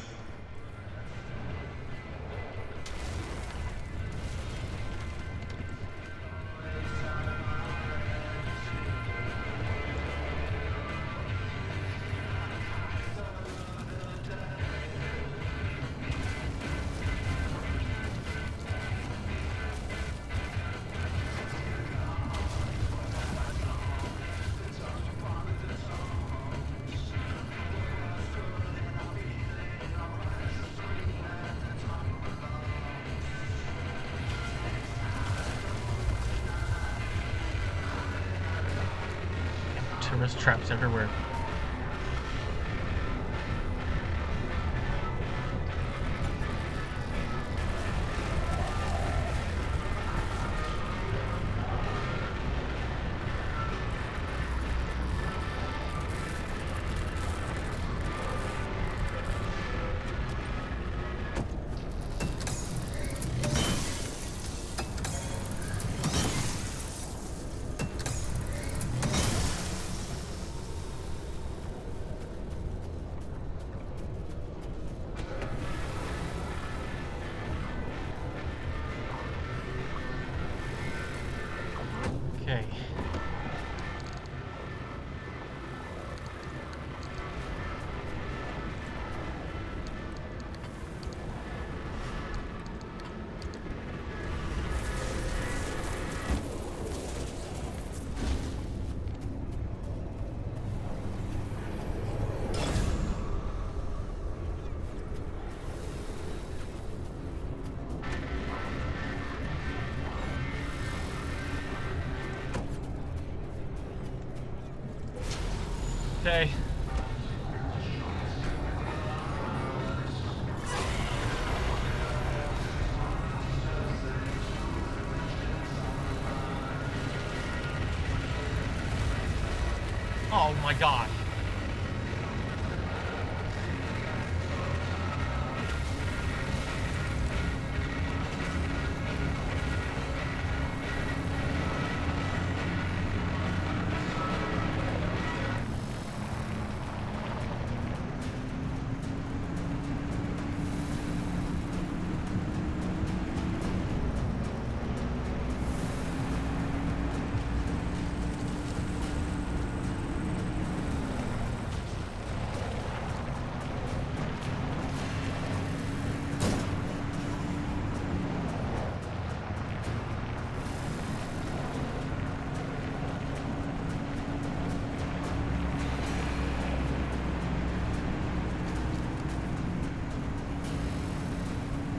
Tourist traps everywhere. Okay. Oh my god.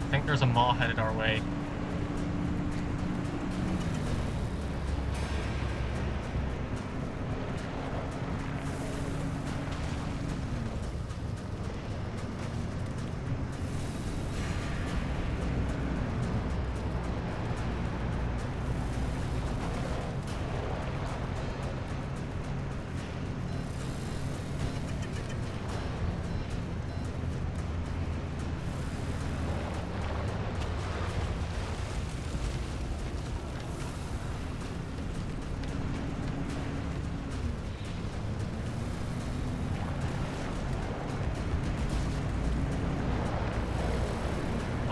I think there's a maw headed our way.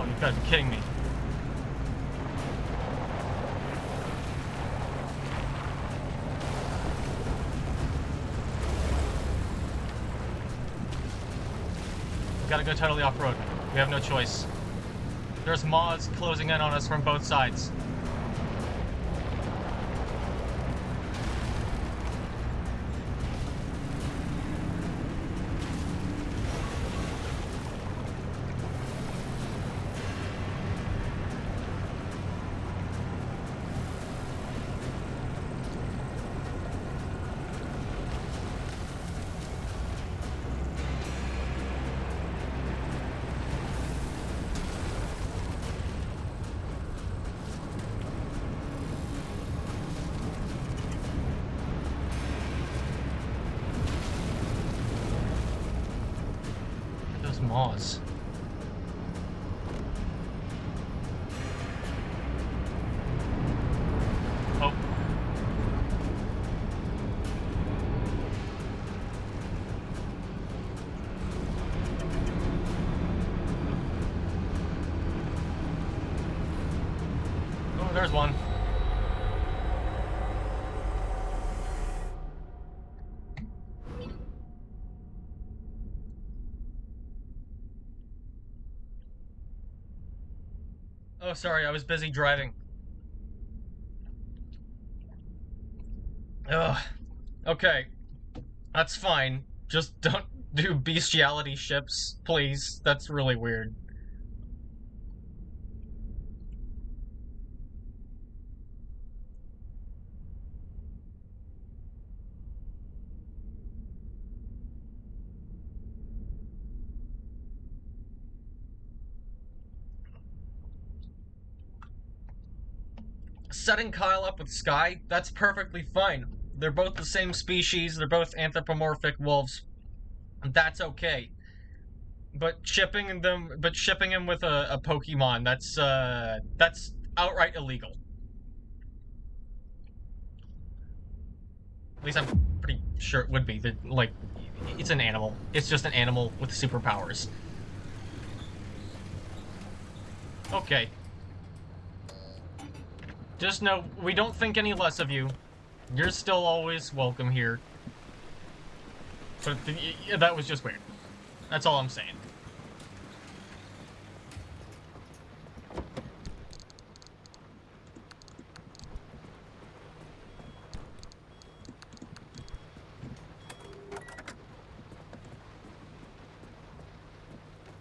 Oh, you gotta be kidding me. We gotta go totally off-road. We have no choice. There's mods closing in on us from both sides. Those maws. Oh. Oh, there's one. Oh, sorry, I was busy driving. Ugh. Okay. That's fine. Just don't do bestiality ships, please. That's really weird. Setting Kyle up with Sky, that's perfectly fine. They're both the same species, they're both anthropomorphic wolves. That's okay. But shipping him with a Pokemon, that's outright illegal. At least I'm pretty sure it would be. Like, it's an animal. It's just an animal with superpowers. Okay. Just know, we don't think any less of you. You're still always welcome here. But that was just weird. That's all I'm saying.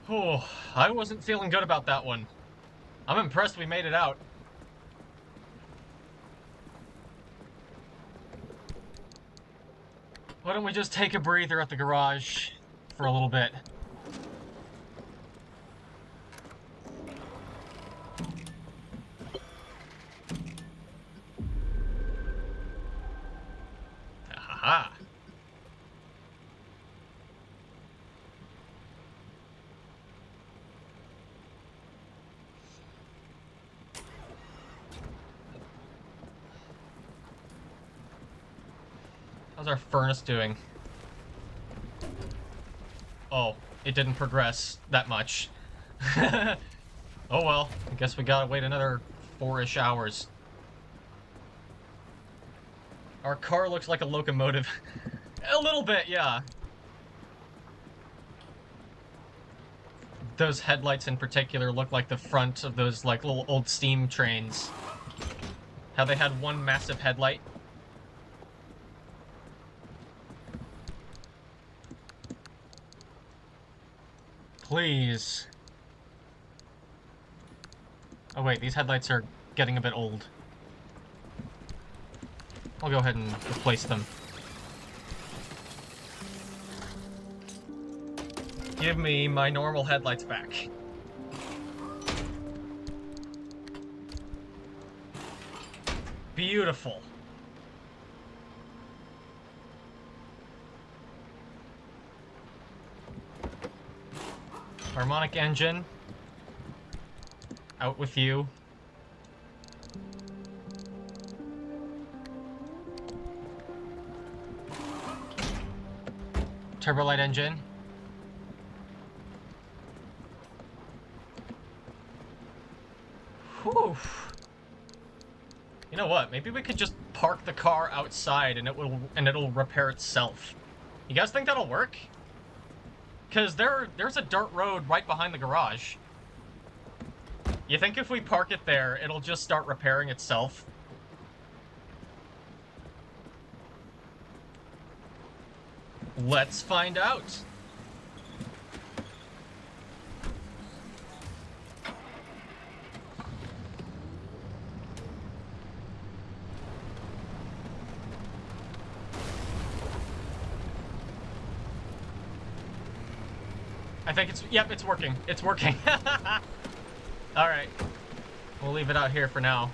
Oh, I wasn't feeling good about that one. I'm impressed we made it out. Why don't we just take a breather at the garage for a little bit? Aha! How's our furnace doing? Oh, it didn't progress that much. Oh well, I guess we gotta wait another 4-ish hours. Our car looks like a locomotive. A little bit, yeah. Those headlights in particular look like the front of those like little old steam trains. How they had one massive headlight. Please. Oh wait, these headlights are getting a bit old. I'll go ahead and replace them. Give me my normal headlights back. Beautiful. Harmonic engine. Out with you. Turbolight engine. Whew. You know what? Maybe we could just park the car outside and it'll repair itself. You guys think that'll work? Because there's a dirt road right behind the garage. You think if we park it there, it'll just start repairing itself? Let's find out. I think yep, it's working. It's working. Alright. We'll leave it out here for now.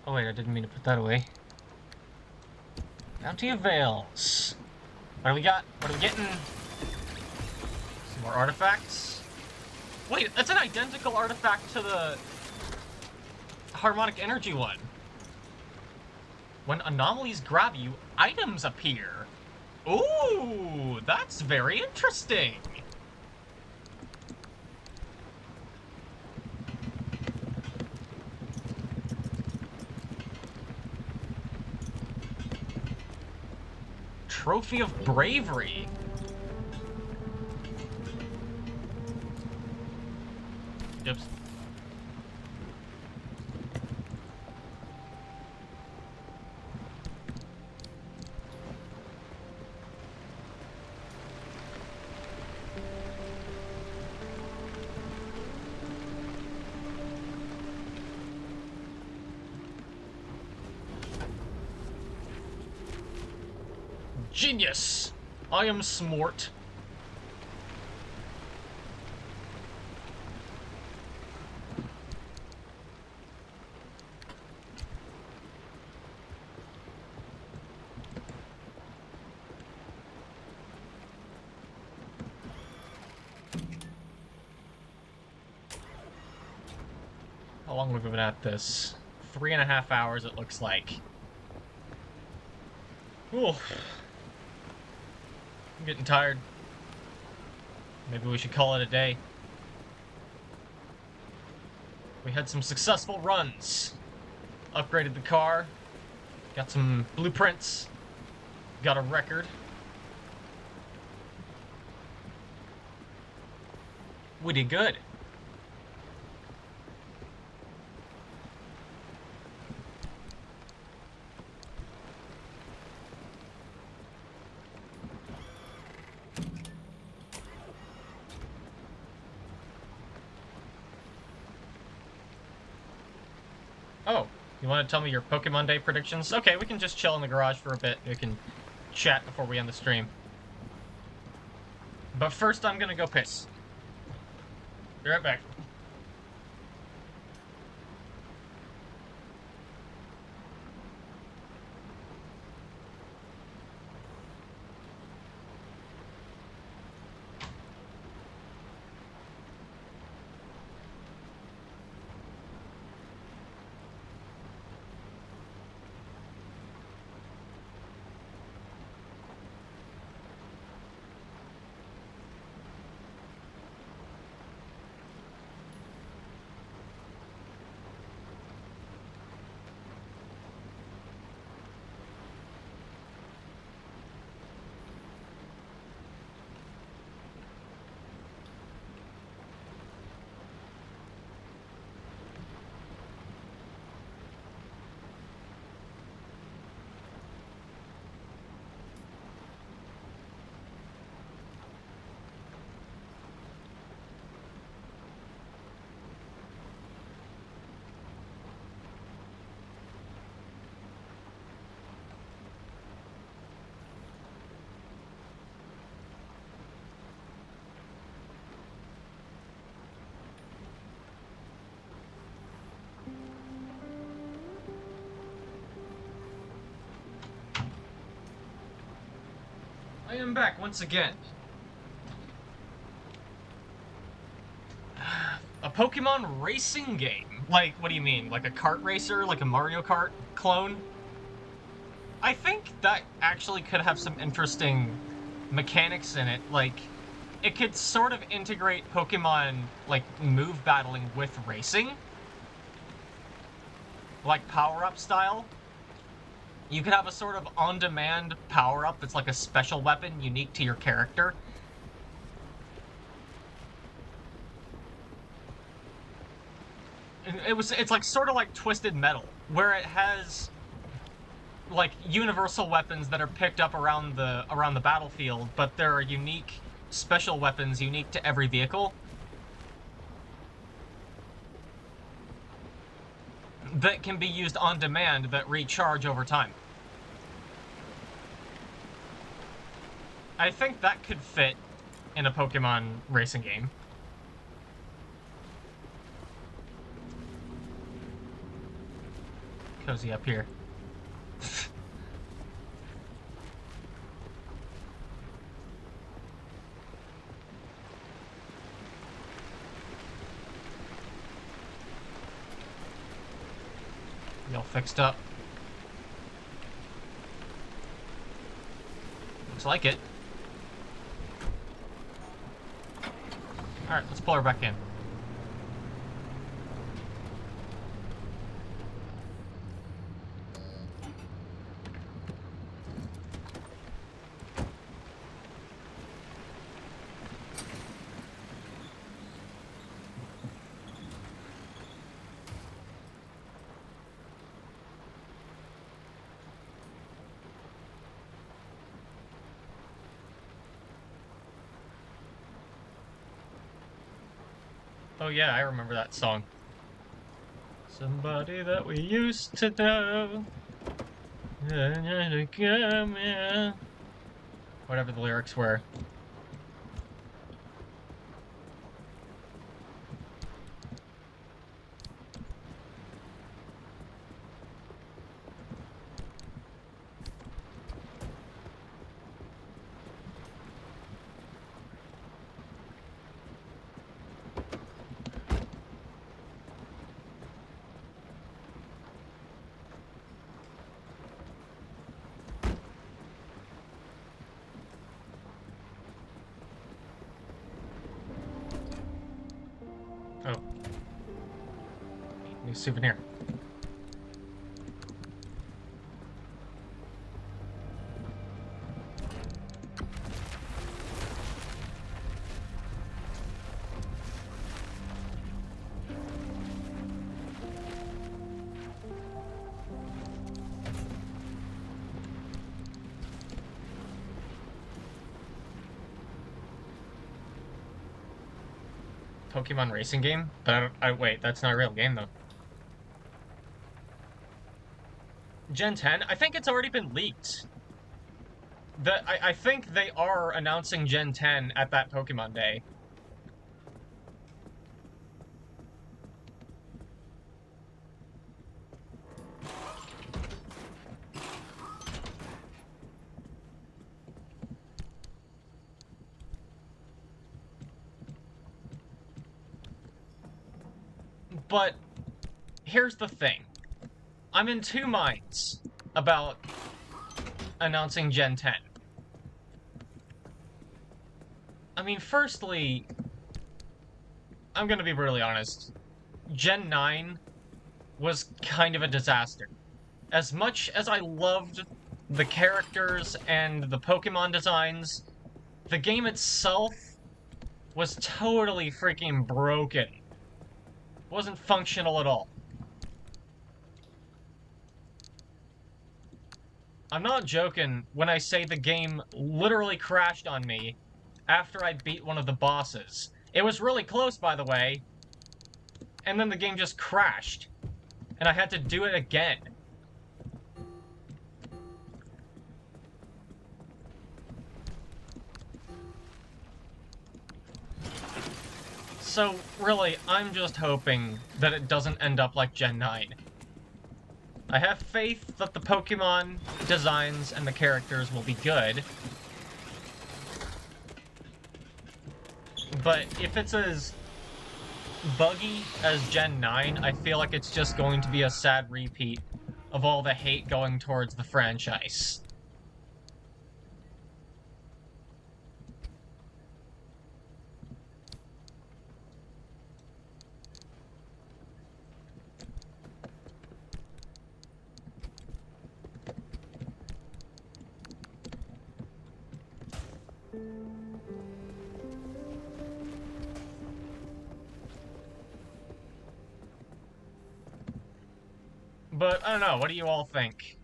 Oh wait, I didn't mean to put that away. Bounty of Veils. What do we got? What are we getting? Some more artifacts. Wait, that's an identical artifact to the harmonic energy one. When anomalies grab you, items appear. Ooh, that's very interesting. Trophy of Bravery. Oops. Genius! I am smart. How long have we been at this? 3.5 hours, it looks like. Ooh. I'm getting tired. Maybe we should call it a day. We had some successful runs. Upgraded the car. Got some blueprints. Got a record. We did good. Oh, you want to tell me your Pokemon Day predictions? Okay, we can just chill in the garage for a bit. We can chat before we end the stream. But first, I'm gonna go piss. Be right back. I am back once again. A Pokemon racing game? Like, what do you mean? Like a kart racer? Like a Mario Kart clone? I think that actually could have some interesting mechanics in it. Like, it could sort of integrate Pokemon, like, move battling with racing. Like, power-up style. You could have a sort of on-demand power-up that's like a special weapon unique to your character. It's like sort of like Twisted Metal, where it has like universal weapons that are picked up around the battlefield, but there are unique special weapons unique to every vehicle that can be used on demand that recharge over time. I think that could fit in a Pokemon racing game. Cozy up here. Y'all fixed up. Looks like it. Alright, let's pull her back in. Oh yeah, I remember that song. Somebody that we used to know. Whatever the lyrics were. Oh. New souvenir. Pokemon racing game? But wait, that's not a real game though. Gen 10? I think it's already been leaked. I think they are announcing Gen 10 at that Pokemon Day. But here's the thing. I'm in two minds about announcing Gen 10. I mean, firstly, I'm gonna be brutally honest. Gen 9 was kind of a disaster. As much as I loved the characters and the Pokemon designs, the game itself was totally freaking broken. It wasn't functional at all. I'm not joking when I say the game literally crashed on me after I beat one of the bosses. It was really close, by the way, and then the game just crashed, and I had to do it again. So, really, I'm just hoping that it doesn't end up like Gen 9. I have faith that the Pokemon designs and the characters will be good. But if it's as buggy as Gen 9, I feel like it's just going to be a sad repeat of all the hate going towards the franchise. But, I don't know, what do you all think?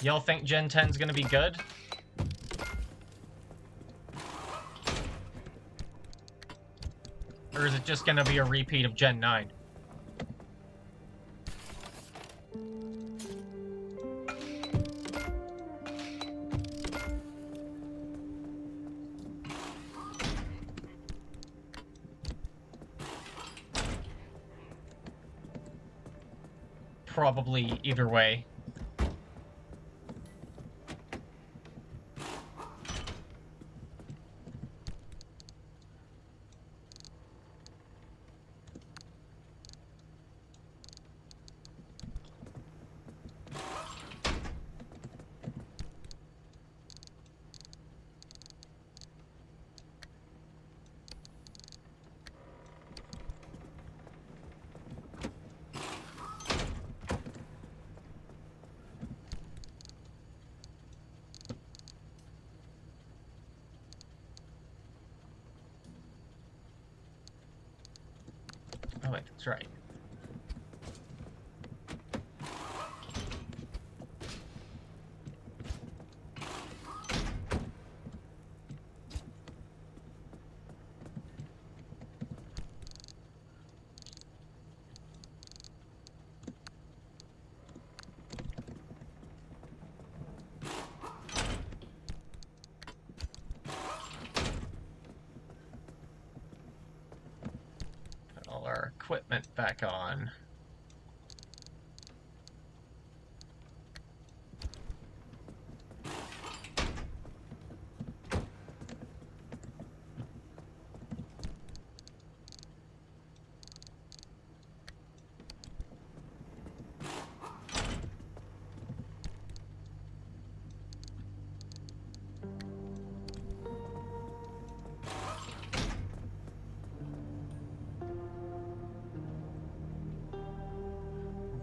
Y'all think Gen 10's gonna be good? Or is it just gonna be a repeat of Gen 9? Probably either way. Oh wait, that's right. Put all our equipment back on.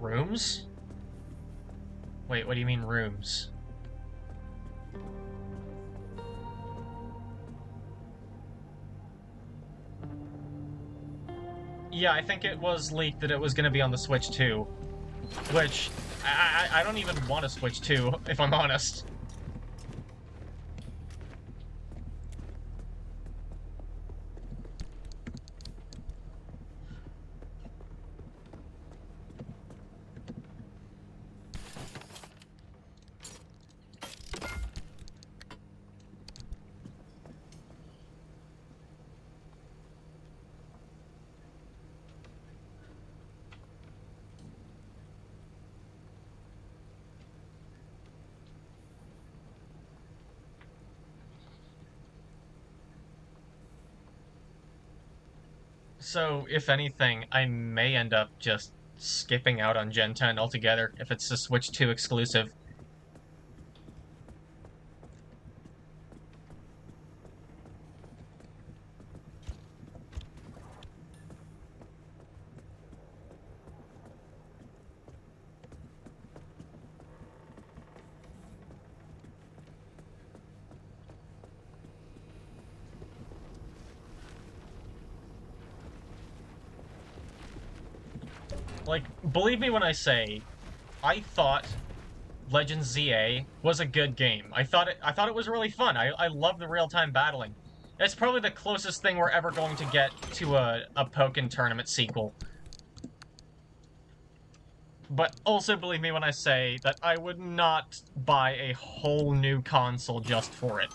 Rooms? Wait, what do you mean rooms? Yeah, I think it was leaked that it was going to be on the Switch too. Which, I don't even want to Switch 2, if I'm honest. So, if anything, I may end up just skipping out on Gen 10 altogether if it's a Switch 2 exclusive. Like, believe me when I say, I thought Legends ZA was a good game. I thought it was really fun. I love the real-time battling. It's probably the closest thing we're ever going to get to a Pokken tournament sequel. But also believe me when I say that I would not buy a whole new console just for it.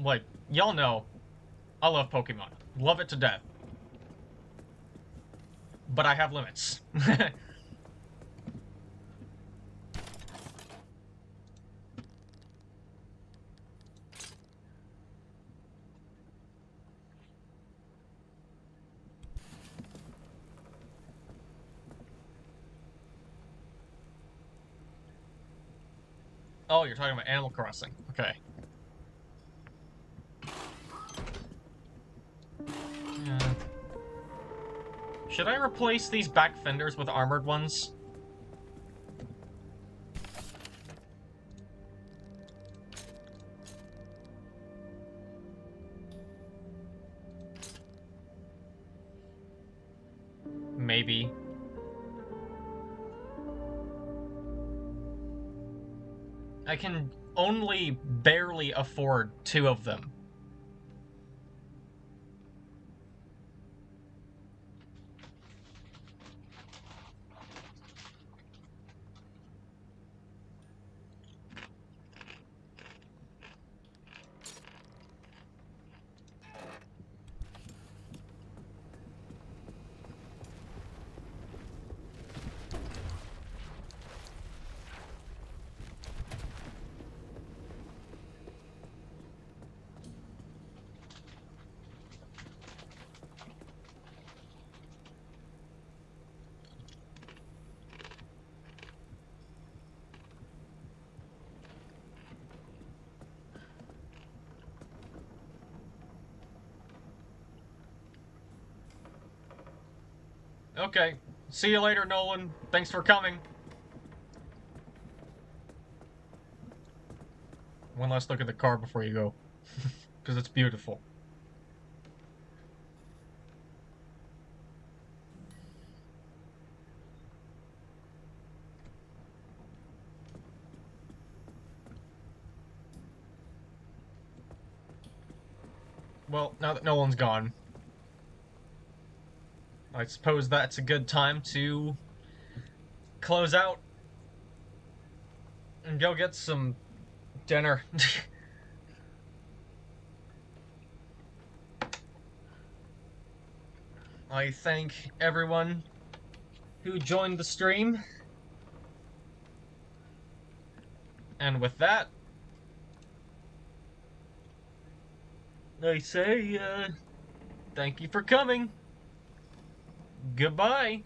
Like, y'all know, I love Pokemon. Love it to death. But I have limits. Oh, you're talking about Animal Crossing. Okay. Should I replace these back fenders with armored ones? Maybe. I can only barely afford 2 of them. Okay. See you later, Nolan. Thanks for coming. One last look at the car before you go. Because it's beautiful. Well, now that Nolan's gone, I suppose that's a good time to close out and go get some dinner. I thank everyone who joined the stream. And with that, I say, thank you for coming. Goodbye.